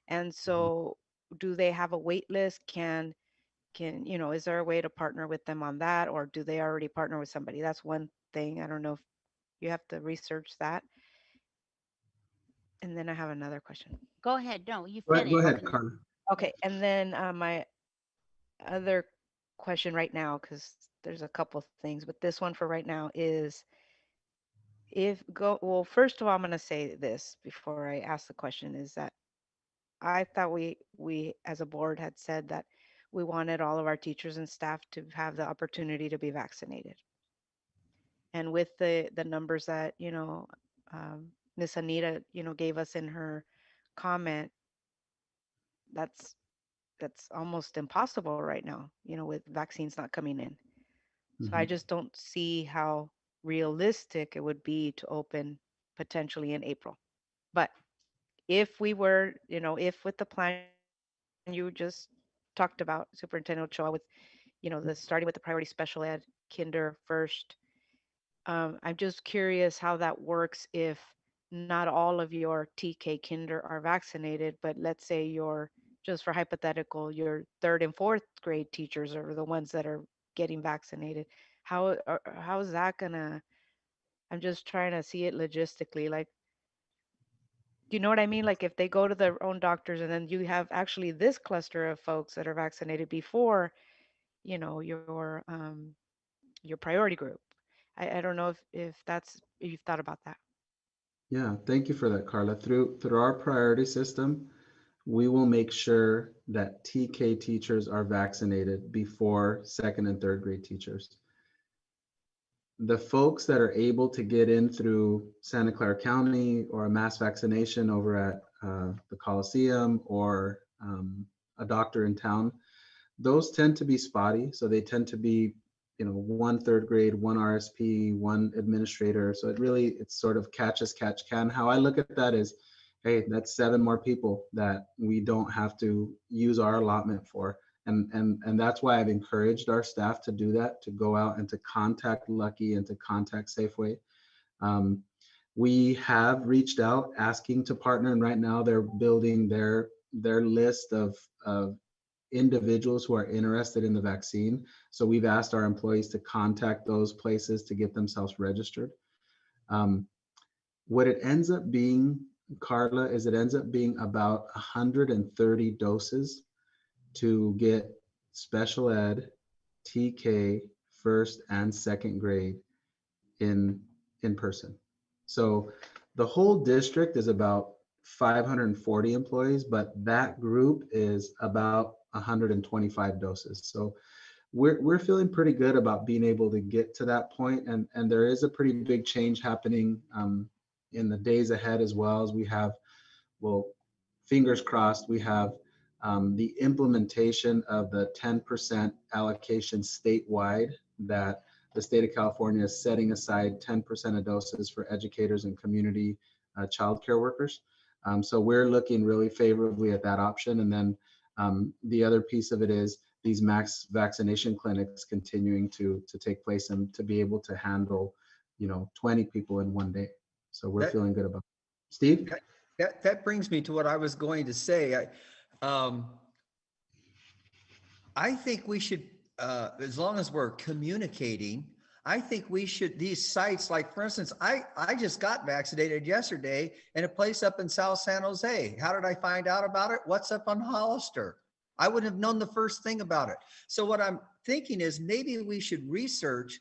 [SPEAKER 5] and so do they have a wait list? Is there a way to partner with them on that, or do they already partner with somebody? That's one thing. I don't know if you have to research that. And then I have another question.
[SPEAKER 1] Go ahead. No, you
[SPEAKER 4] Go
[SPEAKER 1] finish.
[SPEAKER 4] ahead, Carla.
[SPEAKER 5] Okay, and then my other question right now, because there's a couple things, but this one for right now is well, first of all, I'm going to say this before I ask the question, is that I thought we as a board had said that we wanted all of our teachers and staff to have the opportunity to be vaccinated. And with the numbers that, Miss Anita, gave us in her comment, that's almost impossible right now, with vaccines not coming in. So I just don't see how realistic it would be to open potentially in April. But if we were, if with the plan you just talked about, Superintendent Ochoa, with, the starting with the priority special ed, kinder first, I'm just curious how that works if not all of your TK kinder are vaccinated, but let's say just for hypothetical, your third and fourth grade teachers are the ones that are getting vaccinated. How is that gonna? I'm just trying to see it logistically. Like, do you know what I mean? Like if they go to their own doctors and then you have actually this cluster of folks that are vaccinated before, your priority group. I don't know if you've thought about that.
[SPEAKER 4] Yeah, thank you for that, Carla. Through our priority system, we will make sure that TK teachers are vaccinated before second and third grade teachers. The folks that are able to get in through Santa Clara County or a mass vaccination over at the Coliseum or a doctor in town, those tend to be spotty. So they tend to be, one third grade, one RSP, one administrator. So it's sort of catch as catch can. How I look at that is, hey, that's 7 more people that we don't have to use our allotment for. And that's why I've encouraged our staff to do that, to go out and to contact Lucky and to contact Safeway. We have reached out asking to partner, and right now they're building their list of individuals who are interested in the vaccine. So we've asked our employees to contact those places to get themselves registered. What it ends up being, Carla, is it ends up being about 130 doses to get special ed, TK, first and second grade in person. So the whole district is about 540 employees, but that group is about 125 doses. So we're feeling pretty good about being able to get to that point, and there is a pretty big change happening in the days ahead, as well as we have, well, fingers crossed, we have the implementation of the 10% allocation statewide, that the state of California is setting aside 10% of doses for educators and community childcare workers. So we're looking really favorably at that option. And then the other piece of it is these mass vaccination clinics continuing to take place and to be able to handle, 20 people in one day. So we're feeling good about it. Steve?
[SPEAKER 2] That brings me to what I was going to say. Um, I think we should, as long as we're communicating, I think we should, these sites, like for instance, I just got vaccinated yesterday in a place up in South San Jose. How did I find out about it? What's up on Hollister? I would have known the first thing about it. So what I'm thinking is maybe we should research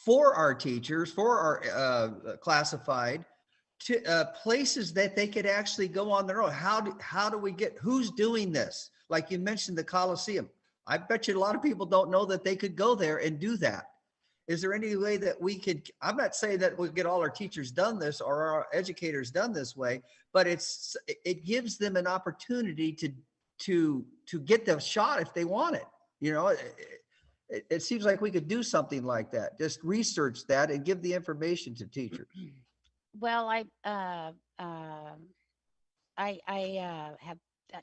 [SPEAKER 2] for our teachers, for our classified, to places that they could actually go on their own. How do we get, who's doing this? Like you mentioned, the Coliseum. I bet you a lot of people don't know that they could go there and do that. Is there any way that we could, I'm not saying that we'll get all our teachers done this or our educators done this way, but it gives them an opportunity to get the shot if they want it. You know, it seems like we could do something like that. Just research that and give the information to teachers.
[SPEAKER 1] Well, I have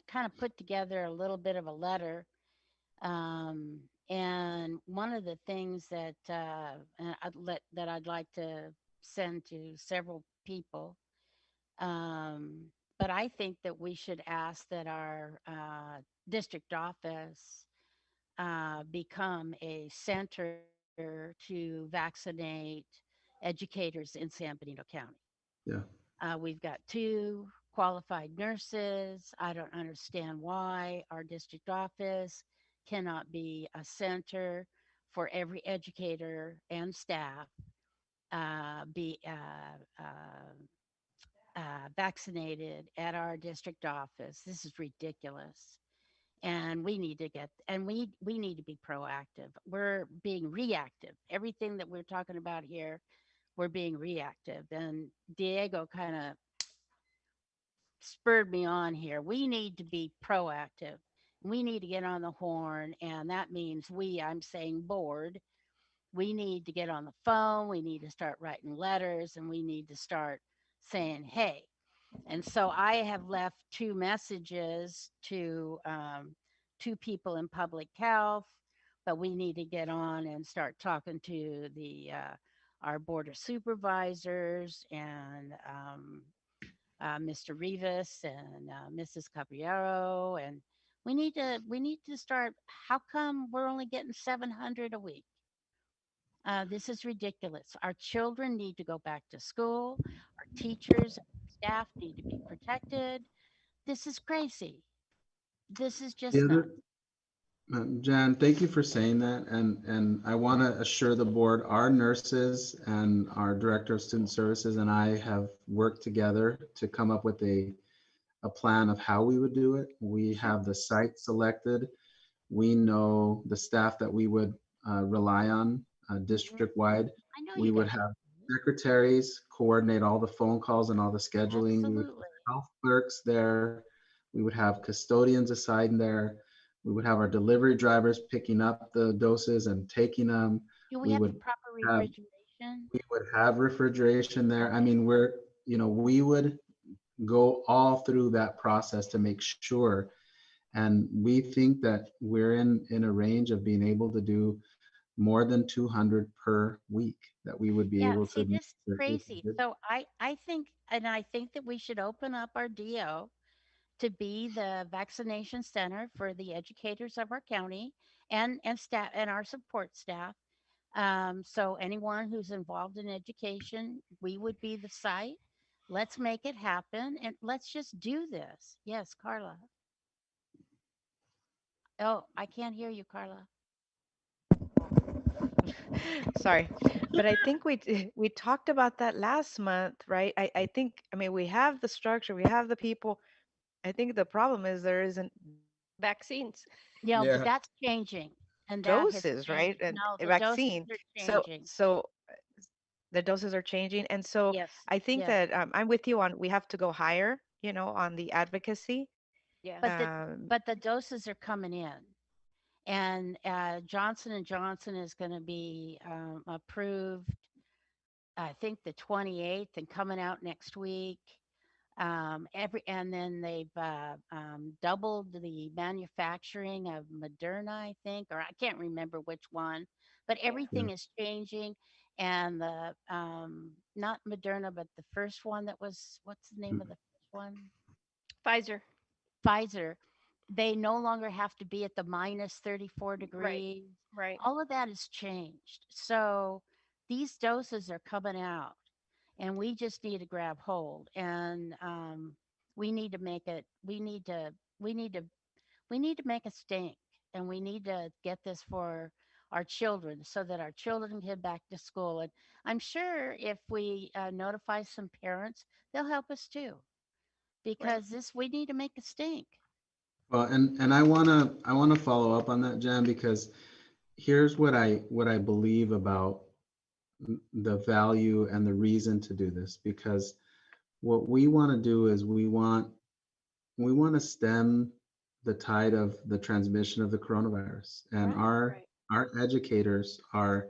[SPEAKER 1] kind of put together a little bit of a letter, and one of the things that that I'd like to send to several people, but I think that we should ask that our district office become a center to vaccinate educators in San Benito County.
[SPEAKER 4] Yeah.
[SPEAKER 1] We've got two qualified nurses. I don't understand why our district office cannot be a center for every educator and staff be vaccinated at our district office. This is ridiculous. And we need to get, and we need to be proactive. We're being reactive. Everything that we're talking about here, we're being reactive. And Diego kind of spurred me on here. We need to be proactive. We need to get on the horn, and that means I'm saying board, we need to get on the phone, we need to start writing letters, and we need to start saying, hey. And so I have left two messages to two people in public health, but we need to get on and start talking to the our board of supervisors and Mr. Rivas and Mrs. Caballero, and we need to start. How come we're only getting 700 a week? This is ridiculous. Our children need to go back to school. Our teachers and staff need to be protected. This is crazy. This is
[SPEAKER 4] The
[SPEAKER 1] just nuts.
[SPEAKER 4] other, Jan, thank you for saying that. And I want to assure the board, our nurses and our director of student services and I have worked together to come up with a plan of how we would do it. We
[SPEAKER 1] Sure.
[SPEAKER 4] have the site selected. We know the staff that we would rely on
[SPEAKER 1] Mhm.
[SPEAKER 4] district-wide.
[SPEAKER 1] I know
[SPEAKER 4] We
[SPEAKER 1] you
[SPEAKER 4] would
[SPEAKER 1] guys.
[SPEAKER 4] have secretaries coordinate all the phone calls and all the scheduling. We would
[SPEAKER 1] Absolutely.
[SPEAKER 4] have health clerks there. We would have custodians assigned there. We would have our delivery drivers picking up the doses and taking them.
[SPEAKER 1] Do we
[SPEAKER 4] We
[SPEAKER 1] have the
[SPEAKER 4] would
[SPEAKER 1] proper
[SPEAKER 4] have
[SPEAKER 1] refrigeration?
[SPEAKER 4] we would have refrigeration there. I
[SPEAKER 1] Okay.
[SPEAKER 4] mean, we would go all through that process to make sure. And we think that we're in a range of being able to do more than 200 per week, that we would be
[SPEAKER 1] Yeah,
[SPEAKER 4] able to
[SPEAKER 1] see,
[SPEAKER 4] make
[SPEAKER 1] this is
[SPEAKER 4] sure
[SPEAKER 1] crazy. So I think, and I think that we should open up our DO to be the vaccination center for the educators of our county and staff and our support staff. So anyone who's involved in education, we would be the site. Let's make it happen and let's just do this. Yes, Carla. Oh, I can't hear you, Carla.
[SPEAKER 5] Sorry, but I think we talked about that last month, right? I think, I mean, we have the structure, we have the people. I think the problem is there isn't
[SPEAKER 3] Vaccines.
[SPEAKER 1] But
[SPEAKER 2] Yeah.
[SPEAKER 1] that's changing, and that has
[SPEAKER 5] doses, right?
[SPEAKER 1] changed.
[SPEAKER 5] And
[SPEAKER 1] No,
[SPEAKER 5] a
[SPEAKER 1] the doses
[SPEAKER 5] vaccine.
[SPEAKER 1] are
[SPEAKER 5] So
[SPEAKER 1] changing.
[SPEAKER 5] the doses are changing, and so
[SPEAKER 1] Yes,
[SPEAKER 5] I think
[SPEAKER 1] yes.
[SPEAKER 5] that I'm with you on we have to go higher, on the advocacy.
[SPEAKER 3] Yeah.
[SPEAKER 1] But the
[SPEAKER 5] Um,
[SPEAKER 1] but the doses are coming in, and Johnson and Johnson is going to be approved. I think the 28th and coming out next week. And then they've doubled the manufacturing of Moderna, I think, or I can't remember which one, but
[SPEAKER 3] Yeah.
[SPEAKER 4] Yeah.
[SPEAKER 1] everything is changing. And the not Moderna, but the first one that was, what's the name of the first one?
[SPEAKER 3] Pfizer.
[SPEAKER 1] Pfizer. they no longer have to be at the minus 34
[SPEAKER 3] Right.
[SPEAKER 1] degrees.
[SPEAKER 3] Right.
[SPEAKER 1] All of that has changed. So these doses are coming out, and we just need to grab hold. And we need to make it. We need to. We need to make a stink, and we need to get this for our children so that our children can get back to school. And I'm sure if we notify some parents, they'll help us too,
[SPEAKER 3] Right.
[SPEAKER 1] because this we need to make a stink.
[SPEAKER 4] Well, and I wanna follow up on that, Jan, because here's what I believe about the value and the reason to do this. Because what we want to do is we want to stem the tide of the transmission of the coronavirus, and
[SPEAKER 1] Right.
[SPEAKER 3] Right.
[SPEAKER 4] our educators are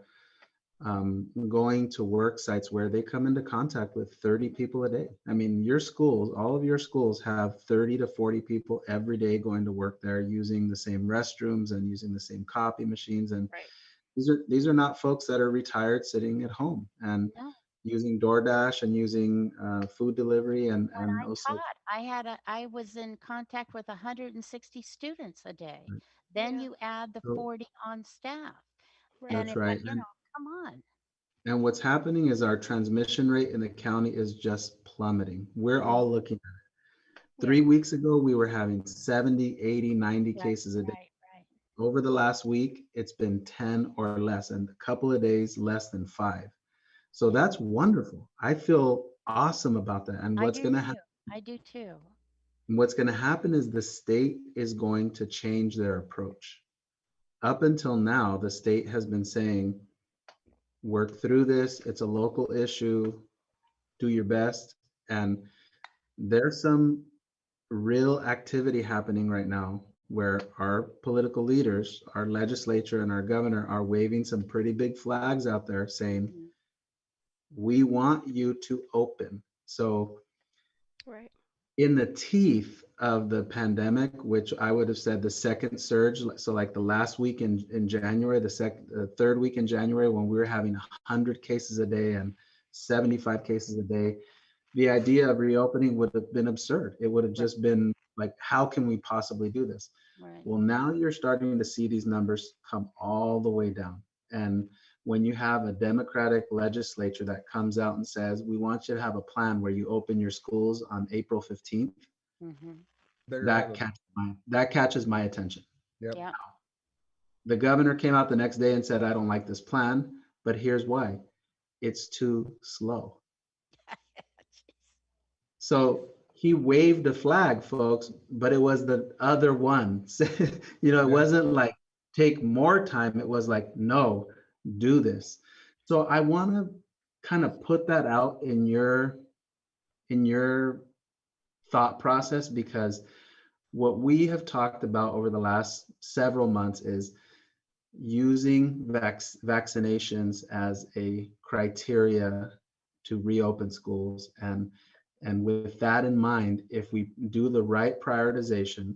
[SPEAKER 4] going to work sites where they come into contact with 30 people a day. I mean, your schools, all of your schools have 30 to 40 people every day going to work there, using the same restrooms and using the same copy machines. And
[SPEAKER 3] Right.
[SPEAKER 4] these are not folks that are retired sitting at home and
[SPEAKER 1] No.
[SPEAKER 4] using DoorDash and using food delivery
[SPEAKER 1] When
[SPEAKER 4] and
[SPEAKER 1] I
[SPEAKER 4] those such.
[SPEAKER 1] taught, I was in contact with 160 students a day. Then
[SPEAKER 3] Yeah.
[SPEAKER 1] you add the
[SPEAKER 4] So
[SPEAKER 1] 40 on staff.
[SPEAKER 3] Right.
[SPEAKER 1] And
[SPEAKER 4] that's
[SPEAKER 1] if I,
[SPEAKER 4] right.
[SPEAKER 1] come on.
[SPEAKER 4] And what's happening is our transmission rate in the county is just plummeting. We're
[SPEAKER 1] Mm,
[SPEAKER 4] all looking.
[SPEAKER 3] Yeah.
[SPEAKER 4] 3 weeks ago, we were having 70, 80, 90
[SPEAKER 1] right,
[SPEAKER 4] cases a day.
[SPEAKER 1] right.
[SPEAKER 4] Over the last week, it's been 10 or less, and a couple of days less than 5. So
[SPEAKER 1] Yeah,
[SPEAKER 4] that's wonderful. I feel awesome about that. And
[SPEAKER 1] I do too. I do too.
[SPEAKER 4] what's going to happen is the state is going to change their approach. Up until now, the state has been saying, work through this. It's a local issue. Do your best. And there's some real activity happening right now where our political leaders, our legislature, and our governor are waving some pretty big flags out there saying,
[SPEAKER 1] Mhm.
[SPEAKER 4] we want you to open. So,
[SPEAKER 3] Right.
[SPEAKER 4] in the teeth of the pandemic, which I would have said the second surge, so like the last week in January, the third week in January, when we were having 100 cases a day and 75 cases a day, the idea of reopening would have been absurd. It would have
[SPEAKER 1] Right,
[SPEAKER 4] just been like, how can we possibly do this?
[SPEAKER 1] right.
[SPEAKER 4] Well, now you're starting to see these numbers come all the way down. And when you have a Democratic legislature that comes out and says, we want you to have a plan where you open your schools on April 15th,
[SPEAKER 1] Hmm.
[SPEAKER 2] Better have
[SPEAKER 4] that
[SPEAKER 2] a,
[SPEAKER 4] catches my attention.
[SPEAKER 2] yep.
[SPEAKER 1] Yeah.
[SPEAKER 4] The governor came out the next day and said, I don't like this plan, but here's why. It's too slow.
[SPEAKER 1] Jeez.
[SPEAKER 4] So he waved the flag, folks, but it was the other one. It
[SPEAKER 2] Yeah.
[SPEAKER 4] wasn't like take more time. It was like, no, do this. So I want to kind of put that out in your thought process, because what we have talked about over the last several months is using vaccinations as a criteria to reopen schools. And with that in mind, if we do the right prioritization,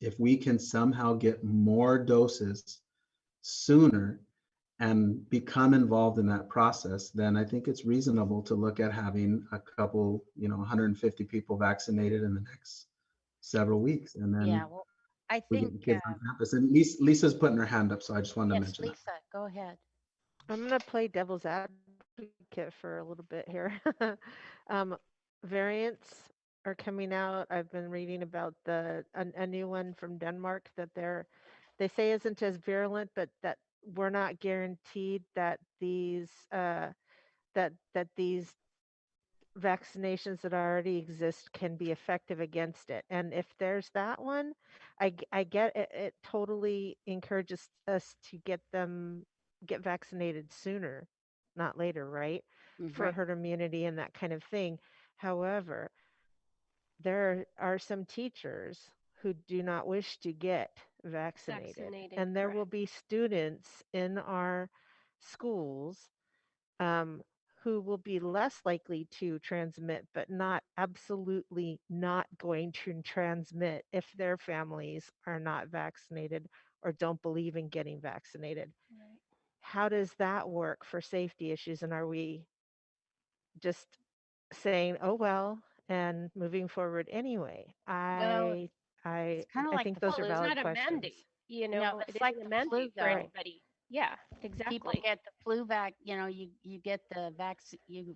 [SPEAKER 4] if we can somehow get more doses sooner and become involved in that process, then I think it's reasonable to look at having a couple, 150 people vaccinated in the next several weeks. And
[SPEAKER 1] Yeah.
[SPEAKER 4] then
[SPEAKER 1] Well, I
[SPEAKER 4] we
[SPEAKER 1] think,
[SPEAKER 4] get the kids on campus. And Lisa's putting her hand up, so I just wanted to
[SPEAKER 1] yes,
[SPEAKER 4] mention that.
[SPEAKER 1] Lisa, go ahead.
[SPEAKER 6] I'm gonna play devil's advocate for a little bit here. um, Variants are coming out. I've been reading about a new one from Denmark that they say isn't as virulent, but that we're not guaranteed that these vaccinations that already exist can be effective against it. And if there's that one, I get it, it totally encourages us to get vaccinated sooner, not later, right?
[SPEAKER 1] Hmm.
[SPEAKER 6] For
[SPEAKER 3] Right.
[SPEAKER 6] herd immunity and that kind of thing. However, there are some teachers who do not wish to get vaccinated,
[SPEAKER 3] Vaccinated.
[SPEAKER 6] and there
[SPEAKER 3] Right.
[SPEAKER 6] will be students in our schools um, who will be less likely to transmit, but not absolutely not going to transmit if their families are not vaccinated or don't believe in getting vaccinated.
[SPEAKER 3] Right.
[SPEAKER 6] How does that work for safety issues? And are we just saying, oh, well, and moving forward anyway?
[SPEAKER 1] Well, It's kind of
[SPEAKER 6] I
[SPEAKER 1] like
[SPEAKER 6] think
[SPEAKER 1] the
[SPEAKER 6] those are
[SPEAKER 3] Well, it's
[SPEAKER 1] flu.
[SPEAKER 6] valid
[SPEAKER 3] not a
[SPEAKER 6] questions.
[SPEAKER 3] mandate, you
[SPEAKER 1] No,
[SPEAKER 3] know, it
[SPEAKER 1] it's like
[SPEAKER 3] isn't a
[SPEAKER 1] the flu,
[SPEAKER 3] mandate for
[SPEAKER 6] Right.
[SPEAKER 1] though.
[SPEAKER 3] everybody. Yeah,
[SPEAKER 1] People
[SPEAKER 3] exactly.
[SPEAKER 1] get the flu you get the you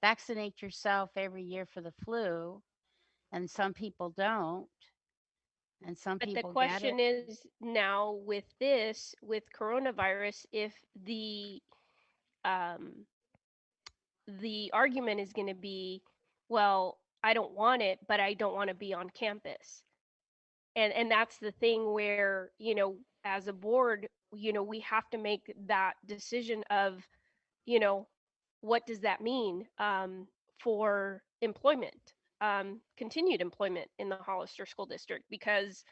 [SPEAKER 1] vaccinate yourself every year for the flu, and some people don't, and some
[SPEAKER 3] But the
[SPEAKER 1] people get it.
[SPEAKER 3] question is now with this, with coronavirus, if um, the argument is going to be, well, I don't want it, but I don't want to be on campus. And that's the thing where, you know, as a board, you know, we have to make that decision of, you know, what does that mean for employment, continued employment in the Hollister School District? Because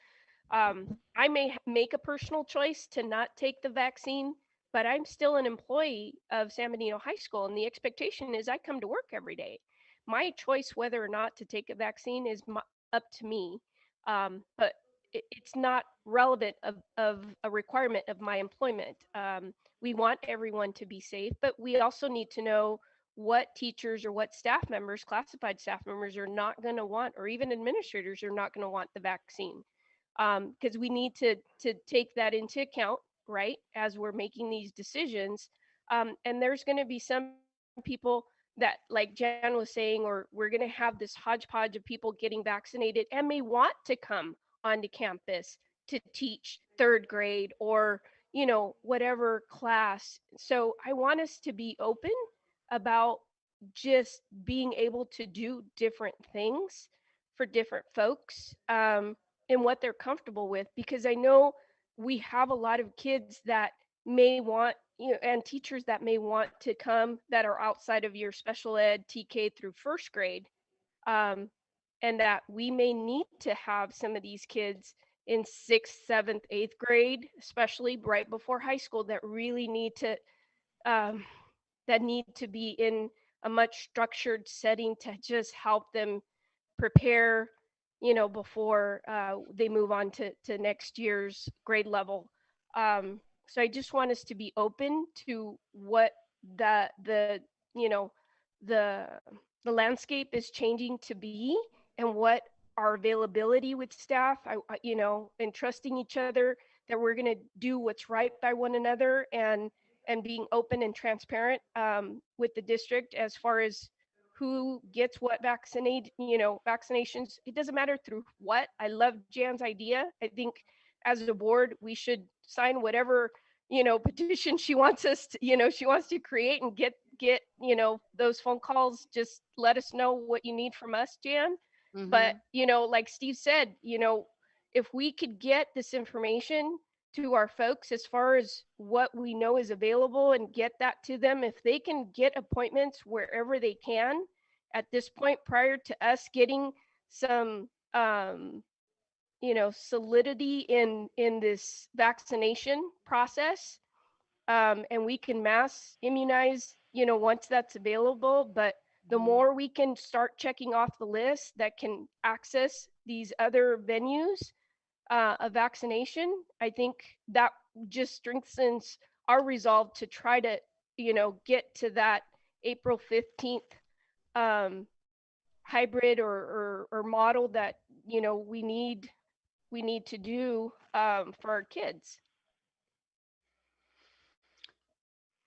[SPEAKER 3] I may make a personal choice to not take the vaccine, but I'm still an employee of San Benito High School, and the expectation is I come to work every day. My choice whether or not to take a vaccine is up to me, but it's not relevant of a requirement of my employment. We want everyone to be safe, but we also need to know what teachers or what staff members, classified staff members, are not going to want, or even administrators are not going to want the vaccine, because we need to take that into account, right, as we're making these decisions. And there's going to be some people that, like Jan was saying, or we're going to have this hodgepodge of people getting vaccinated and may want to come onto campus to teach third grade or, you know, whatever class. So I want us to be open about just being able to do different things for different folks, and what they're comfortable with, because I know we have a lot of kids that may want, you know, and teachers that may want to come that are outside of your special ed TK through first grade, um, and that we may need to have some of these kids in sixth, seventh, eighth grade, especially right before high school, that really need to, um, that need to be in a much structured setting to just help them prepare, you know, before they move on to next year's grade level. So I just want us to be open to what the you know the the landscape is changing to be, and what our availability with staff, you know, and trusting each other that we're going to do what's right by one another, and being open and transparent, with the district as far as who gets what vaccinate, you know, vaccinations. It doesn't matter through what. I love Jan's idea. I think as a board we should sign whatever, you know, petition she wants us to, you know, she wants to create, and get, you know, those phone calls. Just let us know what you need from us, Jan. But,
[SPEAKER 1] Hmm.
[SPEAKER 3] you know, like Steve said, you know, if we could get this information to our folks as far as what we know is available and get that to them, if they can get appointments wherever they can at this point, prior to us getting some, you know, solidity in this vaccination process, and we can mass immunize, you know, once that's available. But the
[SPEAKER 1] Hmm.
[SPEAKER 3] more we can start checking off the list that can access these other venues of vaccination, I think that just strengthens our resolve to try to, you know, get to that April 15th, um, hybrid, or model that, you know, we need to do, for our kids.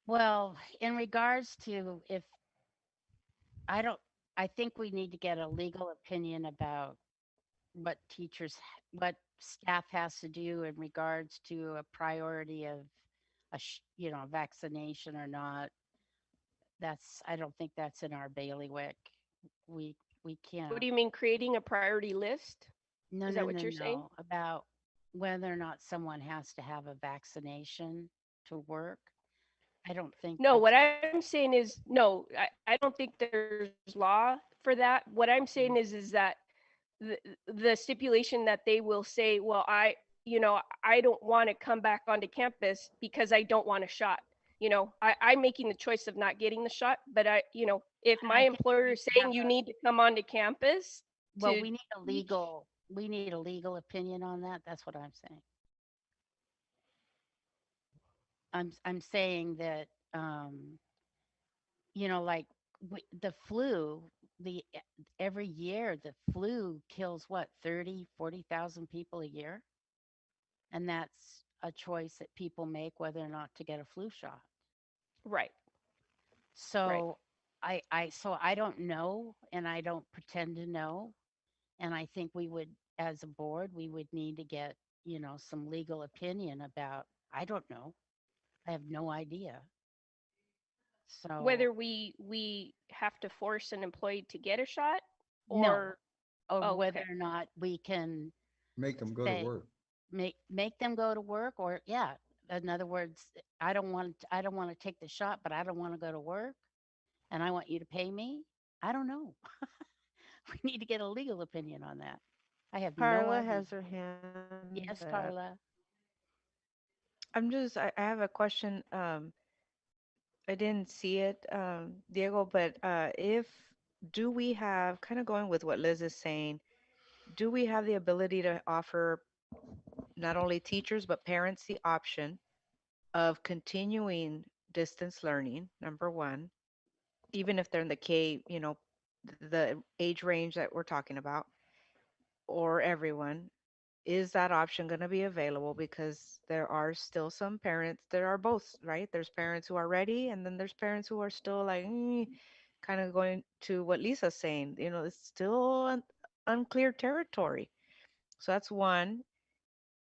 [SPEAKER 1] Well, in regards to if I don't, I think we need to get a legal opinion about what staff has to do in regards to a priority of you know, vaccination or not. I don't think that's in our bailiwick. We we
[SPEAKER 3] What
[SPEAKER 1] can't.
[SPEAKER 3] do you mean creating a priority list?
[SPEAKER 1] No,
[SPEAKER 3] Is
[SPEAKER 1] no,
[SPEAKER 3] that what
[SPEAKER 1] no,
[SPEAKER 3] you're saying?
[SPEAKER 1] no. About whether or not someone has to have a vaccination to work. I don't think
[SPEAKER 3] No, what
[SPEAKER 1] that's.
[SPEAKER 3] I'm saying is no, I don't think there's law for that. What I'm saying is that the stipulation that they will say, well, you know, I don't want to come back onto campus because I don't want a shot. You know, I'm making the choice of not getting the shot, but you know, if my
[SPEAKER 1] I think we
[SPEAKER 3] employer
[SPEAKER 1] need
[SPEAKER 3] is
[SPEAKER 1] to have
[SPEAKER 3] saying you
[SPEAKER 1] a.
[SPEAKER 3] need to come onto campus
[SPEAKER 1] Well,
[SPEAKER 3] to teach.
[SPEAKER 1] we need a legal opinion on that. That's what I'm saying. I'm saying that, you know, like the flu. the every year the flu kills what, 30, 40,000 people a year, and that's a choice that people make whether or not to get a flu shot.
[SPEAKER 3] Right. Right.
[SPEAKER 1] So I don't know, and I don't pretend to know, and I think we would, as a board, we would need to get, some legal opinion about, I don't know. I have no idea. So
[SPEAKER 3] Whether we have to force an employee to get a shot
[SPEAKER 1] no,
[SPEAKER 3] or
[SPEAKER 1] or whether
[SPEAKER 3] okay.
[SPEAKER 1] or not we can
[SPEAKER 2] Make them go to
[SPEAKER 1] say,
[SPEAKER 2] work.
[SPEAKER 1] make them go to work, or yeah, in other words, I don't want to take the shot, but I don't want to go to work, and I want you to pay me. I don't know. We need to get a legal opinion on that. I have no
[SPEAKER 6] Carla
[SPEAKER 1] idea.
[SPEAKER 6] has her hand up.
[SPEAKER 1] Yes, Carla.
[SPEAKER 5] I have a question. I didn't see it, Diego, but if do we have, kind of going with what Liz is saying, do we have the ability to offer not only teachers but parents the option of continuing distance learning, number one, even if they're in the K, the age range that we're talking about, or everyone? Is that option going to be available? Because there are still some parents, there are both, right? There's parents who are ready, and then there's parents who are still like, kind of going to what Lisa's saying, it's still unclear territory. So that's one.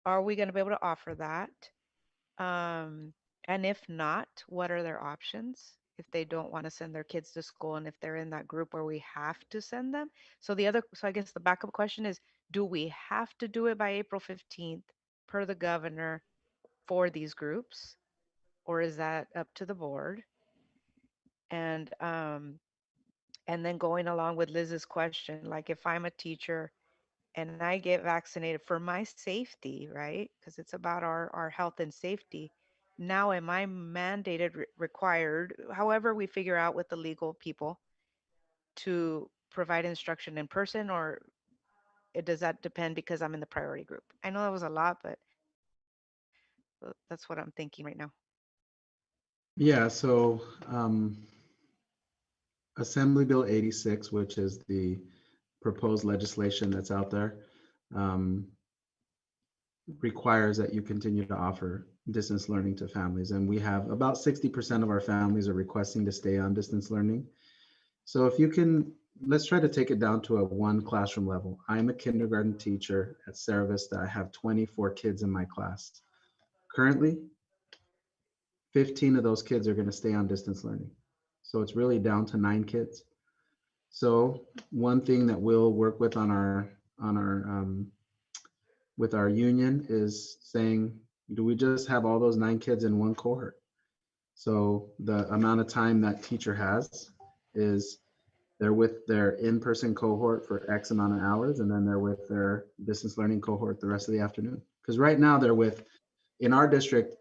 [SPEAKER 5] Are we going to be able to offer that? Um, and if not, what are their options if they don't want to send their kids to school and if they're in that group where we have to send them? So I guess the backup question is, do we have to do it by April 15th per the governor for these groups? Or is that up to the board? And and then going along with Liz's question, like if I'm a teacher and I get vaccinated for my safety, right? Because it's about our health and safety. Now, am I mandated, required, however we figure out with the legal people, to provide instruction in person, or does that depend because I'm in the priority group? I know that was a lot, but that's what I'm thinking right now.
[SPEAKER 4] Yeah, so Assembly Bill 86, which is the proposed legislation that's out there, um, requires that you continue to offer distance learning to families. And we have about 60% of our families are requesting to stay on distance learning. So if you can, let's try to take it down to a one classroom level. I'm a kindergarten teacher at Sarah Vista. I have 24 kids in my class. Currently, 15 of those kids are going to stay on distance learning. So it's really down to 9 kids. So one thing that we'll work with on our with our union is saying, do we just have all those 9 kids in one cohort? So the amount of time that teacher has is they're with their in-person cohort for X amount of hours, and then they're with their distance learning cohort the rest of the afternoon. Because right now they're with, in our district,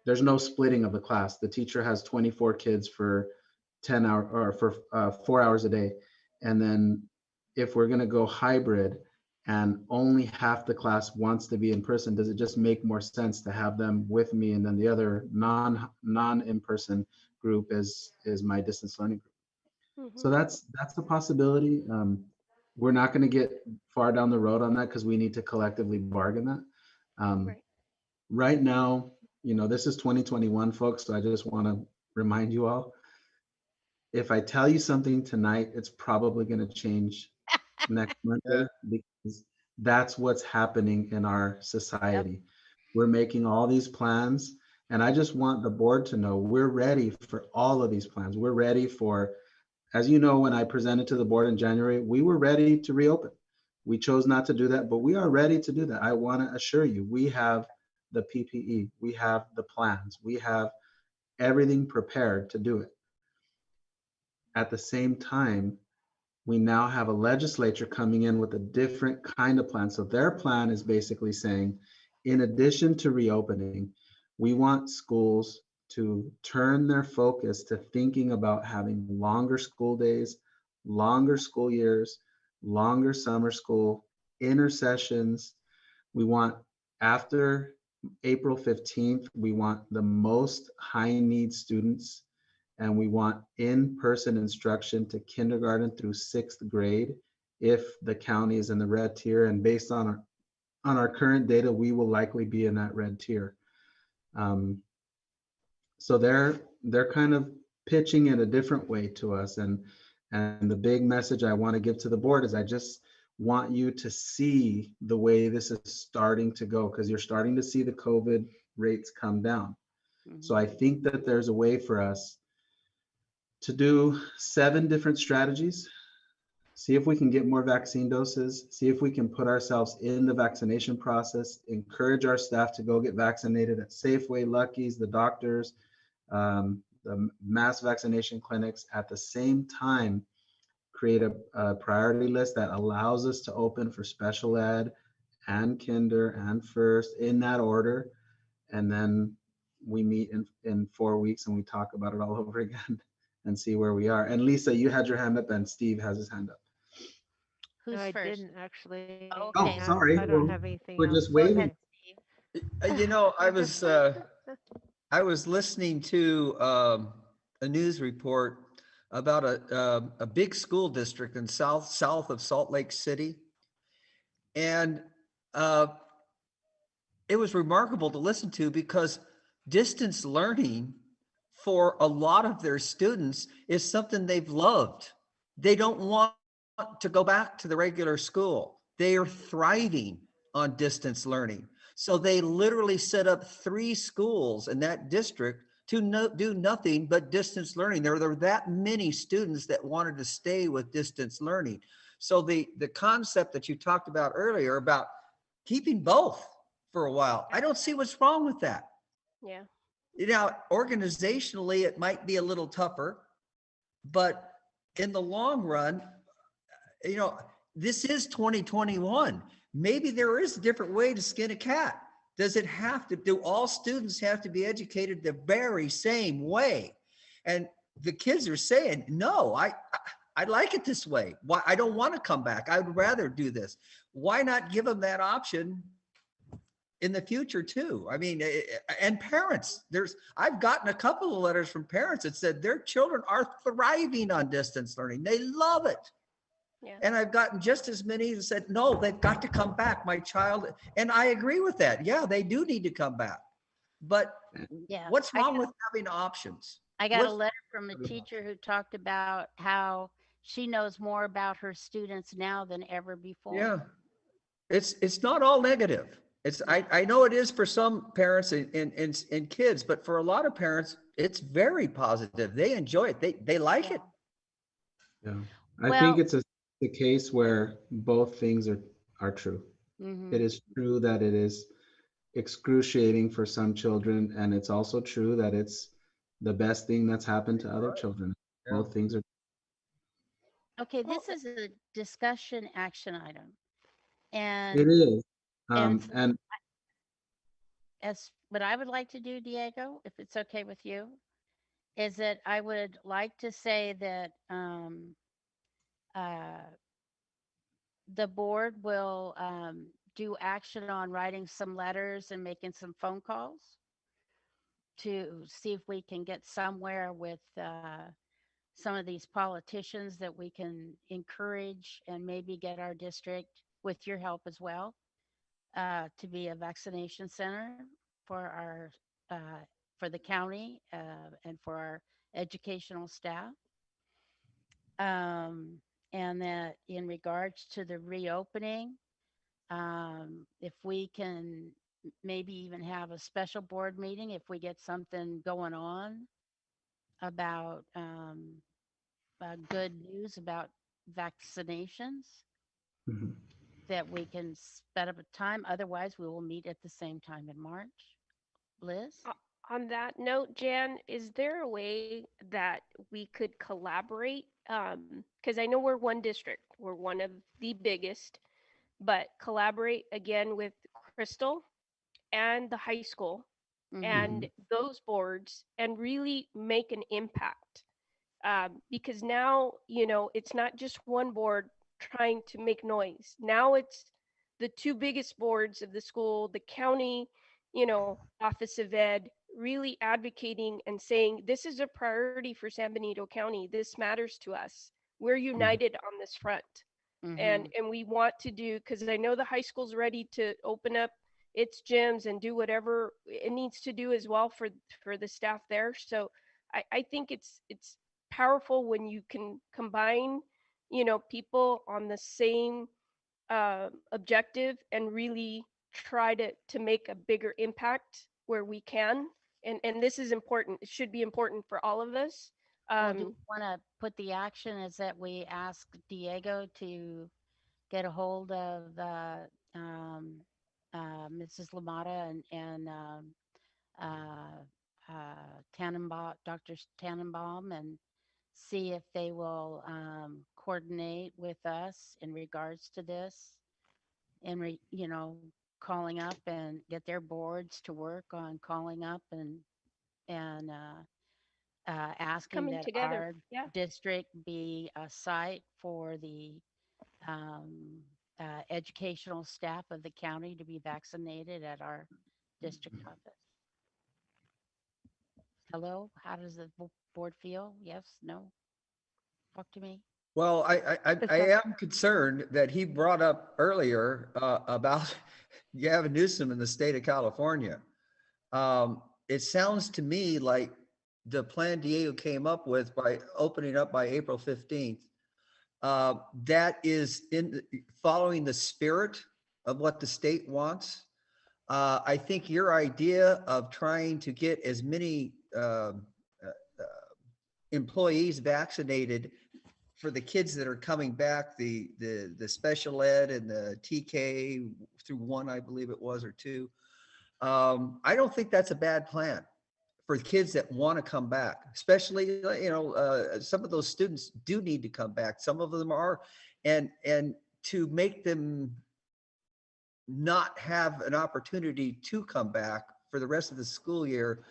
[SPEAKER 4] there's no splitting of the class. The teacher has 24 kids for 10 hour or for 4 hours a day. And then if we're gonna go hybrid and only half the class wants to be in person, does it just make more sense to have them with me? And then the other non in-person group is my distance learning group. So
[SPEAKER 3] Hmm.
[SPEAKER 4] that's a possibility. We're not going to get far down the road on that because we need to collectively bargain that. Um,
[SPEAKER 3] Right.
[SPEAKER 4] right now, this is 2021, folks. So I just want to remind you all, if I tell you something tonight, it's probably going to change next Monday because that's what's happening in our
[SPEAKER 1] Yep.
[SPEAKER 4] society. We're making all these plans, and I just want the board to know we're ready for all of these plans. We're ready for, as you know, when I presented to the board in January, we were ready to reopen. We chose not to do that, but we are ready to do that. I want to assure you, we have the PPE, we have the plans, we have everything prepared to do it. At the same time, we now have a legislature coming in with a different kind of plan. So their plan is basically saying, in addition to reopening, we want schools to turn their focus to thinking about having longer school days, longer school years, longer summer school, intersessions. We want, after April 15th, we want the most high need students and we want in-person instruction to kindergarten through sixth grade if the county is in the red tier. And based on our current data, we will likely be in that red tier. Um, so they're kind of pitching it a different way to us. And the big message I want to give to the board is I just want you to see the way this is starting to go, because you're starting to see the COVID rates come down. So I think that there's a way for us to do 7 different strategies, see if we can get more vaccine doses, see if we can put ourselves in the vaccination process, encourage our staff to go get vaccinated at Safeway, Lucky's, the doctors, the mass vaccination clinics. At the same time, create a priority list that allows us to open for special ed and kinder and first in that order. And then we meet in 4 weeks and we talk about it all over again and see where we are. And Lisa, you had your hand up and Steve has his hand up.
[SPEAKER 6] No,
[SPEAKER 1] Who's
[SPEAKER 6] I
[SPEAKER 1] first?
[SPEAKER 6] didn't actually.
[SPEAKER 1] Okay.
[SPEAKER 6] And
[SPEAKER 4] Sorry.
[SPEAKER 6] I don't have anything
[SPEAKER 4] We're
[SPEAKER 6] else
[SPEAKER 4] just
[SPEAKER 6] to
[SPEAKER 1] Go
[SPEAKER 4] waiting.
[SPEAKER 1] ahead,
[SPEAKER 6] say.
[SPEAKER 1] Steve.
[SPEAKER 2] You know, I was listening to a news report about a big school district in south of Salt Lake City, and uh, it was remarkable to listen to because distance learning for a lot of their students is something they've loved. They don't want to go back to the regular school. They are thriving on distance learning. So they literally set up 3 schools in that district to do nothing but distance learning. There are that many students that wanted to stay with distance learning. So the concept that you talked about earlier about keeping both for a while, I don't see what's wrong with that.
[SPEAKER 3] Yeah.
[SPEAKER 2] Now, organizationally, it might be a little tougher, but in the long run, you know, this is 2021. Maybe there is a different way to skin a cat. Does it have to, do all students have to be educated the very same way? And the kids are saying, no, I like it this way. Why? I don't want to come back. I would rather do this. Why not give them that option in the future too? I mean, and parents, I've gotten a couple of letters from parents that said their children are thriving on distance learning. They love it.
[SPEAKER 3] Yeah.
[SPEAKER 2] And I've gotten just as many that said, no, they've got to come back. My child, and I agree with that. Yeah, they do need to come back. But
[SPEAKER 1] Yeah.
[SPEAKER 2] what's wrong with having options?
[SPEAKER 1] I got a
[SPEAKER 2] What's,
[SPEAKER 1] letter from a teacher who talked about how she knows more about her students now than ever before.
[SPEAKER 2] yeah, it's not all negative. I know it is for some parents and kids, but for a lot of parents, it's very positive. They enjoy it. They like it.
[SPEAKER 4] Yeah. I think
[SPEAKER 1] Well,
[SPEAKER 4] it's the case where both things are true. It is true that it is excruciating for some children, and it's also true that it's the best thing that's happened to other children.
[SPEAKER 2] Yeah.
[SPEAKER 4] Both things are.
[SPEAKER 1] okay, this is a discussion action item. And
[SPEAKER 4] It is.
[SPEAKER 1] so
[SPEAKER 4] And
[SPEAKER 1] as what I would like to do, Diego, if it's okay with you, is that I would like to say that uh, the board will do action on writing some letters and making some phone calls to see if we can get somewhere with some of these politicians that we can encourage and maybe get our district, with your help as well, to be a vaccination center for our for the county and for our educational staff. Um, and that in regards to the reopening, if we can maybe even have a special board meeting if we get something going on about good news about vaccinations,
[SPEAKER 4] mhm.
[SPEAKER 1] that we can set up a time. Otherwise, we will meet at the same time in March. Liz?
[SPEAKER 3] Uh, On that note, Jan, is there a way that we could collaborate? Because I know we're one district, we're one of the biggest, but collaborate again with Crystal and the high school
[SPEAKER 1] Mm-hmm.
[SPEAKER 3] and those boards and really make an impact. Because now, it's not just one board trying to make noise. Now it's the 2 biggest boards of the school, the county, Office of Ed, really advocating and saying, this is a priority for San Benito County. This matters to us. We're united on this front.
[SPEAKER 1] Mm-hmm.
[SPEAKER 3] And we want to do, because I know the high school's ready to open up its gyms and do whatever it needs to do as well for the staff there. So I think it's powerful when you can combine, people on the same objective and really try to make a bigger impact where we can. And this is important. It should be important for all of us.
[SPEAKER 1] Well, do
[SPEAKER 3] Um,
[SPEAKER 1] you want to put the action is that we ask Diego to get a hold of um, Mrs. Lamata and Tannenbaum, Dr. Tannenbaum, and see if they will coordinate with us in regards to this, and calling up and get their boards to work on calling up and asking
[SPEAKER 3] coming
[SPEAKER 1] that
[SPEAKER 3] together.
[SPEAKER 1] our
[SPEAKER 3] Yeah.
[SPEAKER 1] district be a site for the um, educational staff of the county to be vaccinated at our district office. Hello, how does the board feel? Yes, no? Talk to me.
[SPEAKER 2] Well,
[SPEAKER 6] Is
[SPEAKER 2] I
[SPEAKER 6] that
[SPEAKER 2] am concerned that he brought up earlier about Gavin Newsom in the state of California. It sounds to me like the plan Diego came up with by opening up by April 15th, that is in following the spirit of what the state wants. I think your idea of trying to get as many employees vaccinated for the kids that are coming back, the special ed and the TK through one, I believe it was, or two. I don't think that's a bad plan for kids that want to come back, especially, some of those students do need to come back. Some of them are, and to make them not have an opportunity to come back for the rest of the school year,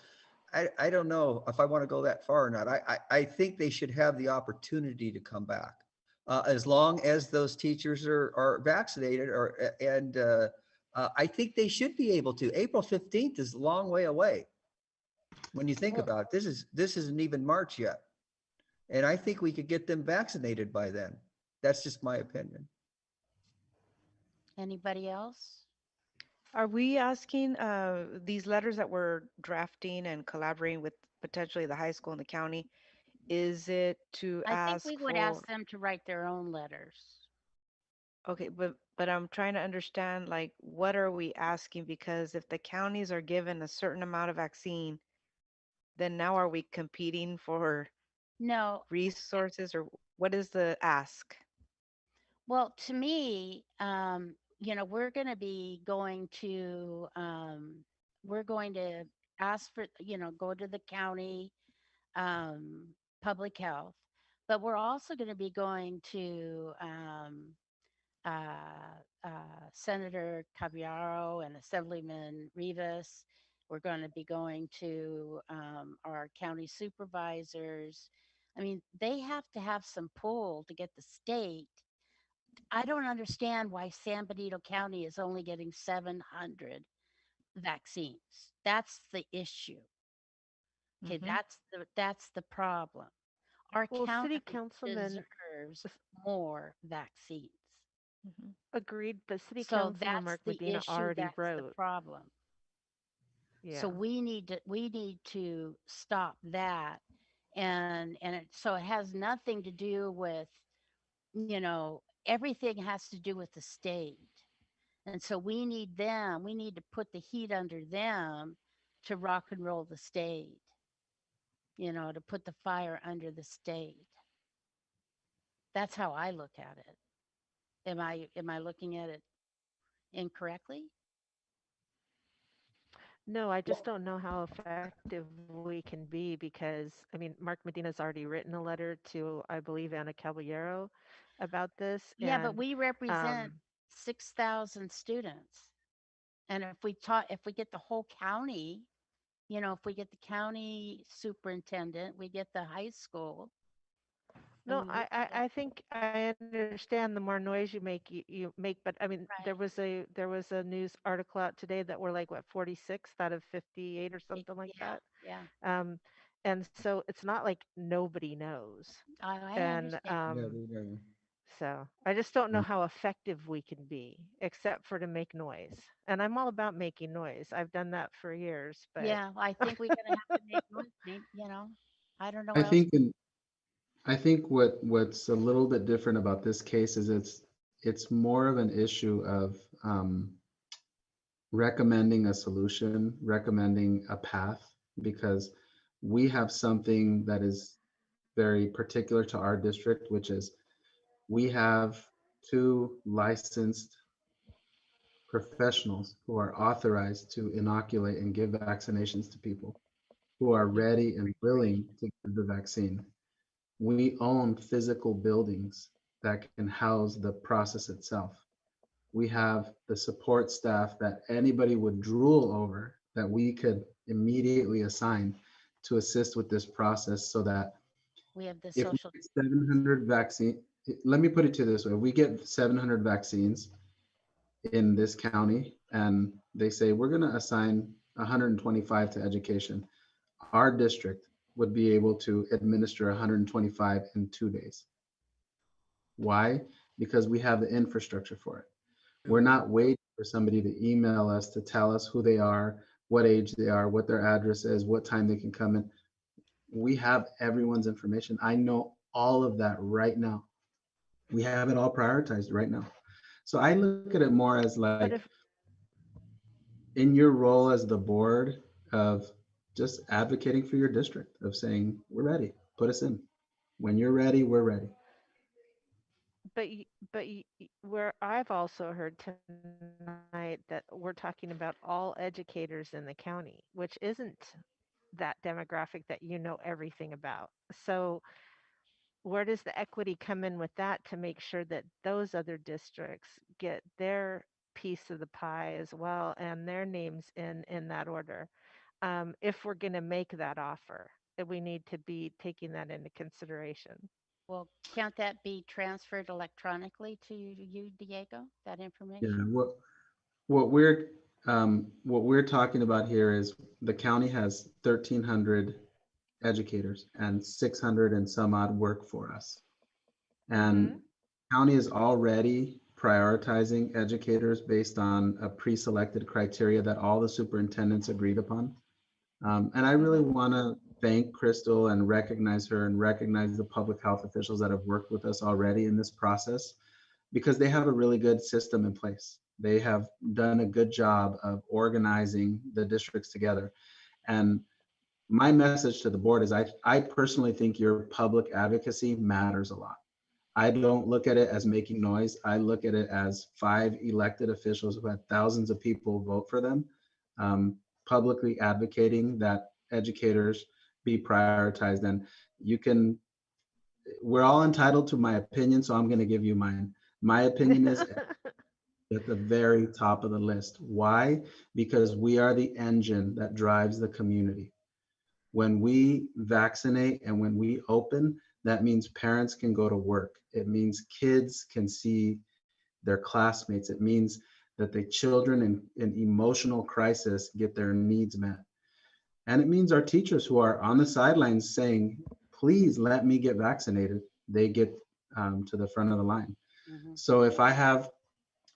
[SPEAKER 2] I don't know if I want to go that far or not. I think they should have the opportunity to come back, as long as those teachers are vaccinated, I think they should be able to. April 15th is a long way away. When you think
[SPEAKER 1] Well,
[SPEAKER 2] about it, this isn't even March yet. And I think we could get them vaccinated by then. That's just my opinion.
[SPEAKER 1] anybody else?
[SPEAKER 5] Are we asking these letters that we're drafting and collaborating with potentially the high school and the county? Is it to
[SPEAKER 1] I think we
[SPEAKER 5] ask
[SPEAKER 1] would
[SPEAKER 5] for,
[SPEAKER 1] ask them to write their own letters.
[SPEAKER 5] okay, but I'm trying to understand like what are we asking? Because if the counties are given a certain amount of vaccine, then now are we competing for
[SPEAKER 1] No,
[SPEAKER 5] resources or what is the ask?
[SPEAKER 1] well, to me, we're going to be we're going to ask for, go to the county um, public health, but we're also going to be going to Senator Caballero and Assemblyman Rivas. We're going to be going to our county supervisors. I mean, they have to have some pull to get the state. I don't understand why San Benito County is only getting 700 vaccines. That's the issue. Okay,
[SPEAKER 5] Hmm.
[SPEAKER 1] that's the problem. Our
[SPEAKER 6] well, city
[SPEAKER 1] county
[SPEAKER 6] councilman
[SPEAKER 1] deserves
[SPEAKER 6] s-
[SPEAKER 1] more vaccines.
[SPEAKER 5] Hmm.
[SPEAKER 6] agreed, but city
[SPEAKER 1] So
[SPEAKER 6] councilman
[SPEAKER 1] that's
[SPEAKER 6] Mark
[SPEAKER 1] the
[SPEAKER 6] Medina
[SPEAKER 1] issue,
[SPEAKER 6] already
[SPEAKER 1] that's the
[SPEAKER 6] wrote.
[SPEAKER 1] problem. So
[SPEAKER 6] Yeah.
[SPEAKER 1] we need to stop that, so it has nothing to do with, everything has to do with the state. And so we need to put the heat under them to rock and roll the state, to put the fire under the state. That's how I look at it. Am I looking at it incorrectly?
[SPEAKER 6] No, I just don't know how effective we can be because, I mean, Mark Medina's already written a letter to, I believe, Anna Caballero about this.
[SPEAKER 1] Yeah, but
[SPEAKER 6] And
[SPEAKER 1] we represent
[SPEAKER 6] um,
[SPEAKER 1] 6,000 students. And if we get the whole county, if we get the county superintendent, we get the high school. and
[SPEAKER 6] No,
[SPEAKER 1] we
[SPEAKER 6] I,
[SPEAKER 1] look
[SPEAKER 6] I
[SPEAKER 1] at it.
[SPEAKER 6] I think I understand the more noise you make, but I mean
[SPEAKER 1] Right.
[SPEAKER 6] there was a news article out today that we're like what 46th out of 58 or something like
[SPEAKER 1] Yeah.
[SPEAKER 6] that.
[SPEAKER 1] Yeah.
[SPEAKER 6] Um, and so it's not like nobody knows.
[SPEAKER 1] I
[SPEAKER 6] And
[SPEAKER 1] understand.
[SPEAKER 2] Yeah, we know.
[SPEAKER 6] so I just don't know how effective we can be, except for to make noise. And I'm all about making noise. I've done that for years, but
[SPEAKER 1] Yeah. I think we're gonna have to make noise. I don't know
[SPEAKER 4] I
[SPEAKER 1] what else.
[SPEAKER 4] think I think what's a little bit different about this case is it's more of an issue of recommending a solution, recommending a path, because we have something that is very particular to our district, which is we have two licensed professionals who are authorized to inoculate and give vaccinations to people who are
[SPEAKER 1] We have
[SPEAKER 4] ready and
[SPEAKER 1] refrigeration.
[SPEAKER 4] willing to give the vaccine. We own physical buildings that can house the process itself. We have the support staff that anybody would drool over that we could immediately assign to assist with this process so that
[SPEAKER 1] We have the
[SPEAKER 4] if we
[SPEAKER 1] social.
[SPEAKER 4] get 700 vaccine, let me put it to this way, if we get 700 vaccines in this county and they say we're going to assign 125 to education, our district would be able to administer 125 in 2 days. Why? Because we have the infrastructure for it. We're not waiting for somebody to email us to tell us who they are, what age they are, what their address is, what time they can come in. We have everyone's information. I know all of that right now. We have it all prioritized right now. So I look at it more as
[SPEAKER 6] but
[SPEAKER 4] like
[SPEAKER 6] if
[SPEAKER 4] in your role as the board of just advocating for your district, of saying, we're ready, put us in. When you're ready, we're ready.
[SPEAKER 6] where I've also heard tonight that we're talking about all educators in the county, which isn't that demographic that you know everything about. So where does the equity come in with that to make sure that those other districts get their piece of the pie as well and their names in that order? If we're going to make that offer, we need to be taking that into consideration.
[SPEAKER 1] Well, can't that be transferred electronically to you, Diego? That
[SPEAKER 4] Yeah,
[SPEAKER 1] information?
[SPEAKER 4] what what we're talking about here is the county has 1,300 educators and 600 and some odd work for us.
[SPEAKER 6] Mm-hmm.
[SPEAKER 4] And county is already prioritizing educators based on a pre-selected criteria that all the superintendents agreed upon. And I really
[SPEAKER 6] Mm-hmm.
[SPEAKER 4] want to thank Crystal and recognize her and recognize the public health officials that have worked with us already in this process, because they have a really good system in place. They have done a good job of organizing the districts together. And my message to the board is I personally think your public advocacy matters a lot. I don't look at it as making noise. I look at it as 5 elected officials who had thousands of people vote for them, um, publicly advocating that educators be prioritized. And you can, we're all entitled to my opinion, so I'm going to give you mine. My opinion is at the very top of the list. Why? Because we are the engine that drives the community. When we vaccinate and when we open, that means parents can go to work. It means kids can see their classmates. It means that the children in emotional crisis get their needs met. And it means our teachers who are on the sidelines saying, please let me get vaccinated, they get to the front of the line.
[SPEAKER 1] Hmm.
[SPEAKER 4] So if I have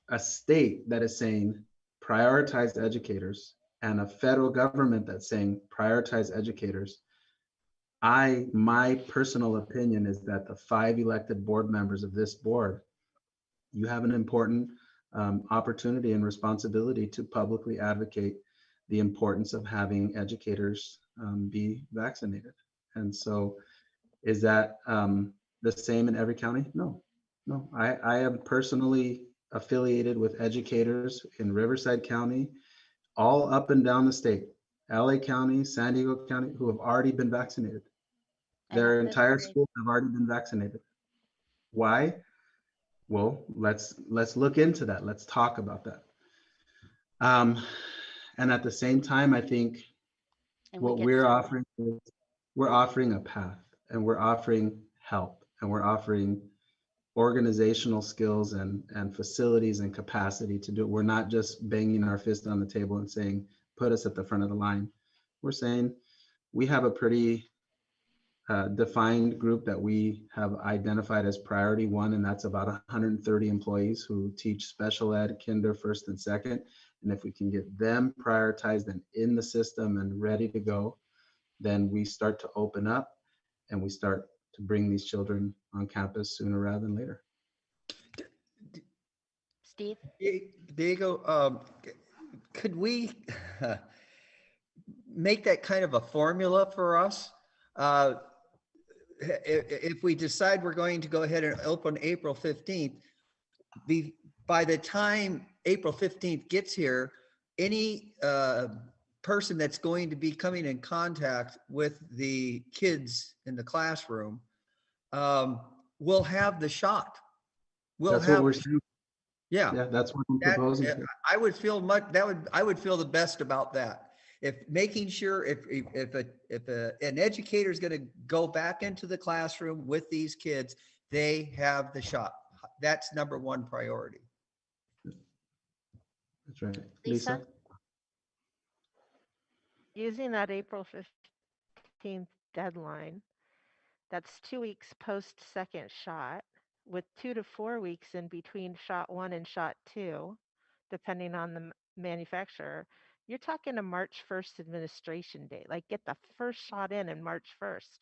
[SPEAKER 4] a state that is saying prioritize educators and a federal government that's saying prioritize educators, my personal opinion is that the 5 elected board members of this board, you have an important opportunity and responsibility to publicly advocate the importance of having educators be vaccinated. And so is that the same in every county? No, no. I am personally affiliated with educators in Riverside County, all up and down the state, LA County, San Diego County, who have already been vaccinated.
[SPEAKER 1] And
[SPEAKER 4] Their
[SPEAKER 1] that's
[SPEAKER 4] entire
[SPEAKER 1] great.
[SPEAKER 4] school have already been vaccinated. Why? Well, let's look into that. Let's talk about that. Um, and at the same time, I think
[SPEAKER 1] And we
[SPEAKER 4] what
[SPEAKER 1] get
[SPEAKER 4] we're
[SPEAKER 1] some.
[SPEAKER 4] offering is we're offering a path and we're offering help. and we're offering organizational skills and facilities and capacity to do it. We're not just banging our fist on the table and saying, put us at the front of the line. We're saying we have a pretty defined group that we have identified as priority one, and that's about 130 employees who teach special ed, kinder, first and second. And if we can get them prioritized and in the system and ready to go, then we start to open up and we start to bring these children on campus sooner rather than later.
[SPEAKER 1] Steve?
[SPEAKER 2] Diego, could we make that kind of a formula for us? If we decide we're going to go ahead and open April 15th, by the time April 15th gets here, any person that's going to be coming in contact with the kids in the classroom will have the shot.
[SPEAKER 4] That's what we're saying.
[SPEAKER 2] Yeah.
[SPEAKER 4] Yeah, that's what I'm proposing.
[SPEAKER 2] I would feel I would feel the best about that. If making sure if an educator is going to go back into the classroom with these kids, they have the shot. That's number one priority.
[SPEAKER 4] That's right.
[SPEAKER 1] Lisa?
[SPEAKER 6] Using that April 15th deadline, that's 2 weeks post second shot, with 2 to 4 weeks in between shot 1 and shot 2, depending on the manufacturer. You're talking a March 1st administration date, like get the first shot in March 1st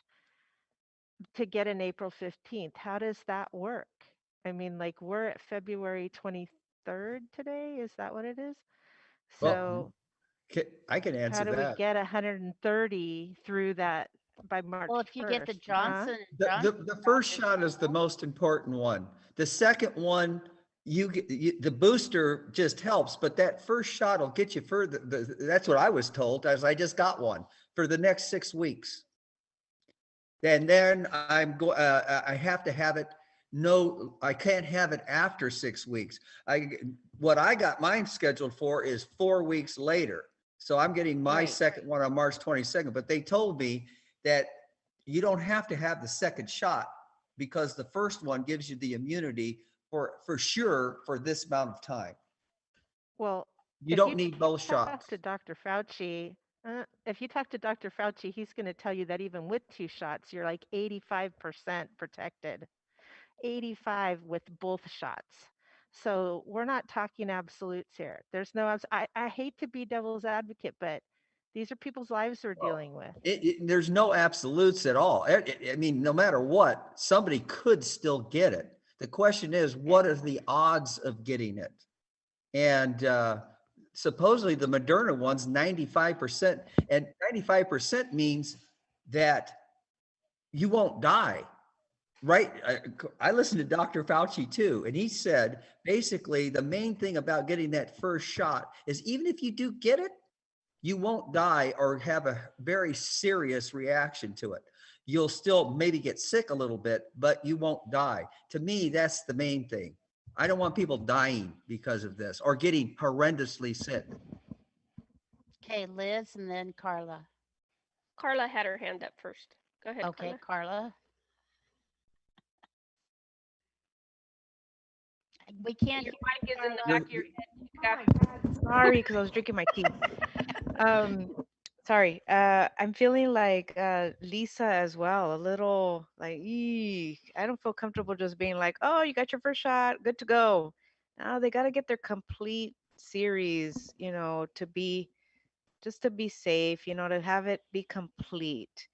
[SPEAKER 6] to get an April 15th. How does that work? I mean, like we're at February 23rd today. Is that what it is?
[SPEAKER 2] Well,
[SPEAKER 6] So
[SPEAKER 2] I can
[SPEAKER 6] how
[SPEAKER 2] answer
[SPEAKER 6] do we
[SPEAKER 2] that.
[SPEAKER 6] get 130 through that by March
[SPEAKER 1] Well, if you get the
[SPEAKER 6] 1st?
[SPEAKER 1] Johnson and
[SPEAKER 2] The,
[SPEAKER 1] Johnson
[SPEAKER 2] the first
[SPEAKER 1] shot,
[SPEAKER 2] shot is the most important one. The second one, the booster just helps, but that first shot will get you further. That's what I was told, as I just got one for the next 6 weeks. And then I have to have it. No, I can't have it after 6 weeks. What I got mine scheduled for is 4 weeks later. So I'm getting my
[SPEAKER 6] Right.
[SPEAKER 2] second one on March 22nd, but they told me that you don't have to have the second shot because the first one gives you the immunity for sure for this amount of time.
[SPEAKER 6] Well,
[SPEAKER 2] You
[SPEAKER 6] if
[SPEAKER 2] don't
[SPEAKER 6] you
[SPEAKER 2] need both
[SPEAKER 6] talk
[SPEAKER 2] shots.
[SPEAKER 6] to Dr. Fauci, if you talk to Dr. Fauci, he's going to tell you that even with 2 shots, you're like 85% protected. 85 with both shots. So we're not talking absolutes here. There's no, I hate to be devil's advocate, but these are people's lives we're dealing with.
[SPEAKER 2] There's no absolutes at all. I mean, no matter what, somebody could still get it. The question is, what are the odds of getting it? And supposedly the Moderna one's 95%, and 95% means that you won't die. Right. I listened to Dr. Fauci too, and he said basically the main thing about getting that first shot is even if you do get it, you won't die or have a very serious reaction to it. You'll still maybe get sick a little bit, but you won't die. To me, that's the main thing. I don't want people dying because of this or getting horrendously sick.
[SPEAKER 1] okay, Liz and then Carla.
[SPEAKER 3] Carla had her hand up first. Go ahead,
[SPEAKER 1] Okay,
[SPEAKER 3] Carla.
[SPEAKER 1] Carla. We can't
[SPEAKER 3] Your
[SPEAKER 1] hear
[SPEAKER 3] mic is in the
[SPEAKER 1] Carla.
[SPEAKER 3] back of your head.
[SPEAKER 5] Oh my God, sorry, because I was drinking my tea. Sorry. I'm feeling like Lisa as well, a little like, I don't feel comfortable just being like, oh, you got your first shot, good to go. Now they got to get their complete series, to be just to be safe, to have it be complete.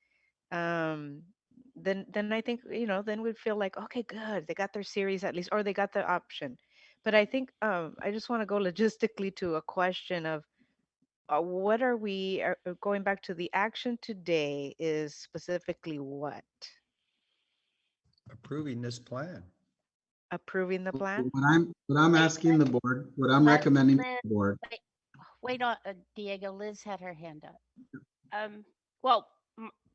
[SPEAKER 5] Um, then I think, then we'd feel like, okay, good, they got their series at least, or they got the option. But I think I just want to go logistically to a question of what are we going back to the action today is specifically what?
[SPEAKER 2] Approving this plan.
[SPEAKER 5] Approving the plan?
[SPEAKER 4] What I'm asking the board, what I'm
[SPEAKER 1] Let
[SPEAKER 4] recommending to
[SPEAKER 1] Liz,
[SPEAKER 4] the board.
[SPEAKER 1] wait on Diego. Liz had her hand up.
[SPEAKER 3] Well,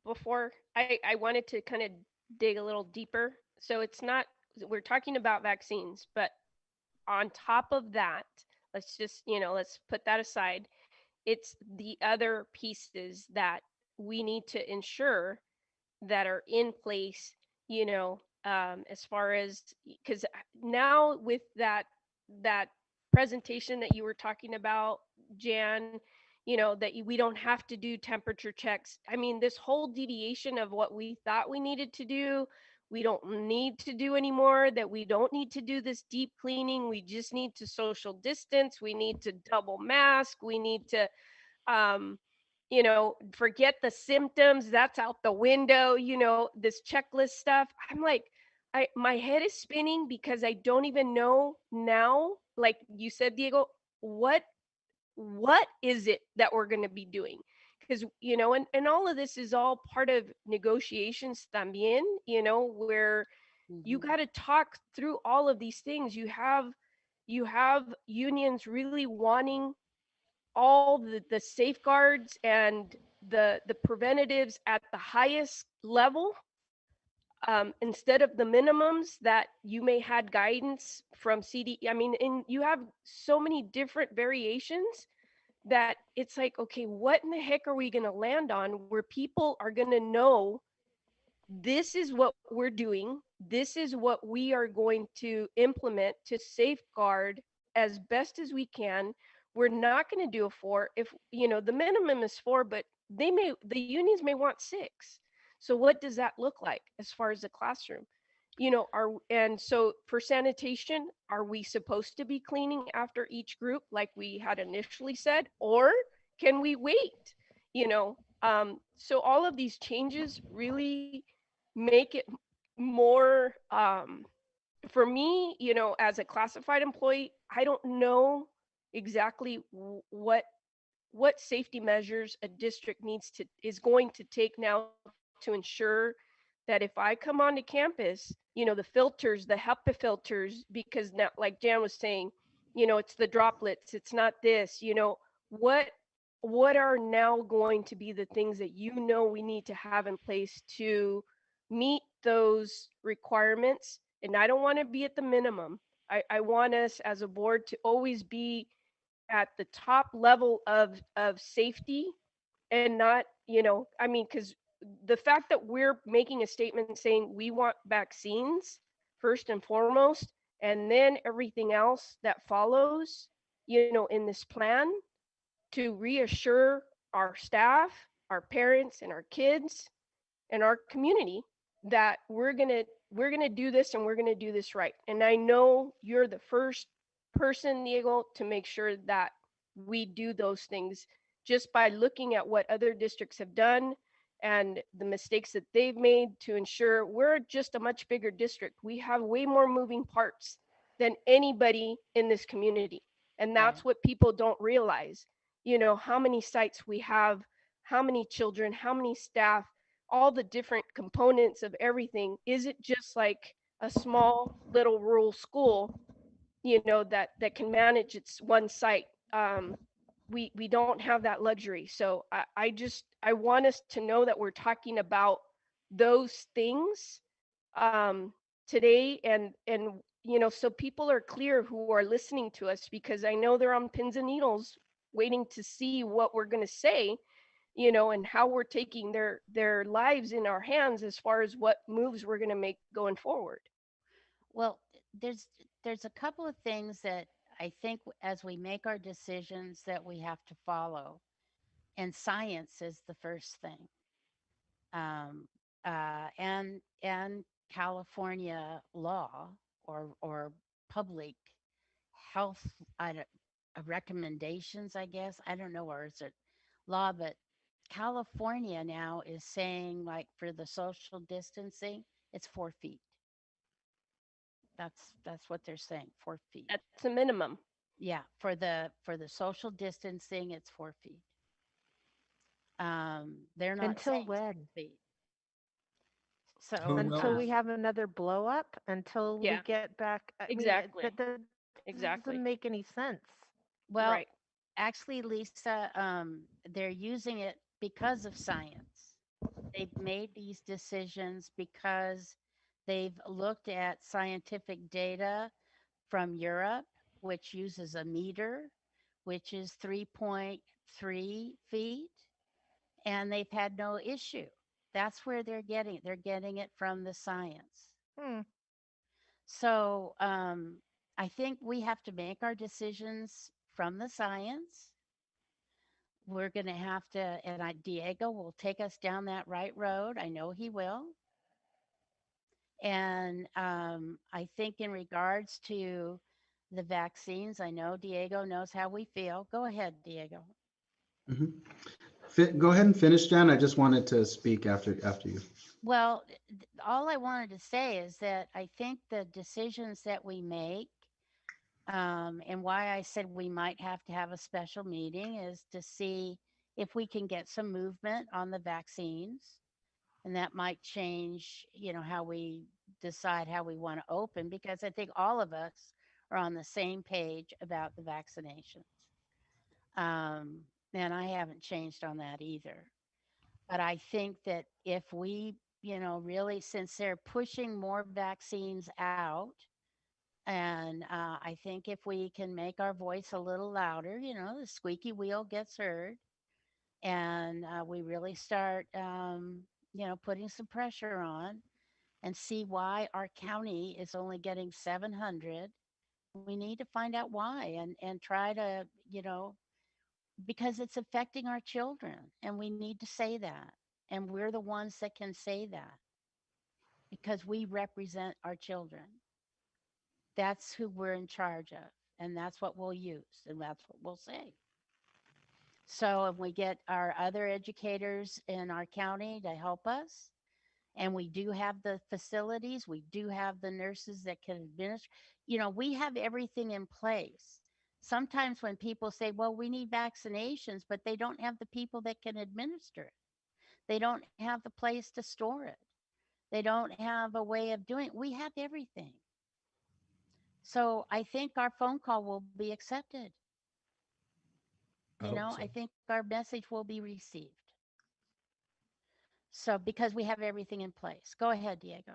[SPEAKER 3] before I wanted to kind of dig a little deeper. So it's not, we're talking about vaccines, but on top of that, let's just, let's put that aside. It's the other pieces that we need to ensure that are in place, as far as because now with that presentation that you were talking about, Jan, that we don't have to do temperature checks. I mean, this whole deviation of what we thought we needed to do, we don't need to do anymore, that we don't need to do this deep cleaning. We just need to social distance. We need to double mask. We need to um, forget the symptoms. That's out the window. This checklist stuff. I'm like, my head is spinning because I don't even know now. Like you said, Diego, what what is it that we're going to be doing? Because and all of this is all part of negotiations también. Where you
[SPEAKER 1] Mhm.
[SPEAKER 3] got to talk through all of these things. You have unions really wanting all the safeguards and the preventatives at the highest level, instead of the minimums that you may had guidance from CD. I mean, and you have so many different variations that it's like, okay, what in the heck are we going to land on where people are going to know this is what we're doing. This is what we are going to implement to safeguard as best as we can. We're not going to do a four. If the minimum is four, but the unions may want six. So what does that look like as far as the classroom? Are and so for sanitation, are we supposed to be cleaning after each group like we had initially said, or can we wait? So all of these changes really make it more, for me, as a classified employee, I don't know exactly what safety measures a district is going to take now to ensure that if I come onto campus, the filters, the HEPA filters, because now, like Jan was saying, it's the droplets, it's not this, what what are now going to be the things that we need to have in place to meet those requirements. And I don't want to be at the minimum. I want us as a board to always be at the top level of safety, and not, I mean, because the fact that we're making a statement saying we want vaccines first and foremost, and then everything else that follows, in this plan, to reassure our staff, our parents, and our kids and our community that we're gonna do this, and we're gonna do this right. And I know you're the first person, Diego, to make sure that we do those things, just by looking at what other districts have done and the mistakes that they've made, to ensure we're just a much bigger district. We have way more moving parts than anybody in this community. And
[SPEAKER 1] Right.
[SPEAKER 3] that's what people don't realize. How many sites we have, how many children, how many staff, all the different components of everything. Is it just like a small little rural school, that can manage its one site? We don't have that luxury. So I want us to know that we're talking about those things, um, today, and so people are clear who are listening to us, because I know they're on pins and needles waiting to see what we're going to say, and how we're taking their lives in our hands as far as what moves we're going to make going forward.
[SPEAKER 1] Well, there's a couple of things that I think as we make our decisions that we have to follow, and science is the first thing. Um, and California law, or public health, I don't, recommendations, I guess. I don't know, or is it law? But California now is saying, like, for the social distancing, it's 4 feet. That's what they're saying, 4 feet.
[SPEAKER 3] That's a minimum.
[SPEAKER 1] Yeah, for the social distancing, it's 4 feet. They're not
[SPEAKER 6] Until
[SPEAKER 1] saying six
[SPEAKER 6] when?
[SPEAKER 1] feet.
[SPEAKER 2] Who
[SPEAKER 1] So,
[SPEAKER 6] Until we
[SPEAKER 2] knows?
[SPEAKER 6] have another blow up, until we
[SPEAKER 3] Yeah,
[SPEAKER 6] get back. I mean,
[SPEAKER 3] exactly.
[SPEAKER 6] that doesn't make any
[SPEAKER 3] Exactly.
[SPEAKER 6] sense.
[SPEAKER 1] well,
[SPEAKER 3] Right.
[SPEAKER 1] actually, Lisa, they're using it because of science. They've made these decisions because they've looked at scientific data from Europe, which uses a meter, which is 3.3 feet, and they've had no issue. That's where they're getting it. They're getting it from the science.
[SPEAKER 6] Hmm.
[SPEAKER 1] So I think we have to make our decisions from the science. We're going to have to, and Diego will take us down that right road. I know he will. And I think in regards to the vaccines, I know Diego knows how we feel. Go ahead, Diego.
[SPEAKER 4] Mhm. Go ahead and finish, Jan. I just wanted to speak after you.
[SPEAKER 1] Well, all I wanted to say is that I think the decisions that we make, and why I said we might have to have a special meeting, is to see if we can get some movement on the vaccines. And that might change, how we decide how we want to open, because I think all of us are on the same page about the vaccinations. Um, and I haven't changed on that either. But I think that if we, really, since they're pushing more vaccines out, and I think if we can make our voice a little louder, the squeaky wheel gets heard, and we really start, putting some pressure on and see why our county is only getting 700. We need to find out why, and try to, because it's affecting our children, and we need to say that. And we're the ones that can say that because we represent our children. That's who we're in charge of, and that's what we'll use, and that's what we'll say. So if we get our other educators in our county to help us, and we do have the facilities, we do have the nurses that can administer, we have everything in place. Sometimes when people say, well, we need vaccinations, but they don't have the people that can administer it, they don't have the place to store it, they don't have a way of doing it. We have everything. So I think our phone call will be accepted.
[SPEAKER 2] I hope
[SPEAKER 1] I
[SPEAKER 2] so.
[SPEAKER 1] think our message will be received. So because we have everything in place. Go ahead, Diego.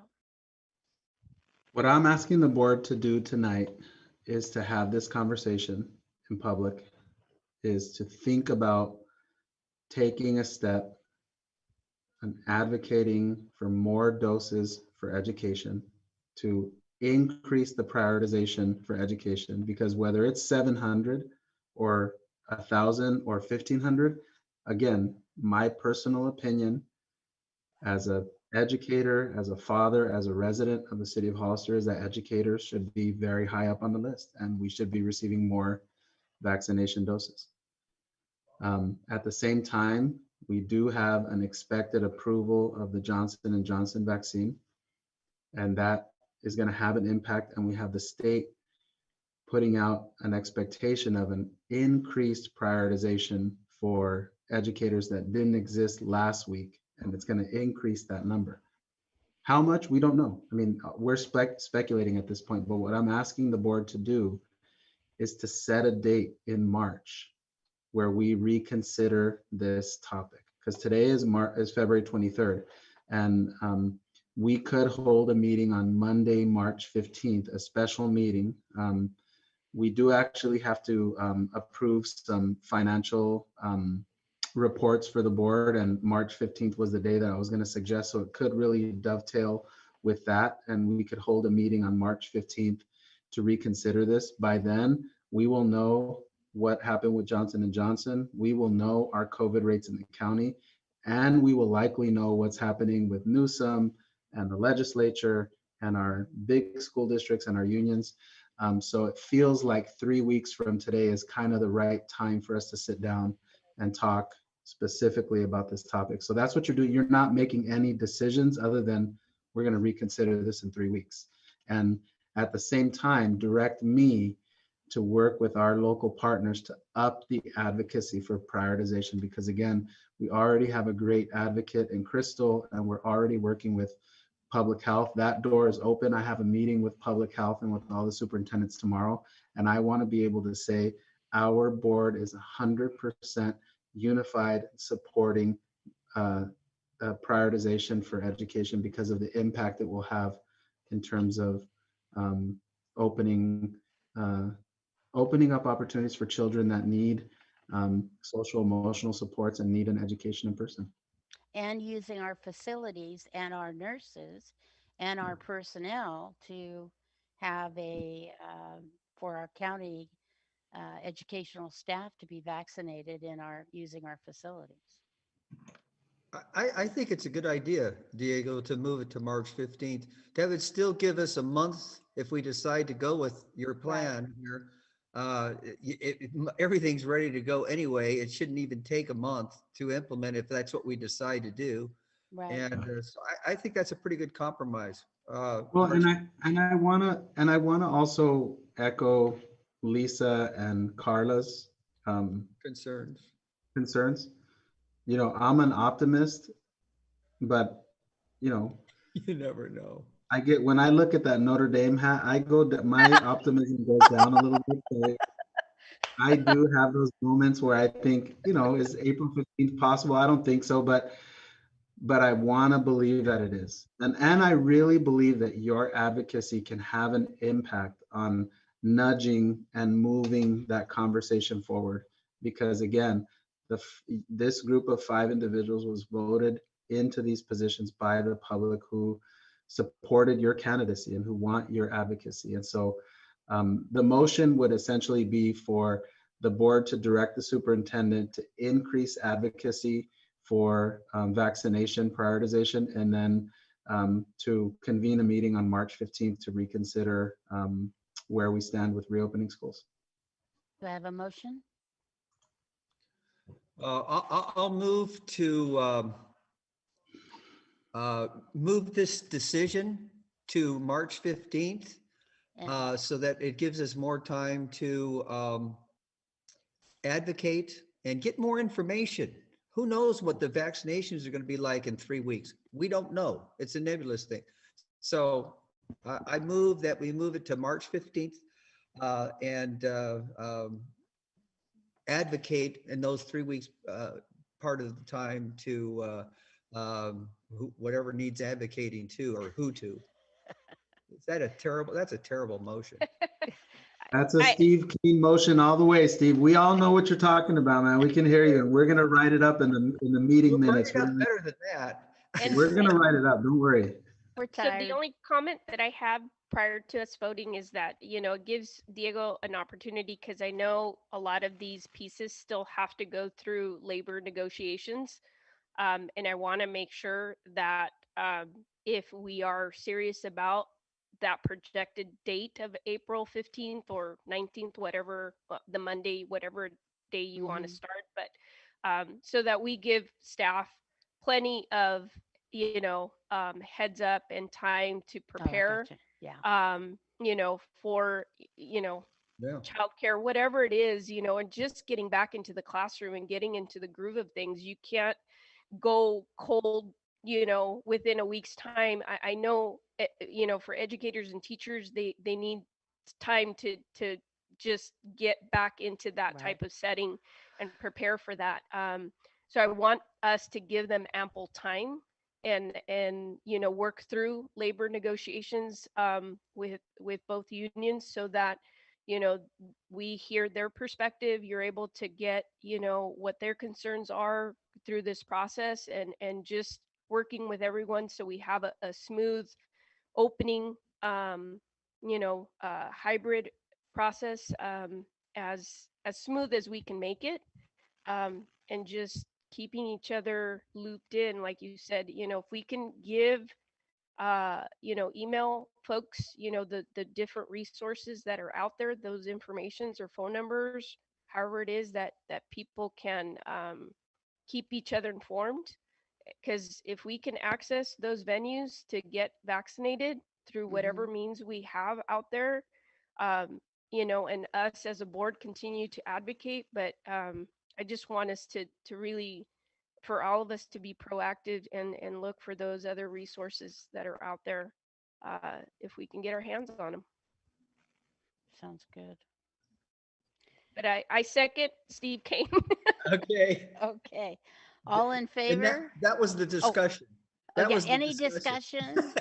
[SPEAKER 4] What I'm asking the board to do tonight is to have this conversation in public, is to think about taking a step and advocating for more doses for education, to increase the prioritization for education, because whether it's 700 or 1,000 or 1,500, again, my personal opinion as a educator, as a father, as a resident of the city of Hollister, is that educators should be very high up on the list, and we should be receiving more vaccination doses. At the same time, we do have an expected approval of the Johnson and Johnson vaccine, and that is going to have an impact. And we have the state putting out an expectation of an increased prioritization for educators that didn't exist last week, and it's going to increase that number. How much, we don't know. I mean, we're speculating at this point, but what I'm asking the board to do is to set a date in March where we reconsider this topic. Because today is February 23rd, and we could hold a meeting on Monday, March 15th, a special meeting. We do actually have to approve some financial reports for the board, and March 15th was the day that I was going to suggest, so it could really dovetail with that, and we could hold a meeting on March 15th to reconsider this. By then, we will know what happened with Johnson and Johnson. We will know our COVID rates in the county, and we will likely know what's happening with Newsom and the legislature and our big school districts and our unions. So it feels like 3 weeks from today is kind of the right time for us to sit down and talk specifically about this topic. So that's what you're doing. You're not making any decisions other than we're going to reconsider this in 3 weeks. And at the same time, direct me to work with our local partners to up the advocacy for prioritization. Because again, we already have a great advocate in Crystal, and we're already working with public health. That door is open. I have a meeting with public health and with all the superintendents tomorrow. And I want to be able to say our board is 100% unified supporting prioritization for education because of the impact it will have in terms of um, opening uh, opening up opportunities for children that need social emotional supports and need an education in person.
[SPEAKER 1] And using our facilities and our nurses and our personnel to have for our county educational staff to be vaccinated using our facilities.
[SPEAKER 2] I think it's a good idea, Diego, to move it to March 15th. That would still give us a month if we decide to go with your plan here. Everything's ready to go anyway. It shouldn't even take a month to implement if that's what we decide to do.
[SPEAKER 1] Right.
[SPEAKER 2] And so I think that's a pretty good compromise.
[SPEAKER 4] Well,
[SPEAKER 2] March
[SPEAKER 4] and I wanna also echo Lisa and Carla's
[SPEAKER 2] concerns.
[SPEAKER 4] concerns. I'm an optimist, but you know,
[SPEAKER 2] You never know.
[SPEAKER 4] when I look at that Notre Dame hat, my optimism goes down a little bit. So I do have those moments where I think, is April 15th possible? I don't think so, but I want to believe that it is. And I really believe that your advocacy can have an impact on nudging and moving that conversation forward. Because again, this group of 5 individuals was voted into these positions by the public who supported your candidacy and who want your advocacy. And so the motion would essentially be for the board to direct the superintendent to increase advocacy for vaccination prioritization, and then to convene a meeting on March 15th to reconsider where we stand with reopening schools.
[SPEAKER 1] Do I have a motion?
[SPEAKER 2] I'll move to move this decision to March 15th
[SPEAKER 1] And
[SPEAKER 2] so that it gives us more time to advocate and get more information. Who knows what the vaccinations are going to be like in 3 weeks? We don't know. It's a nebulous thing. So I move that we move it to March 15th and advocate in those 3 weeks part of the time to whatever needs advocating to or who to. That's a terrible motion.
[SPEAKER 4] That's a
[SPEAKER 3] I,
[SPEAKER 4] Steve Keen motion all the way, Steve. We all know what you're talking about, man. We can hear you, and we're gonna write it up in the meeting
[SPEAKER 2] We'll write
[SPEAKER 4] minutes.
[SPEAKER 2] it up better than that.
[SPEAKER 3] and
[SPEAKER 4] We're gonna write it up. Don't worry.
[SPEAKER 1] we're
[SPEAKER 3] so
[SPEAKER 1] tired.
[SPEAKER 3] the only comment that I have prior to us voting is that, it gives Diego an opportunity, because I know a lot of these pieces still have to go through labor negotiations. And I want to make sure that if we are serious about that projected date of April 15th or 19th, whatever, the Monday, whatever day you want to
[SPEAKER 1] Mhm.
[SPEAKER 3] start, but so that we give staff plenty of, heads up and time to
[SPEAKER 1] Oh, I
[SPEAKER 3] prepare,
[SPEAKER 1] gotcha. Yeah.
[SPEAKER 3] for,
[SPEAKER 2] Yeah.
[SPEAKER 3] childcare, whatever it is, and just getting back into the classroom and getting into the groove of things. You can't go cold, within a week's time. I know, for educators and teachers, they need time to just get back into that
[SPEAKER 1] Right.
[SPEAKER 3] type of setting and prepare for that. So I want us to give them ample time and work through labor negotiations with both unions, so that you know we hear their perspective. You're able to get what their concerns are through this process, and just working with everyone, so we have a smooth opening, hybrid process, as smooth as we can make it, and just keeping each other looped in. Like you said, if we can give email folks, the different resources that are out there, those informations or phone numbers, however it is that people can keep each other informed. Because if we can access those venues to get vaccinated through whatever
[SPEAKER 1] Mhm.
[SPEAKER 3] means we have out there, and us as a board continue to advocate. But I just want us to really, for all of us to be proactive and look for those other resources that are out there, if we can get our hands on them.
[SPEAKER 1] Sounds good.
[SPEAKER 3] But I second Steve Kane.
[SPEAKER 2] Okay.
[SPEAKER 1] Okay. All in
[SPEAKER 2] And
[SPEAKER 1] favor?
[SPEAKER 2] that was the
[SPEAKER 1] Oh,
[SPEAKER 2] discussion. That
[SPEAKER 1] okay.
[SPEAKER 2] was the
[SPEAKER 1] Any
[SPEAKER 2] discussion.
[SPEAKER 1] discussion?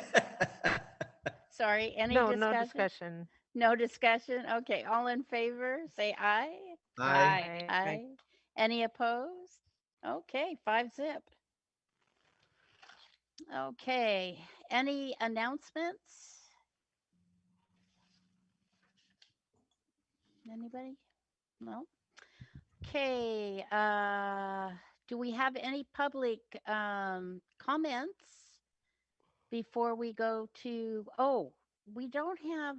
[SPEAKER 1] Sorry, any
[SPEAKER 6] No, no
[SPEAKER 1] discussion?
[SPEAKER 6] discussion.
[SPEAKER 1] No discussion? Okay, all in favor, say aye.
[SPEAKER 2] I
[SPEAKER 3] Aye.
[SPEAKER 6] I
[SPEAKER 1] Aye. Any opposed? Okay, 5-0. Okay, any announcements? Anybody? No? Okay, do we have any public comments before we go to, oh, we don't have,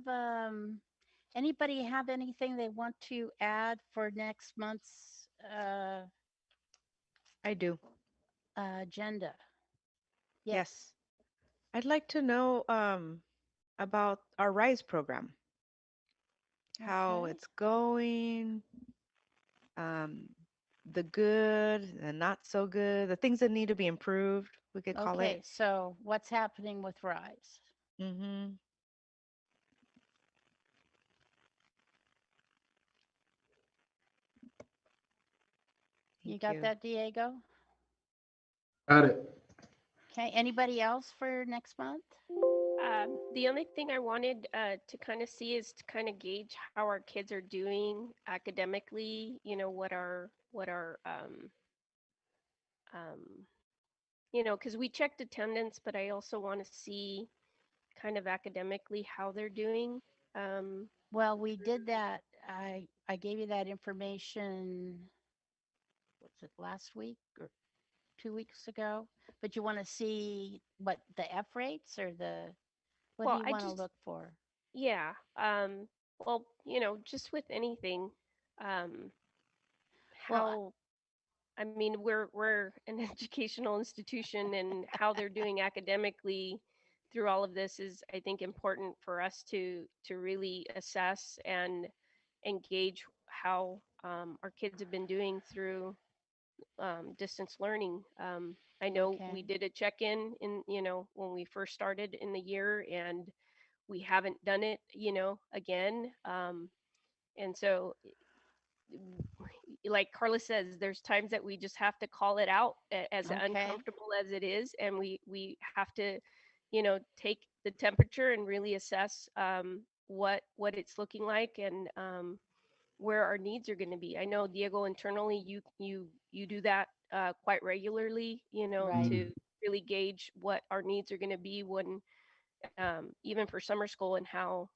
[SPEAKER 1] anybody have anything they want to add for next month's
[SPEAKER 5] I do.
[SPEAKER 1] agenda? Yes.
[SPEAKER 5] Yes. I'd like to know about our RISE program, how
[SPEAKER 1] Okay.
[SPEAKER 5] it's going, um, the good, the not so good, the things that need to be improved, we could call it.
[SPEAKER 1] Okay, so what's happening with Rise?
[SPEAKER 5] Mm-hmm.
[SPEAKER 1] You
[SPEAKER 5] Thank
[SPEAKER 1] got
[SPEAKER 5] you.
[SPEAKER 1] that, Diego?
[SPEAKER 4] Got it.
[SPEAKER 1] Okay, anybody else for next month?
[SPEAKER 3] The only thing I wanted to kind of see is to kind of gauge how our kids are doing academically. You know, um, because we checked attendance, but I also want to see kind of academically how they're doing. Um,
[SPEAKER 1] Well, we did that. I gave you that information, what's it, last week or 2 weeks ago? But you want to see what the F rates or what do
[SPEAKER 3] well,
[SPEAKER 1] you
[SPEAKER 3] I
[SPEAKER 1] want to
[SPEAKER 3] just,
[SPEAKER 1] look for?
[SPEAKER 3] yeah. Well, just with anything, um,
[SPEAKER 1] Well,
[SPEAKER 3] how I mean, we're an educational institution, and how they're doing academically through all of this is, I think, important for us to really assess and engage how our kids have been doing through distance learning. I know
[SPEAKER 1] okay,
[SPEAKER 3] we did a check-in when we first started in the year, and we haven't done it, again. And so like Carla says, there's times that we just have to call it out as
[SPEAKER 1] okay,
[SPEAKER 3] uncomfortable as it is, and we have to, take the temperature and really assess what it's looking like, and where our needs are going to be. I know, Diego, internally you do that quite regularly,
[SPEAKER 1] right,
[SPEAKER 3] to really gauge what our needs are going to be when even for summer school, and how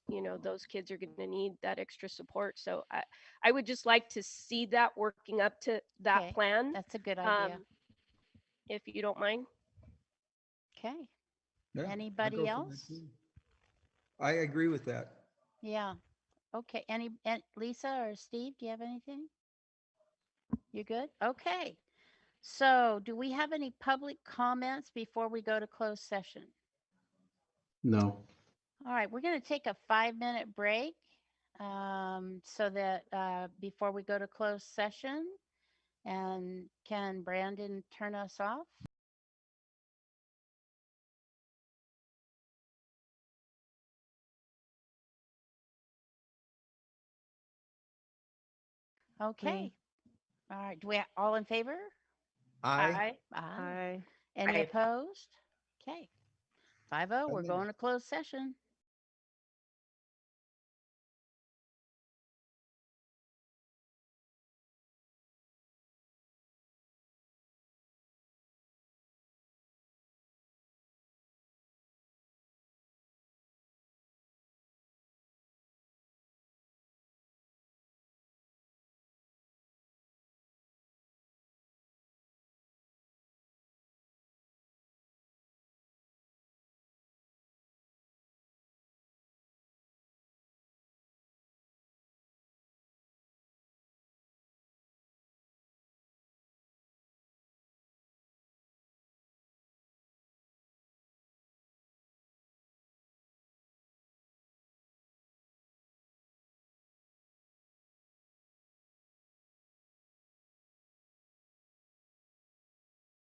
[SPEAKER 3] those kids are going to need that extra support. So I would just like to see that working up to that
[SPEAKER 1] okay.
[SPEAKER 3] plan,
[SPEAKER 1] That's a good idea.
[SPEAKER 3] um, if you don't mind.
[SPEAKER 1] Okay.
[SPEAKER 2] Yeah, I
[SPEAKER 1] Anybody
[SPEAKER 2] go for that
[SPEAKER 1] else?
[SPEAKER 2] too. I agree with that.
[SPEAKER 1] Yeah. Okay. Lisa or Steve, do you have anything? You good? Okay. So, do we have any public comments before we go to closed session?
[SPEAKER 4] No.
[SPEAKER 1] All right, we're going to take a 5-minute break so that before we go to closed session. And can Brandon turn us off? Okay.
[SPEAKER 5] Me.
[SPEAKER 1] All right. Do we all in favor?
[SPEAKER 2] I,
[SPEAKER 3] I
[SPEAKER 1] Aye.
[SPEAKER 6] I
[SPEAKER 1] Any opposed? Okay. 5-0. We're
[SPEAKER 2] I'm in.
[SPEAKER 1] going to closed session.